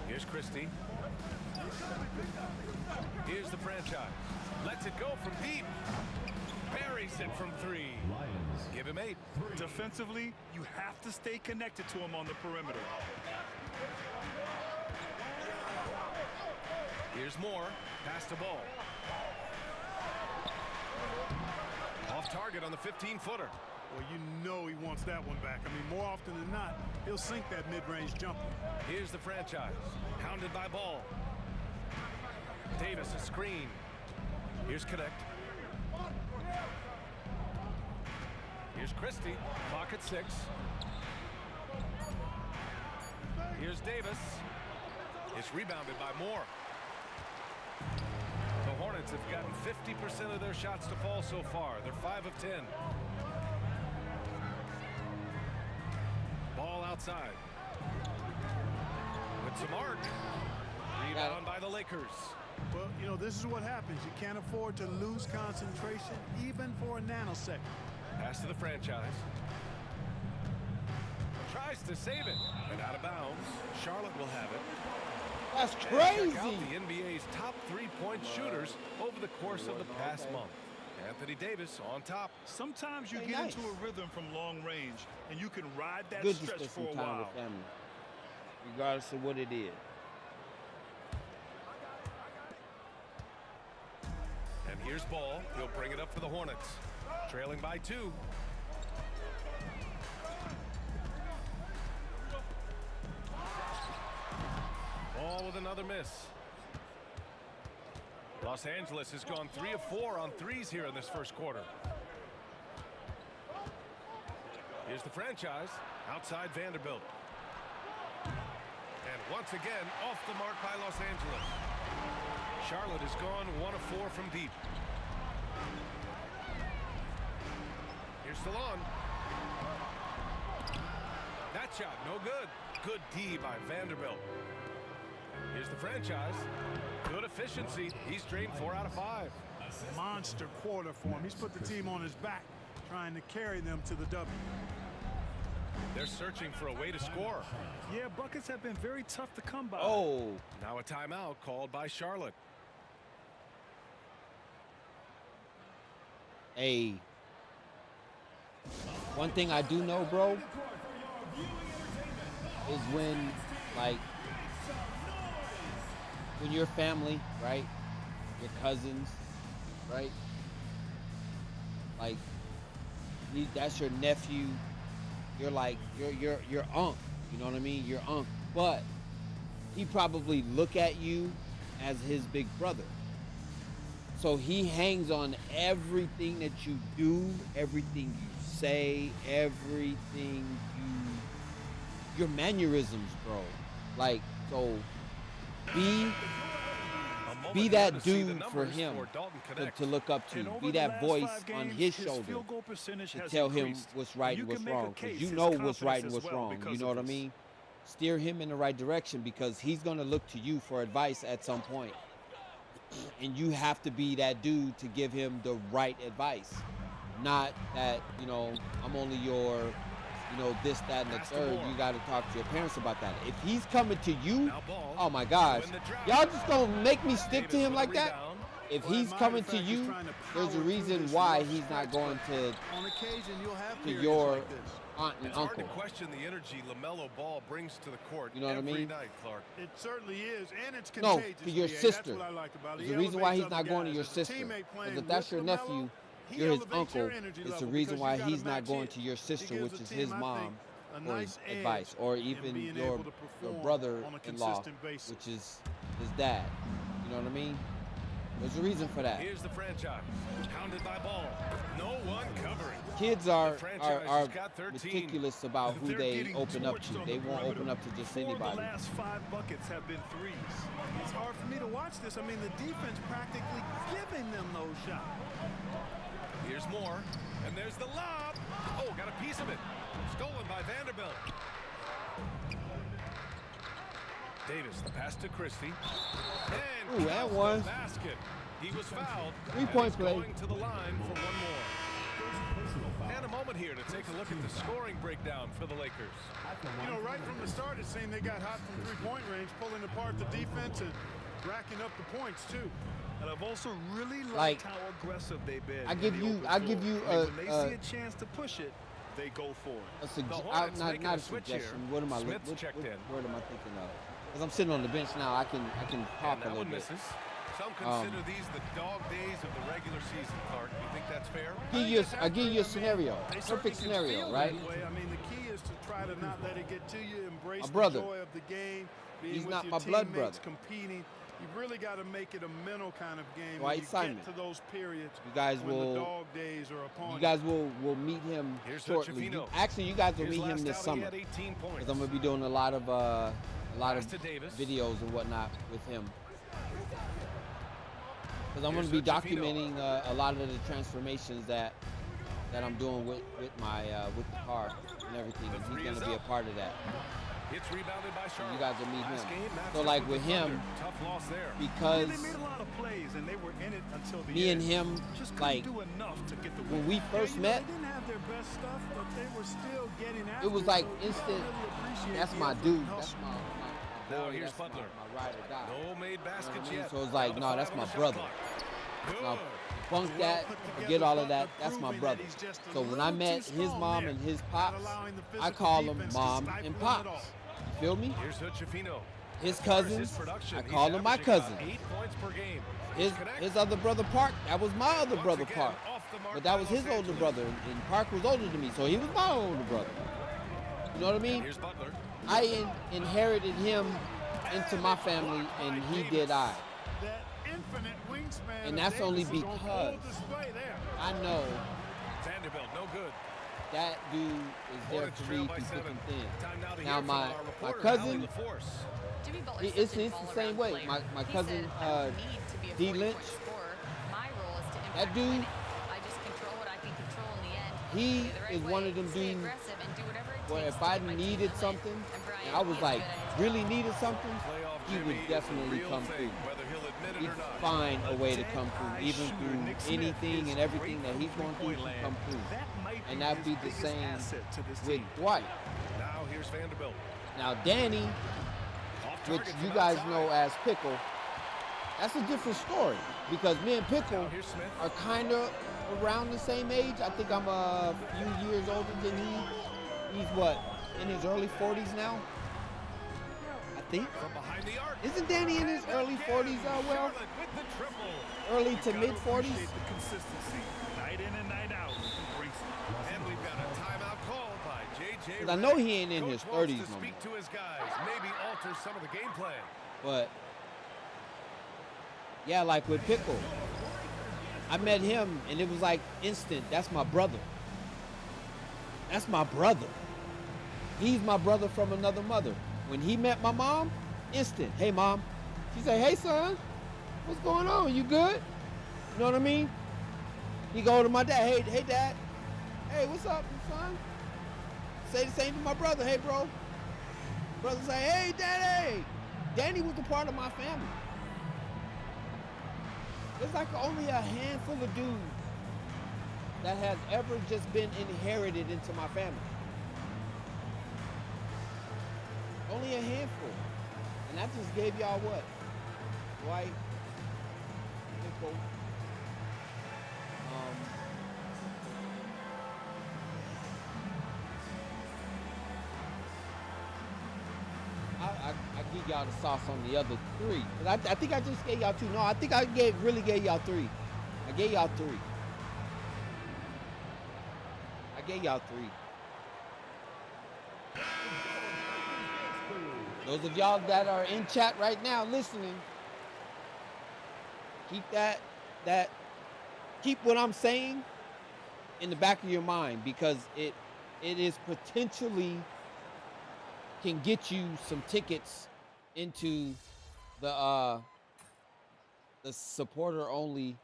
Here's Christie. Here's the franchise. Lets it go from deep. Buries it from 3. Give him 8. Defensively, you have to stay connected to him on the perimeter. Here's Moore. Pass to Ball. Off target on the 15-footer. Well, you know he wants that one back. I mean, more often than not, he'll sink that mid-range jumper. Here's the franchise. Hounded by Ball. Davis a screen. Here's Connect. Here's Christie. Clock at 6. Here's Davis. It's rebounded by Moore. The Hornets have gotten 50% of their shots to fall so far. They're 5 of 10. Ball outside. With some arc. Rebound by the Lakers. Well, you know, this is what happens. You can't afford to lose concentration even for a nanosecond. Pass to the franchise. Tries to save it. And out of bounds. Charlotte will have it. That's And crazy. check out the NBA's top 3-point shooters over the course of the past month. Anthony Davis on top. Sometimes you Hey, get nice. into a rhythm from long range, and you can ride that Good to stretch spend for some a time while. with family, regardless of what it is. And here's Ball. He'll bring it up for the Hornets. Trailing by 2. Ball with another miss. Los Angeles has gone 3 of 4 on threes here in this first quarter. Here's the franchise. Outside Vanderbilt. And once again, off the mark by Los Angeles. Charlotte has gone 1 of 4 from deep. Here's Stallone. That shot, no good. Good D by Vanderbilt. Here's the franchise. Good efficiency. He's drained 4 out of 5. Monster quarter for him. He's put the team on his back, trying to carry them to the W. They're searching for a way to score. Yeah, buckets have been very tough to come by. Oh. Now a timeout called by Charlotte. Hey. One thing I do know, bro, is when, like, when your family, right, your cousins, right, like, that's your nephew, you're like, your uncle, you know what I mean, your uncle, but he probably look at you as his big brother. So he hangs on everything that you do, everything you say, everything your mannerisms, bro. Like, so be that dude for him to look up to. Be that voice on his shoulder to tell him what's right and what's wrong. Because you know what's right and what's wrong. You know what I mean? Steer him in the right direction because he's going to look to you for advice at some point. And you have to be that dude to give him the right advice. Not that, you know, I'm only your, you know, this, that, and the third. You got to talk to your parents about that. If he's coming to you, oh my gosh, y'all just gonna make me stick to him like that? If he's coming to you, there's a reason why he's not going to your aunt and It's uncle. hard to question the energy LaMelo Ball brings to the court You know what I every mean? night, Clark. It certainly is, and it's No, contagious. to your BA. sister. That's what I like about it. There's He a reason why elevates he's not other going to guys. your As a sister. teammate playing Because if that's your with nephew, LaMelo, he you're his elevates your uncle. energy It's the level reason because why you gotta he's not match going it. to your He sister, gives which the is team, his I mom, think, a for nice his advice, or edge in even being your able to perform brother-in-law, on a consistent basis. which is his dad. You know what I mean? There's a reason for that. Here's the franchise. Hounded by Ball. No one covering. Kids The are franchise has got 13. meticulous about who They're they getting open up torched to. on They the won't perimeter. open up to just 4 of anybody. the last 5 buckets have been threes. It's hard for me to watch this. I mean, the defense practically giving them those shots. Here's Moore. And there's the lob. Oh, got a piece of it. Stolen by Vanderbilt. Davis, the pass to Christie. Ooh, And that counts one. the basket. He was fouled. 3-point and he's play. going to the line for one more. And a moment here to take a look at the scoring breakdown for the Lakers. You know, right from the start, it seemed they got hot from three-point range, pulling apart the defense and racking up the points, too. And I've also really Like, liked how aggressive they've been. I in give the you open I give floor. you I mean, when they see a chance to push it, they go for it. not a suggestion. What am I what word am I thinking of? Because I'm sitting on the bench now, I can talk And a that little one bit. misses. Some consider these the dog days of the regular season, Clark. You think that's fair? I give you a scenario, They certainly perfect can scenario, feel right? that way. I mean, the key is to try to not let it get to you, embrace My the brother. joy of the game, being He's with not your my blood teammates, brother. competing. You've really got to make it a mental kind of game Dwight when you Simon. get to those periods You guys when will the dog days are upon You guys will meet him Here's shortly. Hutchifino. Actually, you guys will His meet him last this outing, summer. he had 18 points. Because I'm gonna be doing a lot of Pass to Davis. videos and whatnot with him. Because I'm Here's gonna be Hutchifino. documenting a lot of the transformations that I'm doing with my with the car and everything. And he's gonna be a part of that. It's rebounded by Charlotte. You guys will meet Last him. game, So matchup like with with the him, Thunder. Tough loss there. because They made a lot of plays, and they were in it until the me end. and him, Just couldn't like do enough to get the when win. we first you know, met, they didn't have their best stuff, but they were still getting after it was like so you instant. really appreciate That's the my effort dude. and That's hustle. my Now boy. here's That's Butler. my ride or die. No made You know what baskets I mean? yet. So it's like, Down to no, five that's on my the shot brother. clock. Now, Good. bunk that, forget all of that. That's my brother. He's just a So when I little met too his strong mom there, and his not pops, allowing the I physical call them defense to mom stifle and him pops. at all. You feel me? Here's Hutchifino. His As far as cousins, his production, I he's call them my averaging about cousins. 8 points per game. His other brother Park, that was my other Once brother again, Park. off the mark But that by was Los his older Angeles. brother, and Park was older than me, so he was my older brother. You know what I mean? Here's Butler. I inherited him into my family, and he did I. That infinite wingspan And of that's only Davis is on full because display there. I know Vanderbilt, no good. that dude is there Hornets for trail me by through thick 7. and thin. Time now to Now hear from my our reporter, cousin, Allie LaForce. Jimmy Butler it's the same way. My cousin D Lynch, My role is to that impact dude, winning. I just control what I can control in the end. he Play the right is way, one of them stay dudes aggressive, and do whatever it where takes if to I get my team needed to win. something, And Brian, and I was he is like good at his really needed something, Playoff he Jimmy would is a definitely real come thing, through. whether he'll admit it He'd or not. find a way to come through, even through anything and everything that he's going through to come through. And that'd be the same with Dwight. Now here's Vanderbilt. Now Danny, which target you from guys outside. know as Pickle, that's a different story because me and Pickle Now here's Smith. are kind of around the same age. I think I'm a few years older than he. He's what, in his early 40s now? I think. From behind the arc. Isn't Danny in his early 40s, Well? Charlotte with the triple. Early to mid 40s? The consistency, night in and night out, brings it. And we've got a timeout called by J.J. 'Cause I know he ain't in his Coach wants 30s to no speak more. to his guys, maybe alter some of the game plan. But yeah, like with Pickle, I met him and it was like instant. That's my brother. That's my brother. He's my brother from another mother. When he met my mom, instant. Hey, mom. She said, hey, son, what's going on? You good? You know what I mean? He go to my dad. Hey, dad. Hey, what's up, son? Say the same to my brother. Hey, bro. Brother say, hey, daddy. Danny was a part of my family. There's like only a handful of dudes that has ever just been inherited into my family. Only a handful. And I just gave y'all what? Dwight, Pickle, I give y'all the sauce on the other three. 'Cause I think I just gave y'all two. No, I think I really gave y'all three. I gave y'all three. I gave y'all three. Those of y'all that are in chat right now listening, keep keep what I'm saying in the back of your mind because it is potentially can get you some tickets into the supporter only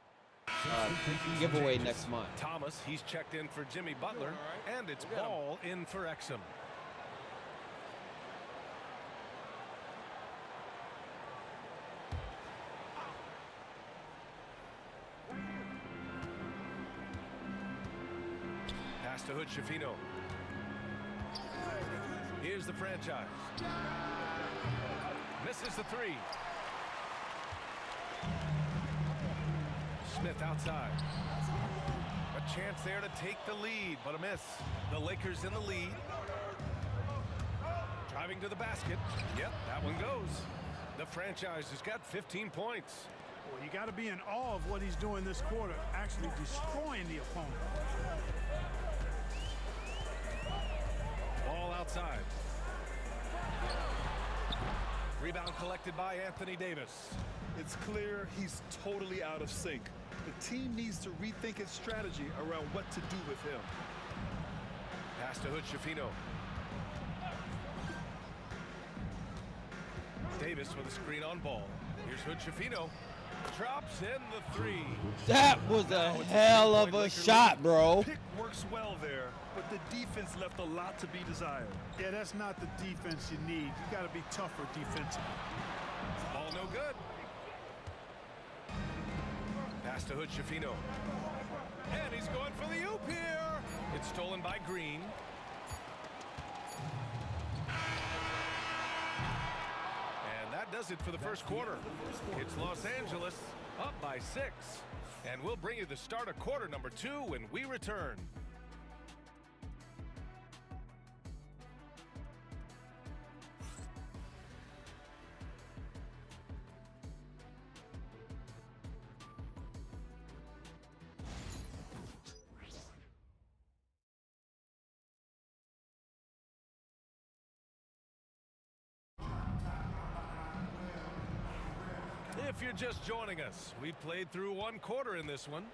giveaway next month. Thomas, he's checked in for Jimmy Butler, and it's ball in for Exum. Hood Schifino. Here's the franchise. Misses the three. Smith outside. A chance there to take the lead, but a miss. The Lakers in the lead. Driving to the basket. Yep, that one goes. The franchise has got 15 points. Well, you got to be in awe of what he's doing this quarter, actually destroying the opponent. Ball outside. Rebound collected by Anthony Davis. It's clear he's totally out of sync. The team needs to rethink its strategy around what to do with him. Pass to Hood Schifino. Davis with a screen on ball. Here's Hood Schifino. Drops in the three. That was a hell of a shot, bro. Pick works well there, but the defense left a lot to be desired. Yeah, that's not the defense you need. You got to be tougher defensively. Ball no good. Pass to Hood Schifino. And he's going for the oop here. It's stolen by Green. And that does it for the first quarter. It's Los Angeles up by 6. And we'll bring you the start of quarter number 2 when we return. If you're just joining us, we played through one quarter in this one.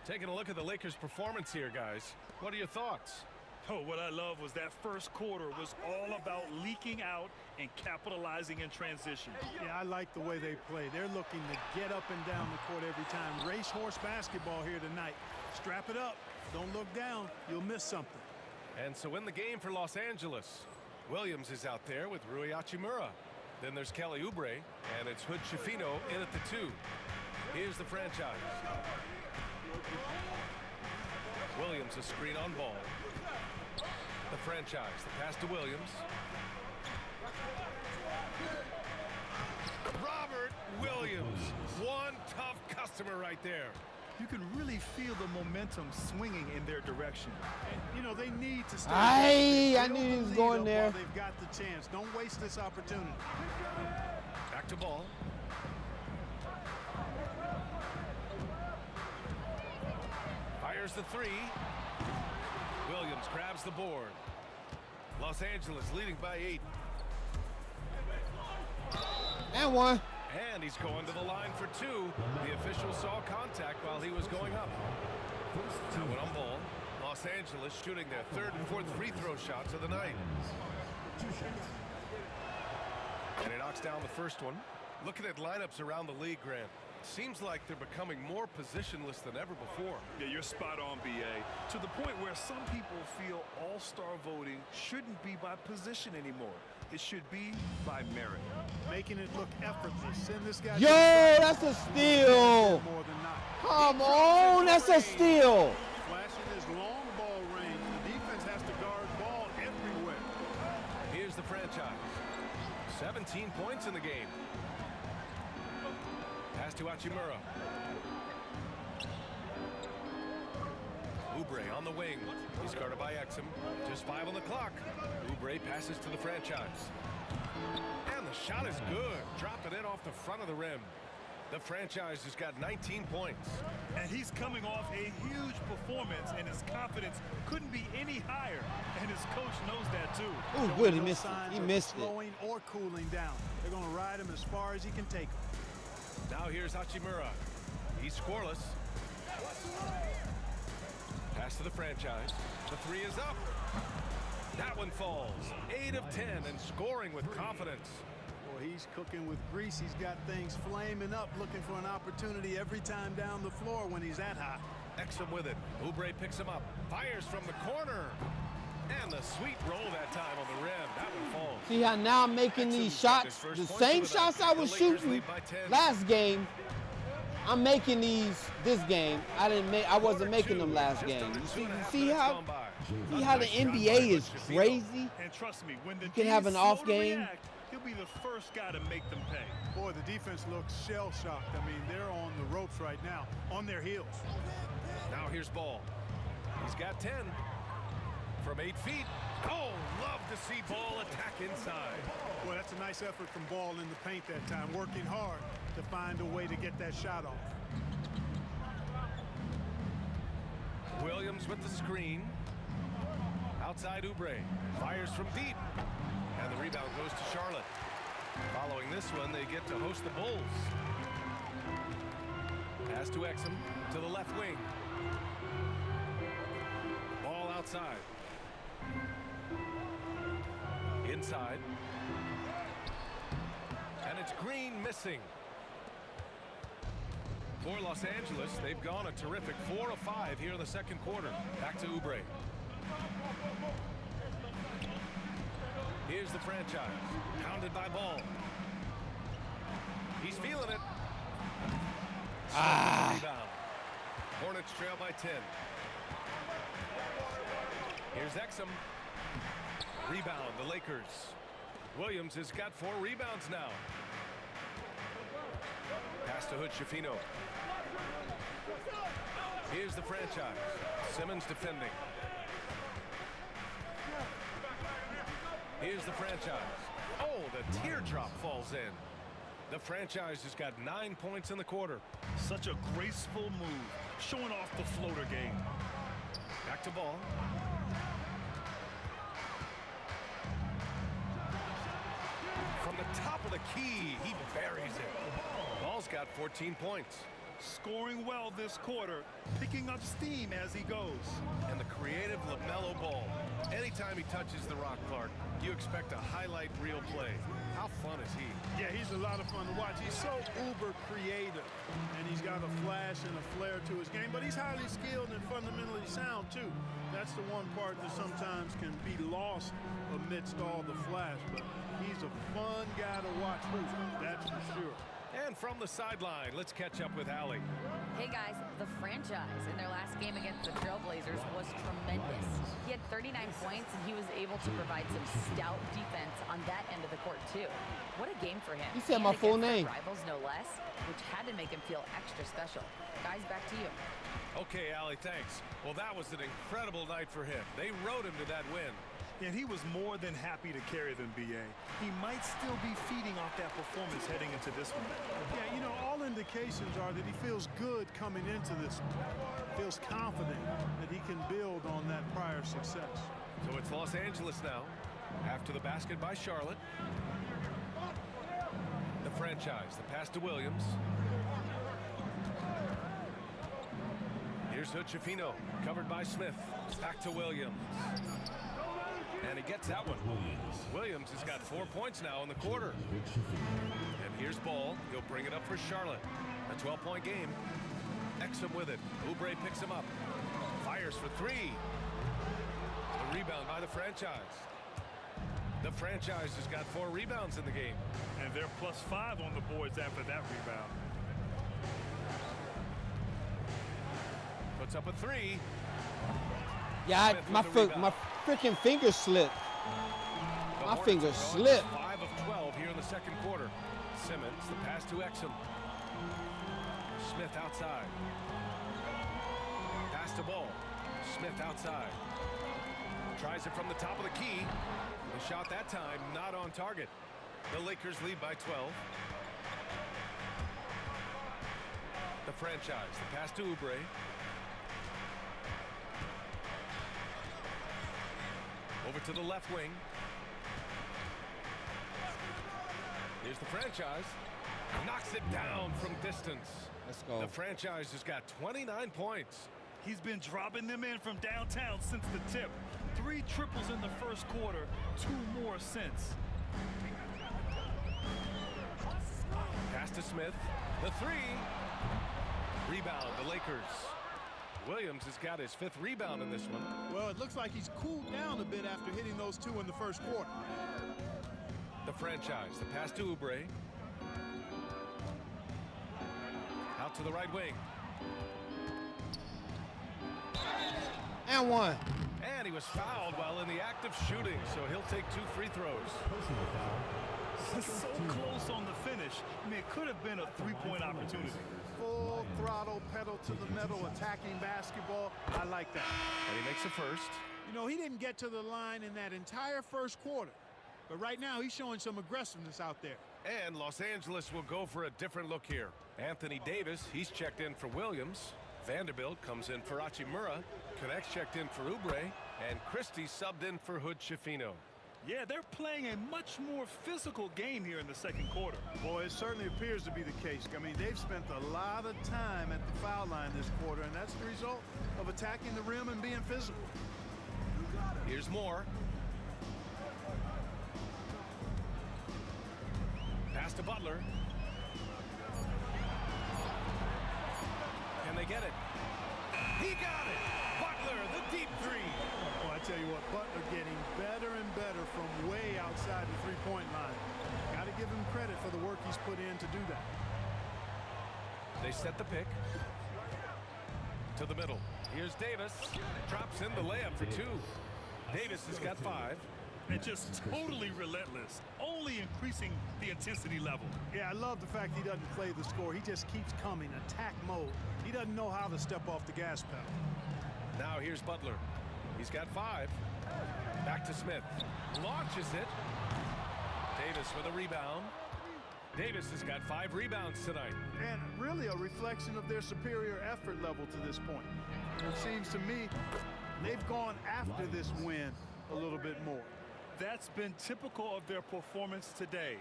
Taking a look at the Lakers' performance here, guys. What are your thoughts? Oh, what I love was that first quarter was all about leaking out and capitalizing in transition. Yeah, I like the way they play. They're looking to get up and down the court every time. Racehorse basketball here tonight. Strap it up. Don't look down. You'll miss something. And so in the game for Los Angeles, Williams is out there with Rui Hachimura. Then there's Kelly Oubre, and it's Hood Schifino in at the 2. Here's the franchise. Williams a screen on ball. The franchise, the pass to Williams. Robert Williams, one tough customer right there. You can really feel the momentum swinging in their direction. You know, they need to stay. I knew he was going there. They've got the chance. Don't waste this opportunity. Back to ball. Fires the 3. Williams grabs the board. Los Angeles leading by 8. And 1. And he's going to the line for 2. The official saw contact while he was going up. Now went on ball. Los Angeles shooting their 3rd and 4th free throw shots of the night. And he knocks down the first one. Looking at lineups around the league, Grant, seems like they're becoming more positionless than ever before. Yeah, you're spot on, BA. To the point where some people feel all-star voting shouldn't be by position anymore. It should be by merit. Making it look effortless. Send this guy. Yo, that's a steal. More than not. Come on, that's a steal. Flashing his long ball range. The defense has to guard ball everywhere. Here's the franchise. 17 points in the game. Pass to Hachimura. Oubre on the wing. He's guarded by Exum. Just 5 on the clock. Oubre passes to the franchise. And the shot is good. Dropping it off the front of the rim. The franchise has got 19 points. And he's coming off a huge performance, and his confidence couldn't be any higher. And his coach knows that too. Oh, good. He missed it. He missed it. Slowing or cooling down. They're going to ride him as far as he can take him. Now here's Hachimura. He's scoreless. Pass to the franchise. The 3 is up. That one falls. 8 of 10 and scoring with confidence. Boy, he's cooking with grease. He's got things flaming up, looking for an opportunity every time down the floor when he's that hot. Exum with it. Oubre picks him up. Fires from the corner. And the sweet roll that time on the rim. That one falls. See how now I'm making these shots, the same shots I was shooting last game. I'm making these this game. I wasn't making them last game. You see how See how the NBA is crazy? And trust me, when the You can D have is an off slow to game. react, he'll be the first guy to make them pay. Boy, the defense looks shell-shocked. I mean, they're on the ropes right now, on their heels. Now here's Ball. He's got 10 from 8 feet. Oh, love to see Ball attack inside. Boy, that's a nice effort from Ball in the paint that time, working hard to find a way to get that shot off. Williams with the screen. Outside Oubre. Fires from deep. And the rebound goes to Charlotte. Following this one, they get to host the Bulls. Pass to Exum to the left wing. Ball outside. Inside. And it's Green missing. For Los Angeles, they've gone a terrific 4 of 5 here in the second quarter. Back to Oubre. Here's the franchise. Pounded by Ball. He's feeling it. Rebound. Hornets trail by 10. Here's Exum. Rebound, the Lakers. Williams has got 4 rebounds now. Pass to Hood Schifino. Here's the franchise. Simmons defending. Here's the franchise. Oh, the teardrop falls in. The franchise has got 9 points in the quarter. Such a graceful move, showing off the floater game. Back to Ball. From the top of the key, he buries it. Ball's got 14 points. Scoring well this quarter, picking up steam as he goes. And the creative LaMelo Ball. Anytime he touches the rock, Clark, you expect a highlight reel play. How fun is he? Yeah, he's a lot of fun to watch. He's so uber creative, and he's got a flash and a flair to his game, but he's highly skilled and fundamentally sound, too. That's the one part that sometimes can be lost amidst all the flash, but he's a fun guy to watch hoop, that's for sure. And from the sideline, let's catch up with Allie. Hey guys, the franchise in their last game against the Trailblazers was tremendous. He had 39 points and he was able to provide some stout defense on that end of the court too. What a game for him. He said And my full against name. their rivals no less, which had to make him feel extra special. Guys, back to you. Okay, Allie, thanks. Well, that was an incredible night for him. They rode him to that win. And he was more than happy to carry them, B.A. He might still be feeding off that performance heading into this one. Yeah, you know, all indications are that he feels good coming into this one. Feels confident that he can build on that prior success. So it's Los Angeles now. After the basket by Charlotte. The franchise, the pass to Williams. Here's Hood Schifino, covered by Smith. Back to Williams. And he gets that one. Williams has got 4 points now in the quarter. And here's Ball. He'll bring it up for Charlotte. A 12-point game. Exum with it. Oubre picks him up. Fires for 3. The rebound by the franchise. The franchise has got 4 rebounds in the game. And they're +5 on the boards after that rebound. Puts up a 3. Yeah, my freaking finger slipped. My finger slipped. 5 of 12 here in the second quarter. Simmons, the pass to Exum. Smith outside. Pass to Ball. Smith outside. Tries it from the top of the key. The shot that time not on target. The Lakers lead by 12. The franchise, the pass to Oubre. Over to the left wing. Here's the franchise. Knocks it down from distance. Let's go. The franchise has got 29 points. He's been dropping them in from downtown since the tip. 3 triples in the first quarter, 2 more since. Pass to Smith. The 3. Rebound, the Lakers. Williams has got his 5th rebound in this one. Well, it looks like he's cooled down a bit after hitting those 2 in the first quarter. The franchise, the pass to Oubre. Out to the right wing. And 1. And he was fouled while in the act of shooting, so he'll take 2 free throws. So close on the finish. I mean, it could have been a three-point opportunity. Full throttle, pedal to the metal, attacking basketball. I like that. And he makes a first. You know, he didn't get to the line in that entire first quarter. But right now, he's showing some aggressiveness out there. And Los Angeles will go for a different look here. Anthony Davis, he's checked in for Williams. Vanderbilt comes in for Hachimura. Connects checked in for Oubre. And Christie subbed in for Hood Schifino. Yeah, they're playing a much more physical game here in the second quarter. Boy, it certainly appears to be the case. I mean, they've spent a lot of time at the foul line this quarter, and that's the result of attacking the rim and being physical. Here's more. Pass to Butler. Can they get it? He got it! Butler, the deep three. Well, I tell you what, Butler getting better and better from way outside the three-point line. Got to give him credit for the work he's put in to do that. They set the pick. To the middle. Here's Davis. Drops in the layup for 2. Davis has got 5. And just totally relentless, only increasing the intensity level. Yeah, I love the fact he doesn't play the score. He just keeps coming, attack mode. He doesn't know how to step off the gas pedal. Now here's Butler. He's got 5. Back to Smith. Launches it. Davis with a rebound. Davis has got 5 rebounds tonight. And really a reflection of their superior effort level to this point. It seems to me they've gone after this win a little bit more. That's been typical of their performance today.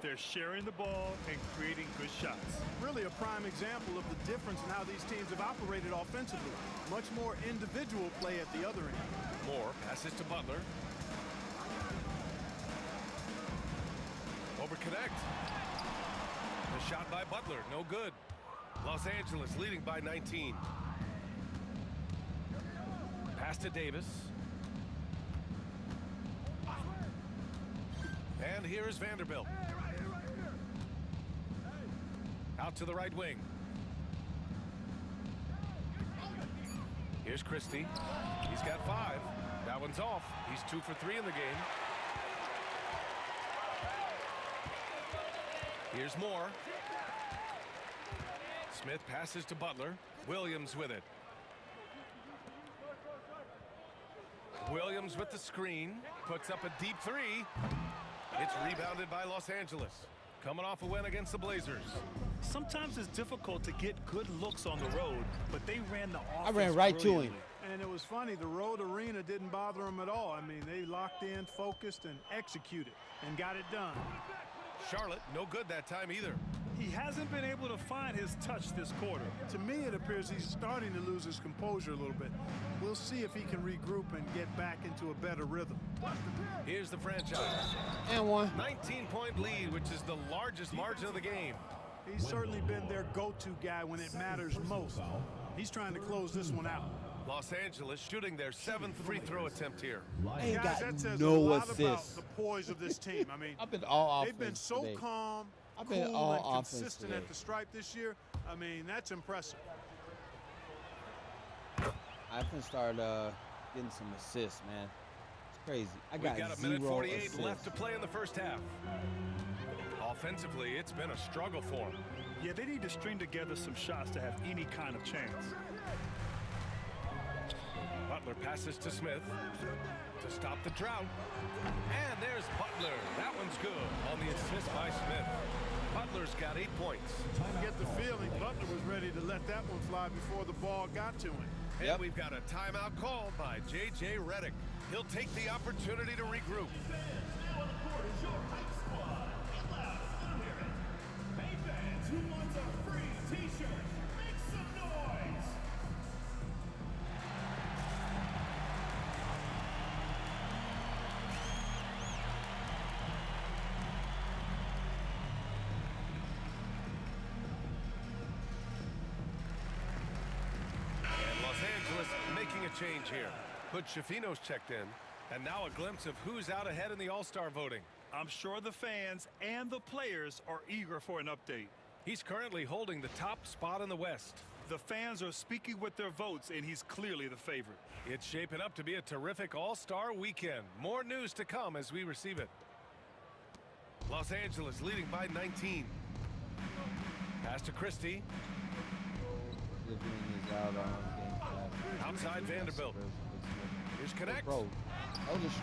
They're sharing the ball and creating good shots. Really a prime example of the difference in how these teams have operated offensively. Much more individual play at the other end. Moore passes to Butler. Over connect. The shot by Butler, no good. Los Angeles leading by 19. Pass to Davis. And here is Vanderbilt. Out to the right wing. Here's Christie. He's got 5. That one's off. He's 2 for 3 in the game. Here's Moore. Smith passes to Butler. Williams with it. Williams with the screen. Puts up a deep 3. It's rebounded by Los Angeles. Coming off a win against the Blazers. Sometimes it's difficult to get good looks on the road, but they ran the offense. I ran right to him. And it was funny, the road arena didn't bother them at all. I mean, they locked in, focused, and executed, and got it done. Charlotte, no good that time either. He hasn't been able to find his touch this quarter. To me, it appears he's starting to lose his composure a little bit. We'll see if he can regroup and get back into a better rhythm. Here's the franchise. And 1. 19-point lead, which is the largest margin of the game. He's certainly been their go-to guy when it matters most. He's trying to close this one out. Los Angeles shooting their 7th free throw attempt here. Ain't Guys, got that says no a lot assists. about the poise of this team. I mean, I've been all they've been offense so today. calm, I've been cool, all and offense consistent today. at the stripe this year. I mean, that's impressive. I can start getting some assists, man. It's crazy. We've got a minute 0 48 assists. left to play in the first half. Offensively, it's been a struggle for them. Yeah, they need to string together some shots to have any kind of chance. Butler passes to Smith to stop the drought. And there's Butler. That one's good on the assist by Smith. Butler's got 8 points. I get the feeling Butler was ready to let that one fly before the ball got to him. And we've got a timeout called by J.J. Redick. He'll take the opportunity to regroup. Hey fans, who wants a free t-shirt? Make some noise! And Los Angeles making a change here. Hood Schifino's checked in. And now a glimpse of who's out ahead in the All-Star voting. I'm sure the fans and the players are eager for an update. He's currently holding the top spot in the West. The fans are speaking with their votes, and he's clearly the favorite. It's shaping up to be a terrific all-star weekend. More news to come as we receive it. Los Angeles leading by 19. Pass to Christie. Outside Vanderbilt. Here's Connect.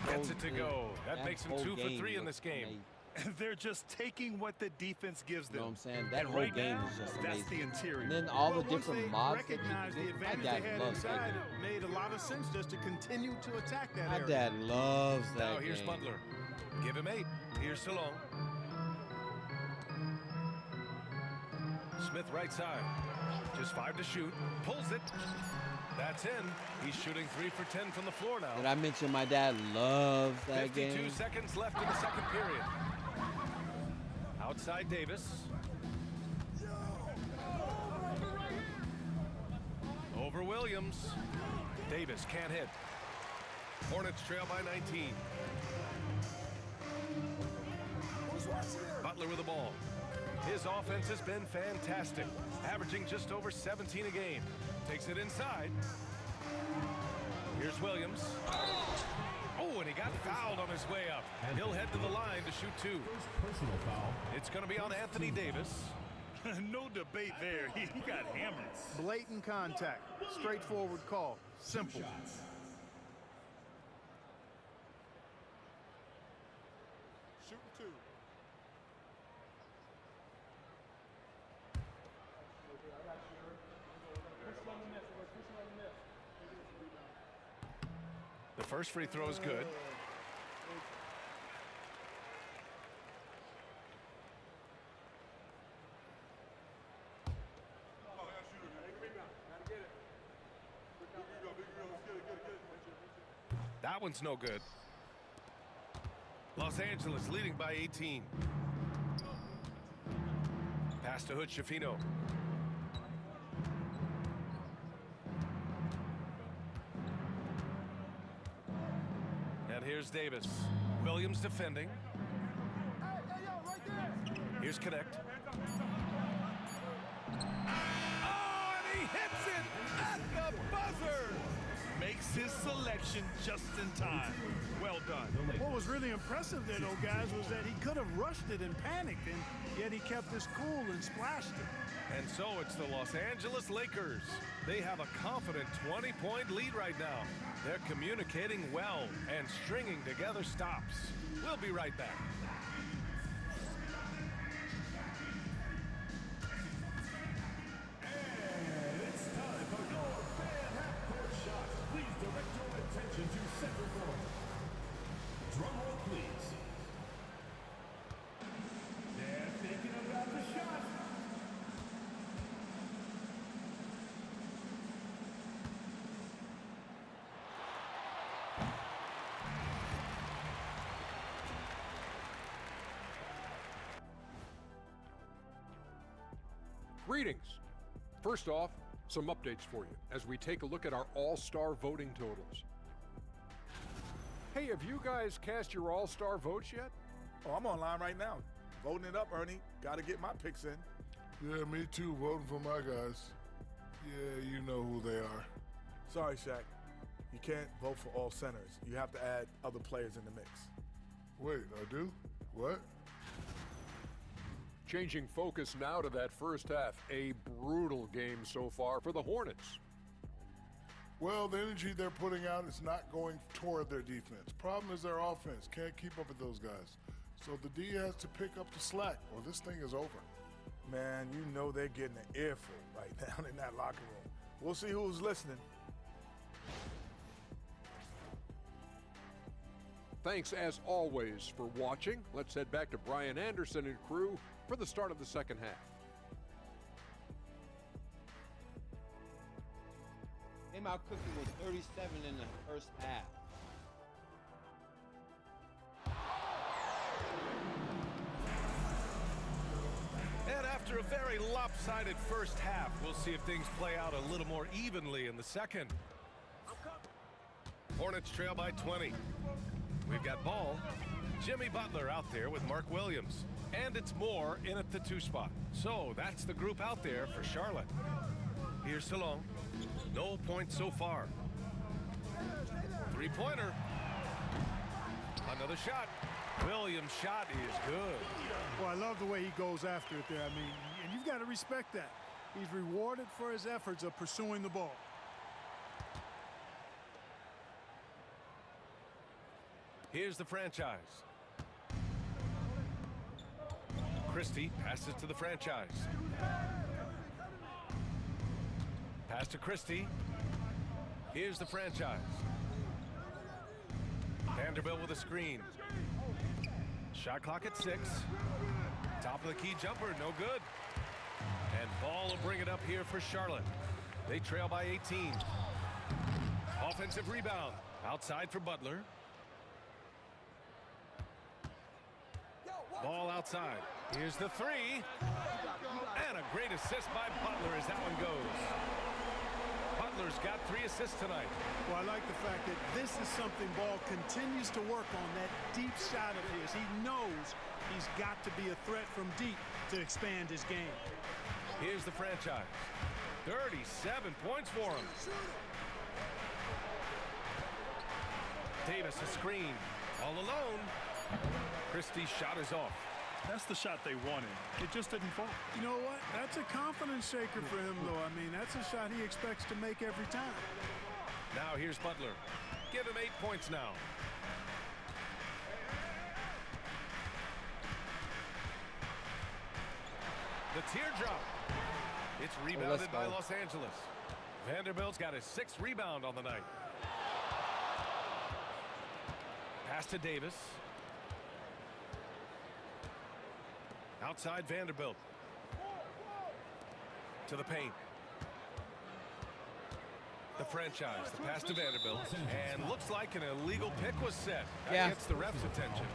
Gets it to go. That makes him 2 for 3 in this game. They're just taking what the defense gives them. You know what I'm saying? That And whole right game now, is just that's amazing. the interior. And then all the Once different they mobs that you recognized can the do. My advantage dad they had loves that inside, game. it made a lot of sense just to continue to attack that My area. dad loves that Now here's game. Butler. Give him 8. Here's Salon. Smith right side. Just 5 to shoot. Pulls it. That's in. He's shooting 3 for 10 from the floor now. Did I mention my dad loves that 52 game? seconds left in the second period. Outside Davis. Over Williams. Davis can't hit. Hornets trail by 19. Butler with the ball. His offense has been fantastic, averaging just over 17 a game. Takes it inside. Here's Williams. Oh, and he got fouled on his way up. He'll head to the line to shoot 2. Personal foul. It's going to be on Anthony Davis. No debate there. He got hammered. Blatant contact. Straightforward call. Simple. Shooting 2. The first free throw is good. That one's no good. Los Angeles leading by 18. Pass to Hood Schifino. And here's Davis. Williams defending. Here's Connect. Oh, and he hits it at the buzzer. Makes his selection just in time. Well done. What was really impressive there, though, guys, was that he could have rushed it and panicked, and yet he kept his cool and splashed it. And so it's the Los Angeles Lakers. They have a confident 20-point lead right now. They're communicating well and stringing together stops. We'll be right back. And it's time for your fan half-court shot. Please direct your attention to center court. Drum roll, please. They're thinking about the shot. Greetings. First off, some updates for you as we take a look at our all-star voting totals. Hey, have you guys cast your all-star votes yet? Oh, I'm online right now. Voting it up, Ernie. Got to get my picks in. Yeah, me too. Voting for my guys. Yeah, you know who they are. Sorry, Shaq. You can't vote for all centers. You have to add other players in the mix. Wait, I do? What? Changing focus now to that first half. A brutal game so far for the Hornets. Well, the energy they're putting out is not going toward their defense. Problem is their offense. Can't keep up with those guys. So the D has to pick up the slack or this thing is over. Man, you know they're getting an earful right now in that locker room. We'll see who's listening. Thanks as always for watching. Let's head back to Brian Anderson and crew for the start of the second half. Came out cooking with 37 in the first half. And after a very lopsided first half, we'll see if things play out a little more evenly in the second. Hornets trail by 20. We've got ball. Jimmy Butler out there with Mark Williams. And it's Moore in at the 2 spot. So that's the group out there for Charlotte. Here's Salon. No points so far. Three-pointer. Another shot. Williams' shot is good. Well, I love the way he goes after it there. I mean, and you've got to respect that. He's rewarded for his efforts of pursuing the ball. Here's the franchise. Christie passes to the franchise. Pass to Christie. Here's the franchise. Vanderbilt with a screen. Shot clock at 6. Top of the key jumper, no good. And Ball will bring it up here for Charlotte. They trail by 18. Offensive rebound. Outside for Butler. Ball outside. Here's the three. And a great assist by Butler as that one goes. Butler's got 3 assists tonight. Well, I like the fact that this is something Ball continues to work on, that deep shot of his. He knows he's got to be a threat from deep to expand his game. Here's the franchise. 37 points for him. Davis a screen. All alone. Christie's shot is off. That's the shot they wanted. It just didn't fall. You know what? That's a confidence shaker for him, though. I mean, that's a shot he expects to make every time. Now here's Butler. Give him 8 points now. The teardrop. It's rebounded by Los Angeles. Vanderbilt's got his 6th rebound on the night. Pass to Davis. Outside Vanderbilt. To the paint. The franchise. The pass to Vanderbilt. And looks like an illegal pick was set. That gets the ref's attention.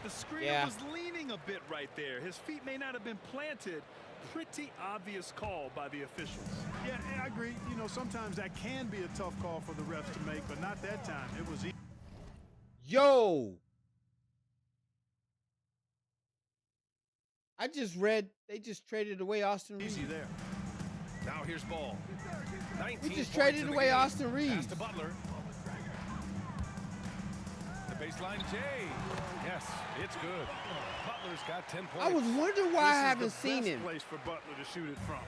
The screener was leaning a bit right there. His feet may not have been planted. Pretty obvious call by the officials. Yeah, I agree. You know, sometimes that can be a tough call for the refs to make, but not that time. It was easy. Yo! I just read they just traded away Austin Reeves. Easy there. Now here's Ball. 19 We just traded away game. Austin Reeves. Pass to Butler. The baseline J. Yes, it's good. Butler's got 10 points. I was wondering why I haven't seen him. Place for Butler to shoot it from.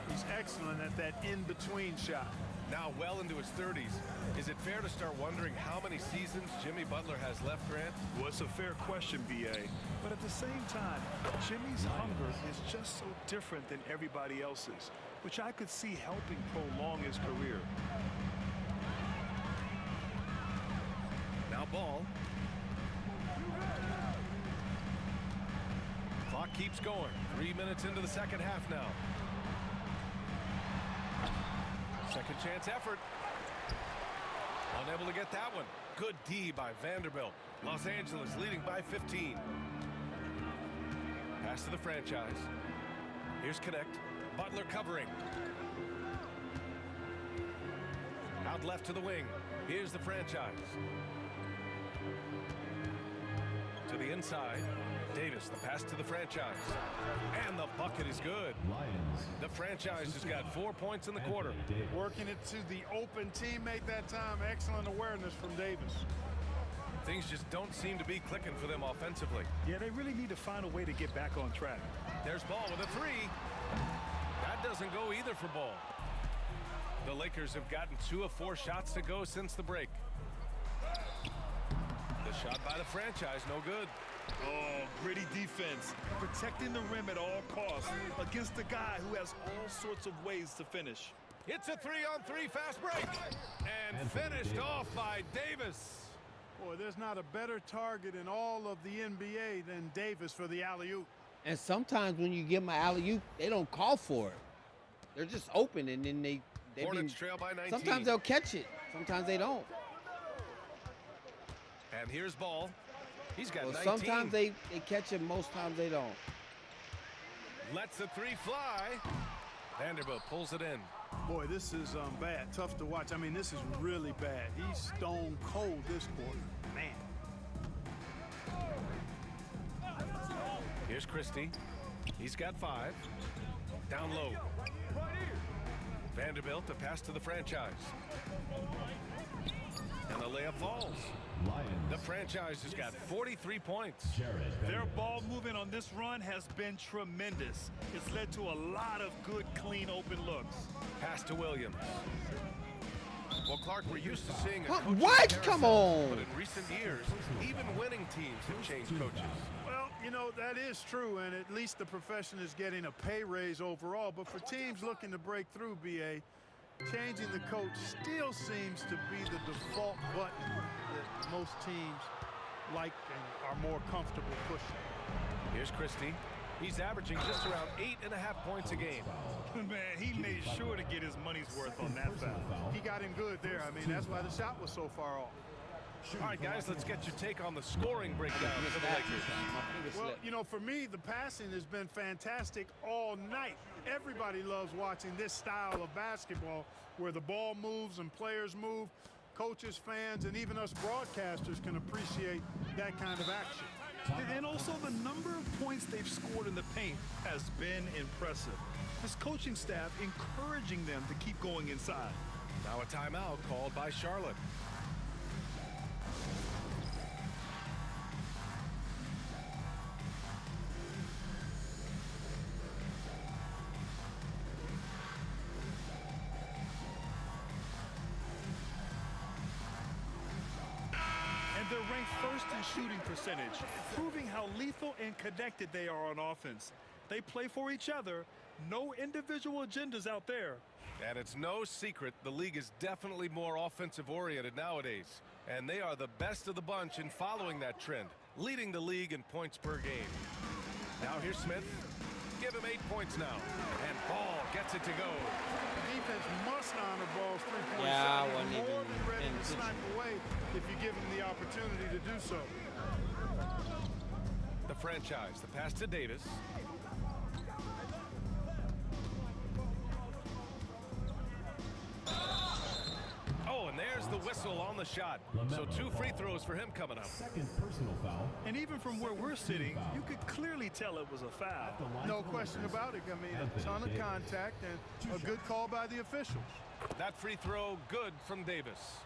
He's excellent at that in-between shot. Now well into his 30s. Is it fair to start wondering how many seasons Jimmy Butler has left, Grant? Well, it's a fair question, B.A. But at the same time, Jimmy's hunger is just so different than everybody else's, which I could see helping prolong his career. Now Ball. Clock keeps going. 3 minutes into the second half now. Second chance effort. Unable to get that one. Good D by Vanderbilt. Los Angeles leading by 15. Pass to the franchise. Here's Connect. Butler covering. Out left to the wing. Here's the franchise. To the inside. Davis, the pass to the franchise. And the bucket is good. The franchise has got 4 points in the quarter. Working it to the open teammate that time. Excellent awareness from Davis. Things just don't seem to be clicking for them offensively. Yeah, they really need to find a way to get back on track. There's Ball with a three. That doesn't go either for Ball. The Lakers have gotten 2 of 4 shots to go since the break. The shot by the franchise, no good. Oh, gritty defense. Protecting the rim at all costs against a guy who has all sorts of ways to finish. It's a 3-on-3 fast break. And finished off by Davis. Boy, there's not a better target in all of the NBA than Davis for the alley-oop. And sometimes when you give them an alley-oop, they don't call for it. They're just open, and then they Hornets trail by 19. Sometimes they'll catch it. Sometimes they don't. And here's Ball. He's got 19. Sometimes they catch it. Most times they don't. Lets the three fly. Vanderbilt pulls it in. Boy, this is bad. Tough to watch. I mean, this is really bad. He's stone cold this quarter. Man. Here's Christie. He's got 5. Down low. Vanderbilt to pass to the franchise. And the layup falls. The franchise has got 43 points. Their ball movement on this run has been tremendous. It's led to a lot of good, clean, open looks. Pass to Williams. Well, Clark, we're used to seeing a What? coaching Come carousel, on. But in recent years, even winning teams have changed coaches. Well, you know, that is true, and at least the profession is getting a pay raise overall. But for teams looking to break through, BA, changing the coach still seems to be the default button that most teams like and are more comfortable pushing. Here's Christie. He's averaging just around 8.5 points a game. Man, he made sure to get his money's worth on that foul. He got him good there. I mean, that's why the shot was so far off. All right, guys, let's get your take on the scoring breakdown for the Lakers. Well, you know, for me, the passing has been fantastic all night. Everybody loves watching this style of basketball where the ball moves and players move. Coaches, fans, and even us broadcasters can appreciate that kind of action. And also the number of points they've scored in the paint has been impressive. His coaching staff encouraging them to keep going inside. Now a timeout called by Charlotte. They're ranked first in shooting percentage, proving how lethal and connected they are on offense. They play for each other, no individual agendas out there. And it's no secret the league is definitely more offensive-oriented nowadays. And they are the best of the bunch in following that trend, leading the league in points per game. Now here's Smith. Give him 8 points now. And Ball gets it to go. Defense must honor Ball's three-point Yeah, shot. I wasn't He's more even than ready paying to attention. snipe away if you give him the opportunity to do so. The franchise, the pass to Davis. Oh, and there's the whistle on the shot. So 2 free throws for him coming up. Second personal foul. And even from where we're sitting, you could clearly tell it was a foul. No question about it. I mean, a ton of contact and a good call by the officials. That free throw good from Davis.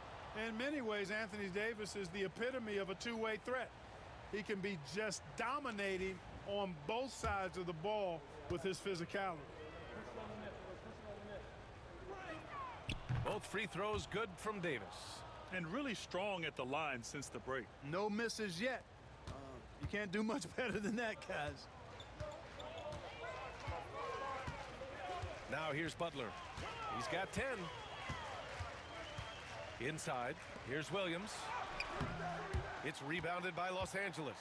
In many ways, Anthony Davis is the epitome of a two-way threat. He can be just dominating on both sides of the ball with his physicality. Both free throws good from Davis. And really strong at the line since the break. No misses yet. You can't do much better than that, guys. Now here's Butler. He's got 10. Inside, here's Williams. It's rebounded by Los Angeles.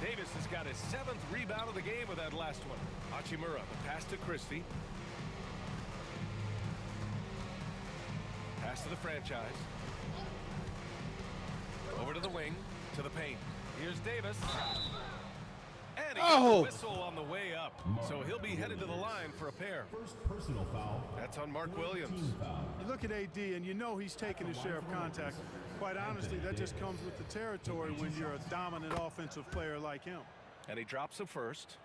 Davis has got his 7th rebound of the game with that last one. Hachimura, the pass to Christie. Pass to the franchise. Over to the wing, to the paint. Here's Davis. And he gets the whistle on the way up. So he'll be headed to the line for a pair. First personal foul. That's on Mark Williams. You look at AD and you know he's taking his share of contact. Quite honestly, that just comes with the territory when you're a dominant offensive player like him. And he drops the first.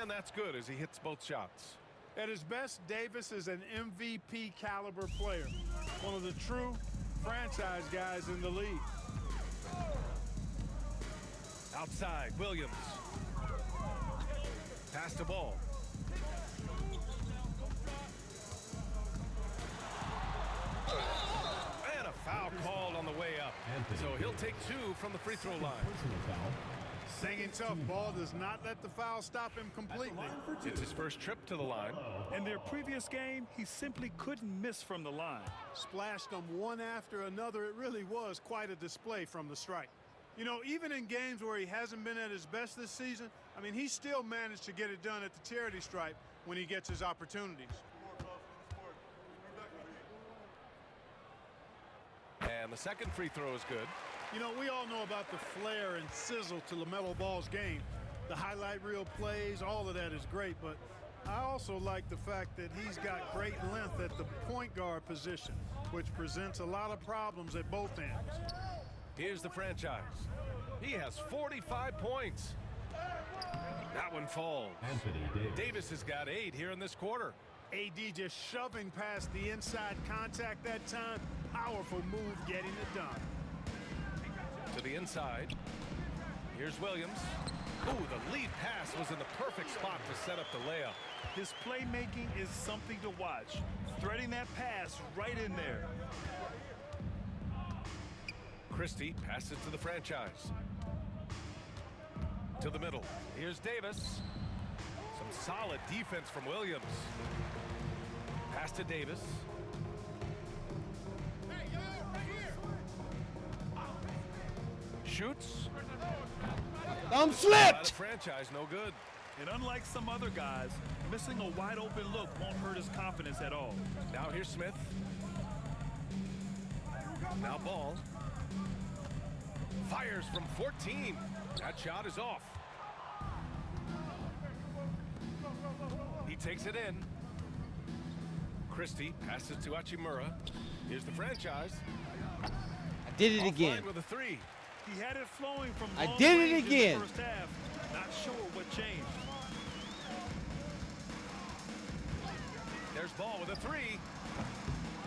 And that's good as he hits both shots. At his best, Davis is an MVP caliber player. One of the true franchise guys in the league. Outside, Williams. Pass to Ball. And a foul called on the way up. So he'll take 2 from the free throw line. Hanging tough. Ball does not let the foul stop him completely. It's his first trip to the line. In their previous game, he simply couldn't miss from the line. Splashed them one after another. It really was quite a display from the stripe. You know, even in games where he hasn't been at his best this season, I mean, he still managed to get it done at the charity stripe when he gets his opportunities. And the second free throw is good. You know, we all know about the flair and sizzle to LaMelo Ball's game, the highlight reel plays, all of that is great, but I also like the fact that he's got great length at the point guard position, which presents a lot of problems at both ends. Here's the franchise. He has 45 points. That one falls. Davis has got 8 here in this quarter. AD just shoving past the inside contact that time. Powerful move getting it done. To the inside. Here's Williams. Ooh, the lead pass was in the perfect spot to set up the layup. His playmaking is something to watch. Threading that pass right in there. Christie passes to the franchise. To the middle. Here's Davis. Some solid defense from Williams. Pass to Davis. Shoots. Slipped. The franchise, no good. And unlike some other guys, missing a wide open look won't hurt his confidence at all. Now here's Smith. Now Ball. Fires from 14. That shot is off. He takes it in. Christie passes to Hachimura. Here's the franchise. I did it again. With a 3. He had it flowing from I long did it range again. in the first half. Not sure what changed. There's Ball with a 3.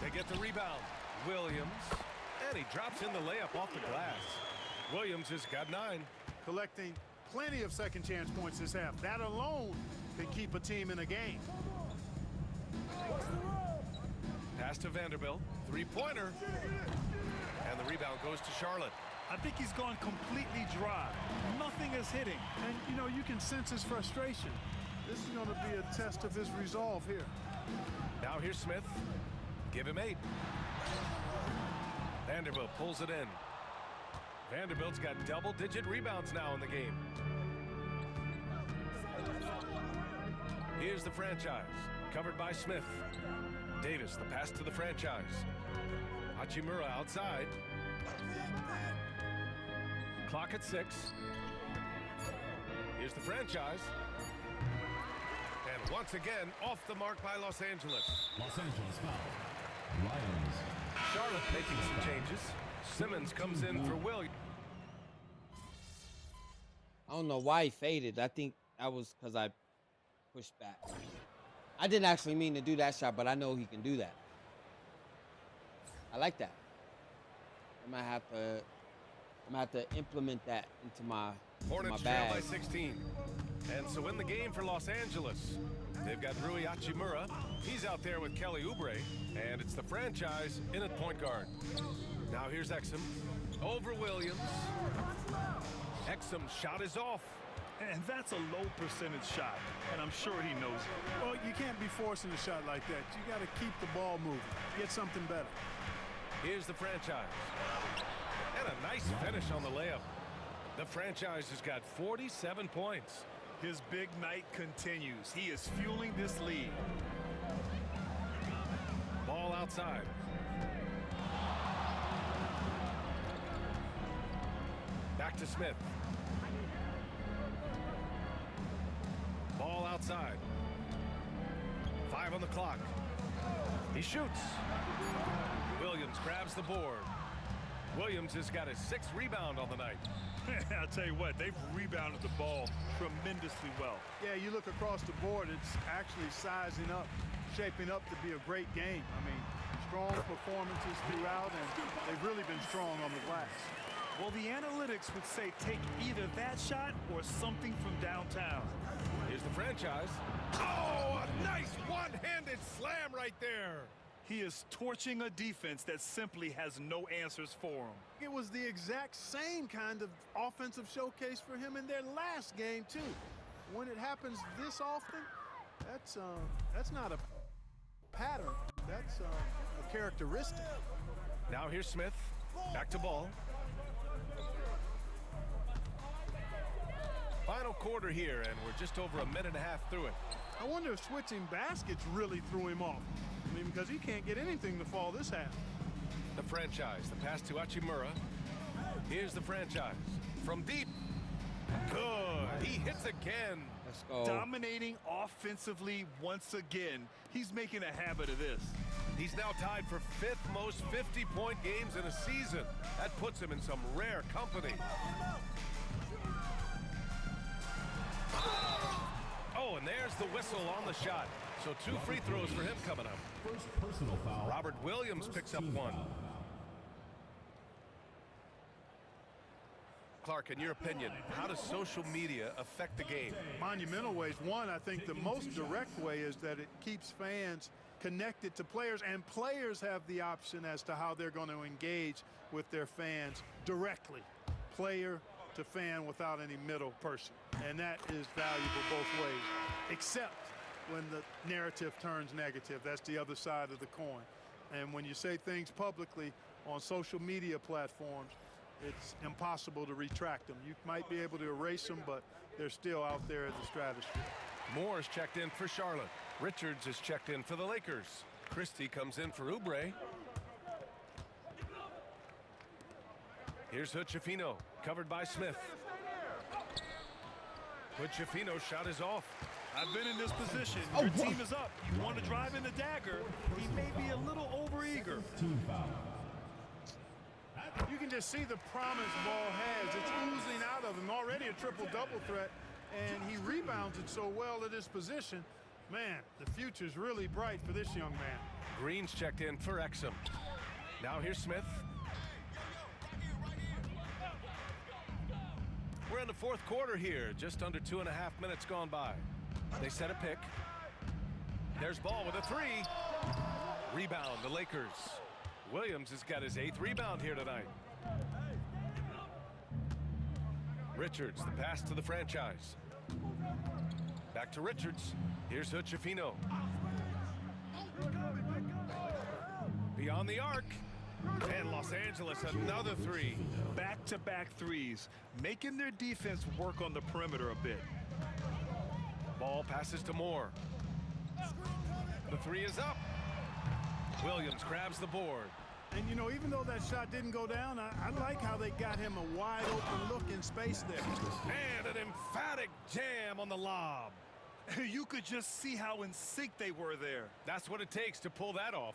They get the rebound. Williams. And he drops in the layup off the glass. Williams has got 9. Collecting plenty of second chance points this half. That alone can keep a team in a game. Pass to Vanderbilt. 3-pointer. And the rebound goes to Charlotte. I think he's gone completely dry. Nothing is hitting. And, you know, you can sense his frustration. This is going to be a test of his resolve here. Now here's Smith. Give him 8. Vanderbilt pulls it in. Vanderbilt's got double-digit rebounds now in the game. Here's the franchise. Covered by Smith. Davis, the pass to the franchise. Hachimura outside. Clock at 6. Here's the franchise. And once again, off the mark by Los Angeles. Los Angeles foul. Lions. Charlotte making some changes. Simmons comes in for Williams. I don't know why he faded. I think that was because I pushed back. I didn't actually mean to do that shot, but I know he can do that. I like that. I'm gonna have to implement that into my Hornets bag. trail by 16. And so in the game for Los Angeles, they've got Rui Hachimura. He's out there with Kelly Oubre. And it's the franchise in at point guard. Now here's Exum. Over Williams. Exum's shot is off. And that's a low percentage shot. And I'm sure he knows it. Well, you can't be forcing a shot like that. You got to keep the ball moving. Get something better. Here's the franchise. And a nice finish on the layup. The franchise has got 47 points. His big night continues. He is fueling this lead. Ball outside. Back to Smith. Ball outside. 5 on the clock. He shoots. Williams grabs the board. Williams has got his 6th rebound on the night. I'll tell you what, they've rebounded the ball tremendously well. Yeah, you look across the board, it's actually sizing up, shaping up to be a great game. I mean, strong performances throughout, and they've really been strong on the glass. Well, the analytics would say take either that shot or something from downtown. Here's the franchise. Oh, a nice one-handed slam right there. He is torching a defense that simply has no answers for him. It was the exact same kind of offensive showcase for him in their last game, too. When it happens this often, that's not a pattern. That's a characteristic. Now here's Smith. Back to Ball. Final quarter here, and we're just over a minute and a half through it. I wonder if switching baskets really threw him off. I mean, because he can't get anything to fall this half. The franchise, the pass to Hachimura. Here's the franchise. From deep. Good. He hits again. Let's go. Dominating offensively once again. He's making a habit of this. He's now tied for 5th most 50-point games in a season. That puts him in some rare company. Oh, and there's the whistle on the shot. So 2 free throws for him coming up. First personal foul. Robert Williams picks up 1. Clark, in your opinion, how does social media affect the game? Monumental ways. One, I think the most direct way is that it keeps fans connected to players, and players have the option as to how they're going to engage with their fans directly, player to fan, without any middle person. And that is valuable both ways, except when the narrative turns negative. That's the other side of the coin. And when you say things publicly on social media platforms, it's impossible to retract them. You might be able to erase them, but they're still out there in the stratosphere. Moore is checked in for Charlotte. Richards is checked in for the Lakers. Christie comes in for Oubre. Here's Hood-Schifino, covered by Smith. Hood-Schifino's shot is off. I've been in this position. Your team is up. You want to drive in the dagger. He may be a little overeager. Team foul. You can just see the promise Ball has. It's oozing out of him. Already a triple-double threat, and he rebounds it so well at his position. Man, the future's really bright for this young man. Green's checked in for Exum. Now here's Smith. We're in the 4th quarter here. Just under 2.5 minutes gone by. They set a pick. There's Ball with a 3. Rebound, the Lakers. Williams has got his 8th rebound here tonight. Richards, the pass to the franchise. Back to Richards. Here's Hood-Schifino. Beyond the arc. And Los Angeles, another 3. Back-to-back threes, making their defense work on the perimeter a bit. Ball passes to Moore. The 3 is up. Williams grabs the board. And, you know, even though that shot didn't go down, I like how they got him a wide-open look in space there. And an emphatic jam on the lob. You could just see how in sync they were there. That's what it takes to pull that off.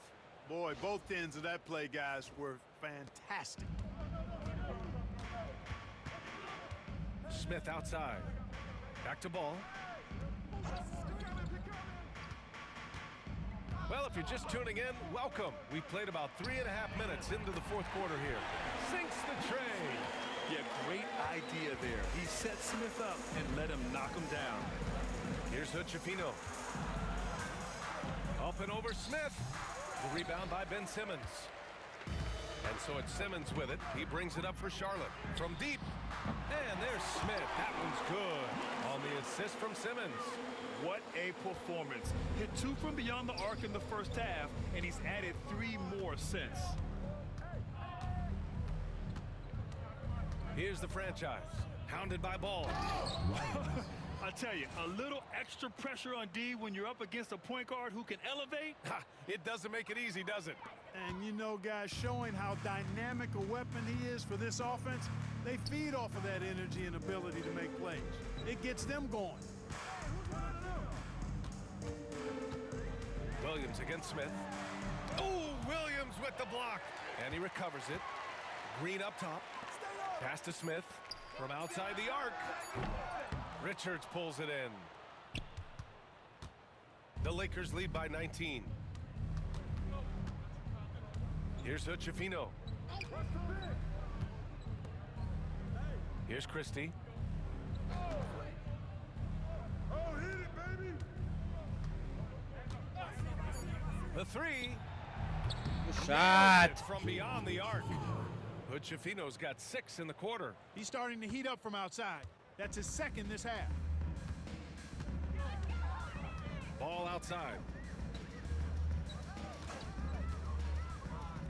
Boy, both ends of that play, guys, were fantastic. Smith outside. Back to Ball. Well, if you're just tuning in, welcome. We played about 3.5 minutes into the 4th quarter here. Sinks the tray. Yeah, great idea there. He set Smith up and let him knock him down. Here's Hood-Schifino. Up and over Smith. The rebound by Ben Simmons. And so it's Simmons with it. He brings it up for Charlotte. From deep. And there's Smith. That one's good. On the assist from Simmons. What a performance. Hit 2 from beyond the arc in the first half, and he's added 3 more since. Here's the franchise. Hounded by Ball. I tell you, a little extra pressure on D when you're up against a point guard who can elevate. It doesn't make it easy, does it? And, you know, guys, showing how dynamic a weapon he is for this offense, they feed off of that energy and ability to make plays. It gets them going. Williams against Smith. Oh, Williams with the block. And he recovers it. Green up top. Pass to Smith from outside the arc. Richards pulls it in. The Lakers lead by 19. Here's Hood-Schifino. Here's Christie. The 3. Good shot. From beyond the arc. Hood-Schifino's got 6 in the quarter. He's starting to heat up from outside. That's his 2nd this half. Ball outside.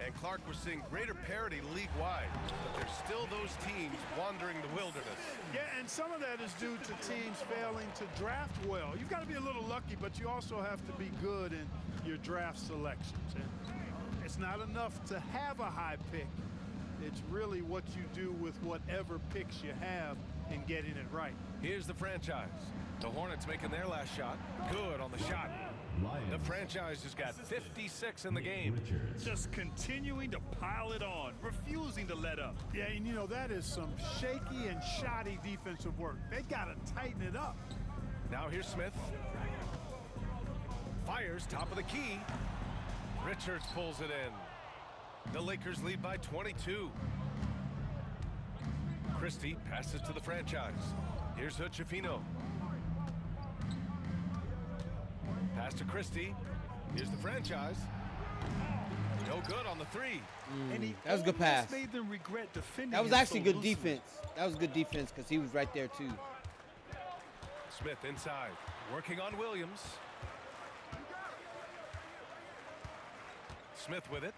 And Clark, we're seeing greater parity league-wide, but there's still those teams wandering the wilderness. Yeah, and some of that is due to teams failing to draft well. You've got to be a little lucky, but you also have to be good in your draft selections. And it's not enough to have a high pick. It's really what you do with whatever picks you have in getting it right. Here's the franchise. The Hornets making their last shot. Good on the shot. The franchise has got 56 in the game. Just continuing to pile it on, refusing to let up. Yeah, and you know, that is some shaky and shoddy defensive work. They got to tighten it up. Now here's Smith. Fires top of the key. Richards pulls it in. The Lakers lead by 22. Christie passes to the franchise. Here's Hood-Schifino. Pass to Christie. Here's the franchise. No good on the three. That was a good pass. Made them regret defending. That was actually good defense. That was good defense because he was right there too. Smith inside, working on Williams. Smith with it.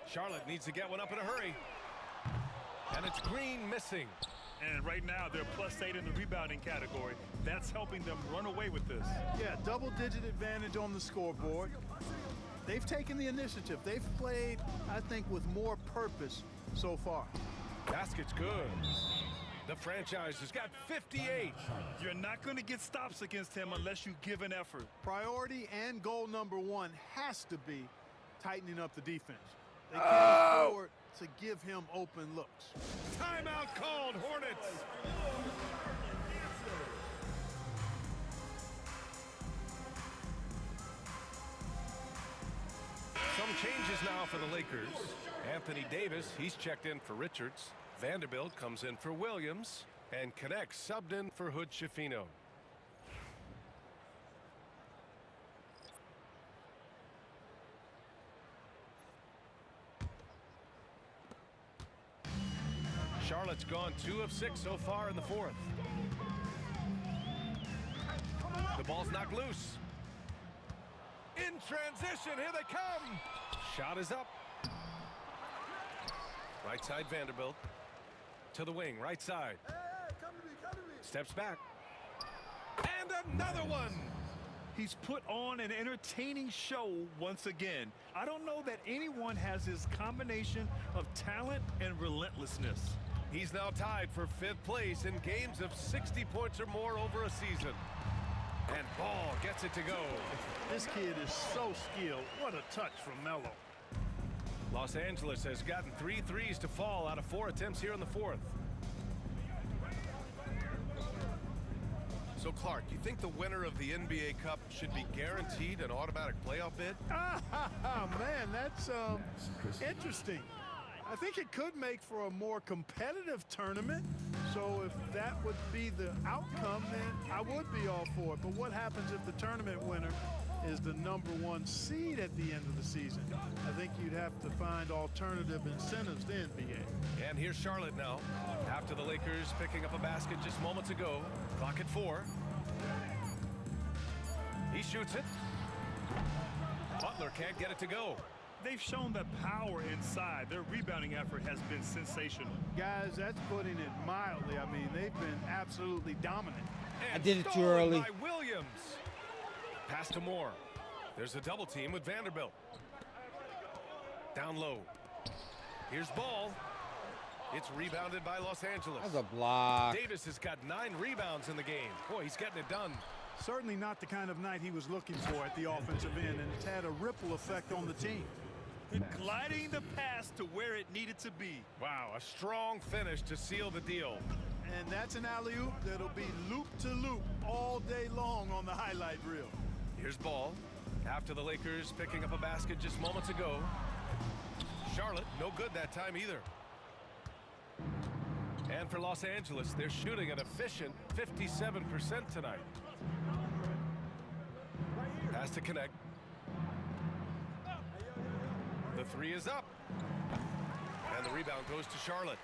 Charlotte needs to get one up in a hurry. And it's Green missing. And right now they're +8 in the rebounding category. That's helping them run away with this. Yeah, double-digit advantage on the scoreboard. They've taken the initiative. They've played, I think, with more purpose so far. Basket's good. The franchise has got 58. You're not going to get stops against him unless you give an effort. Priority and goal number one has to be tightening up the defense. They can't afford to give him open looks. Timeout called, Hornets. Some changes now for the Lakers. Anthony Davis, he's checked in for Richards. Vanderbilt comes in for Williams. And Connect subbed in for Hood-Schifino. Charlotte's gone 2 of 6 so far in the fourth. The ball's knocked loose. In transition, here they come. Shot is up. Right side Vanderbilt. To the wing, right side. Steps back. And another one. He's put on an entertaining show once again. I don't know that anyone has his combination of talent and relentlessness. He's now tied for 5th place in games of 60 points or more over a season. And Ball gets it to go. This kid is so skilled. What a touch from Melo. Los Angeles has gotten 3 threes to fall out of 4 attempts here in the fourth. So, Clark, you think the winner of the NBA Cup should be guaranteed an automatic playoff bid? Man, that's interesting. I think it could make for a more competitive tournament. So if that would be the outcome, then I would be all for it. But what happens if the tournament winner is the #1 seed at the end of the season? I think you'd have to find alternative incentives then, BA. And here's Charlotte now. After the Lakers picking up a basket just moments ago. Clock at 4. He shoots it. Butler can't get it to go. They've shown that power inside. Their rebounding effort has been sensational. Guys, that's putting it mildly. I mean, they've been absolutely dominant. And I did it too stolen early. By Williams. Pass to Moore. There's a double team with Vanderbilt. Down low. Here's Ball. It's rebounded by Los Angeles. That's a block. Davis has got 9 rebounds in the game. Boy, he's getting it done. Certainly not the kind of night he was looking for at the offensive end, and it's had a ripple effect on the team. Gliding the pass to where it needed to be. Wow, a strong finish to seal the deal. And that's an alley-oop that'll be loop-to-loop all day long on the highlight reel. Here's Ball. After the Lakers picking up a basket just moments ago. Charlotte, no good that time either. And for Los Angeles, they're shooting an efficient 57% tonight. Pass to Connect. The 3 is up. And the rebound goes to Charlotte.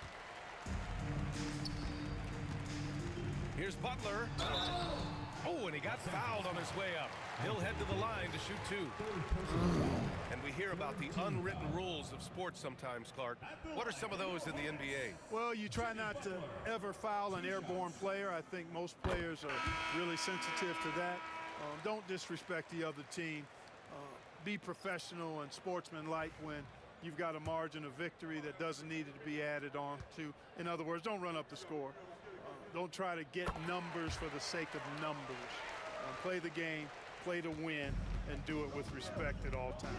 Here's Butler. Oh, and he got fouled on his way up. He'll head to the line to shoot 2. And we hear about the unwritten rules of sports sometimes, Clark. What are some of those in the NBA? Well, you try not to ever foul an airborne player. I think most players are really sensitive to that. Don't disrespect the other team. Be professional and sportsmanlike when you've got a margin of victory that doesn't need to be added on to. In other words, don't run up the score. Don't try to get numbers for the sake of numbers. Play the game, play to win, and do it with respect at all times.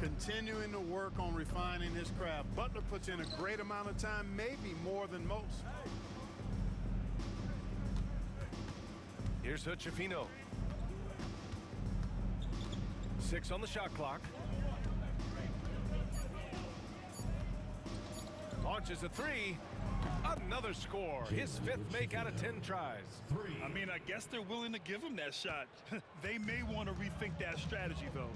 Continuing to work on refining his craft. Butler puts in a great amount of time, maybe more than most. Here's Hood-Schifino. 6 on the shot clock. Launches a 3. Another score. His 5th make out of 10 tries. I mean, I guess they're willing to give him that shot. They may want to rethink that strategy, though.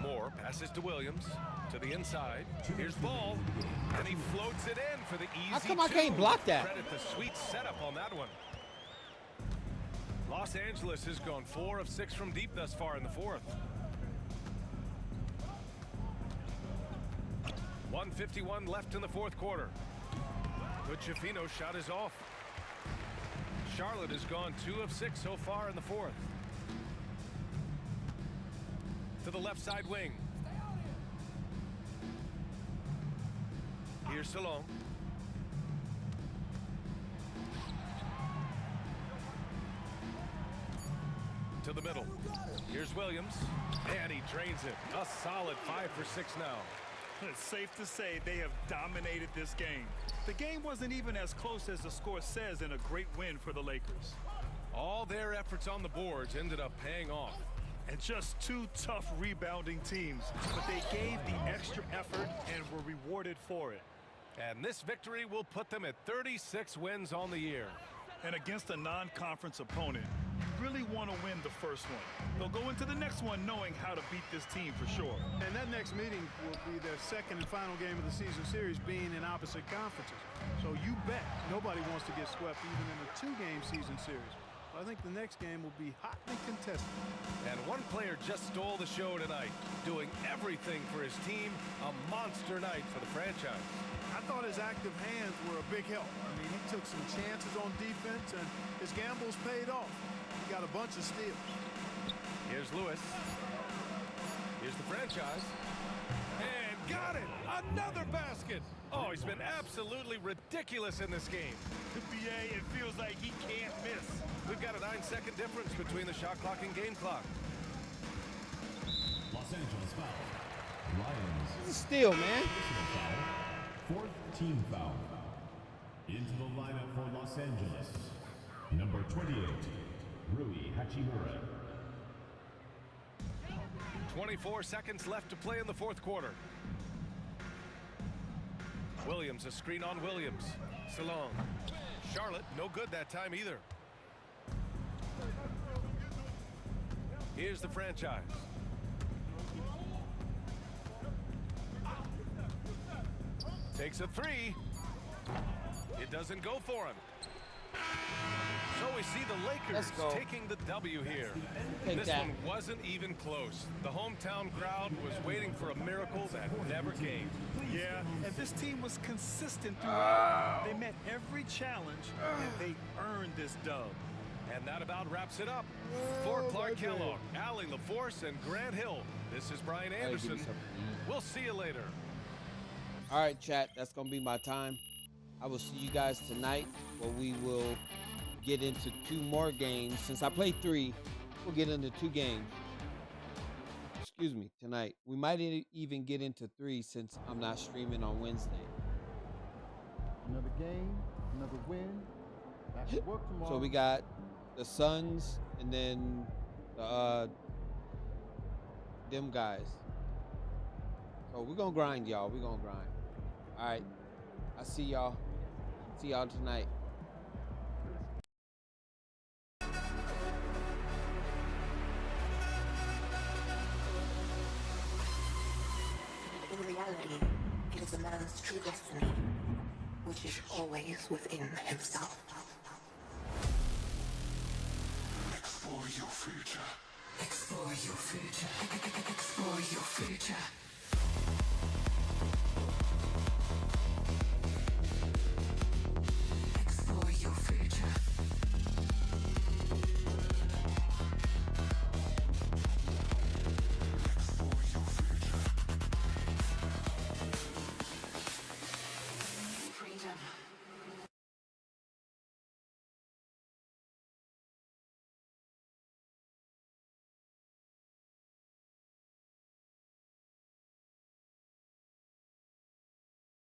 Moore passes to Williams. To the inside. Here's Ball. And he floats it in for the easy How come I can't block that? Credit the sweet setup on that one. Los Angeles has gone 4 of 6 from deep thus far in the 4th. 1:51 left in the 4th quarter. Hood-Schifino's shot is off. Charlotte has gone 2 of 6 so far in the 4th. To the left side wing. Here's Salon. To the middle. Here's Williams. And he drains it. A solid 5 for 6 now. It's safe to say they have dominated this game. The game wasn't even as close as the score says in a great win for the Lakers. All their efforts on the boards ended up paying off. And just 2 tough rebounding teams, but they gave the extra effort and were rewarded for it. And this victory will put them at 36 wins on the year. And against a non-conference opponent, you really want to win the first one. They'll go into the next one knowing how to beat this team for sure. And that next meeting will be their second and final game of the season series, being in opposite conferences. So you bet nobody wants to get swept even in a 2-game season series. I think the next game will be hotly contested. And one player just stole the show tonight, doing everything for his team. A monster night for the franchise. I thought his active hands were a big help. I mean, he took some chances on defense, and his gambles paid off. He got a bunch of steals. Here's Lewis. Here's the franchise. And got it! Another basket! Oh, he's been absolutely ridiculous in this game. The BA, it feels like he can't miss. We've got a 9-second difference between the shot clock and game clock. Los Angeles foul. Lions. This is a steal, man. Foul. 4th team foul. Into the lineup for Los Angeles. Number 28, Rui Hachimura. 24 seconds left to play in the 4th quarter. Williams, a screen on Williams. Salon. Charlotte, no good that time either. Here's the franchise. Takes a 3. It doesn't go for him. So we see the Lakers taking the W here. This one wasn't even close. The hometown crowd was waiting for a miracle that never came. Yeah, and this team was consistent throughout. They met every challenge, and they earned this dub. And that about wraps it up. For Clark Kellogg, Allie LaForce, and Grant Hill, this is Brian Anderson. We'll see you later. All right, chat, that's going to be my time. I will see you guys tonight, where we will get into 2 more games. Since I played 3, we'll get into 2 games. Excuse me, tonight. We might even get into 3 since I'm not streaming on Wednesday. Another game, another win. Back to work tomorrow. So we got the Suns and then them guys. So we're going to grind, y'all. We're going to grind. All right. I see y'all. See y'all tonight. In reality, it is a man's true destiny, which is always within himself. Explore your future. Explore your future. Explore your future.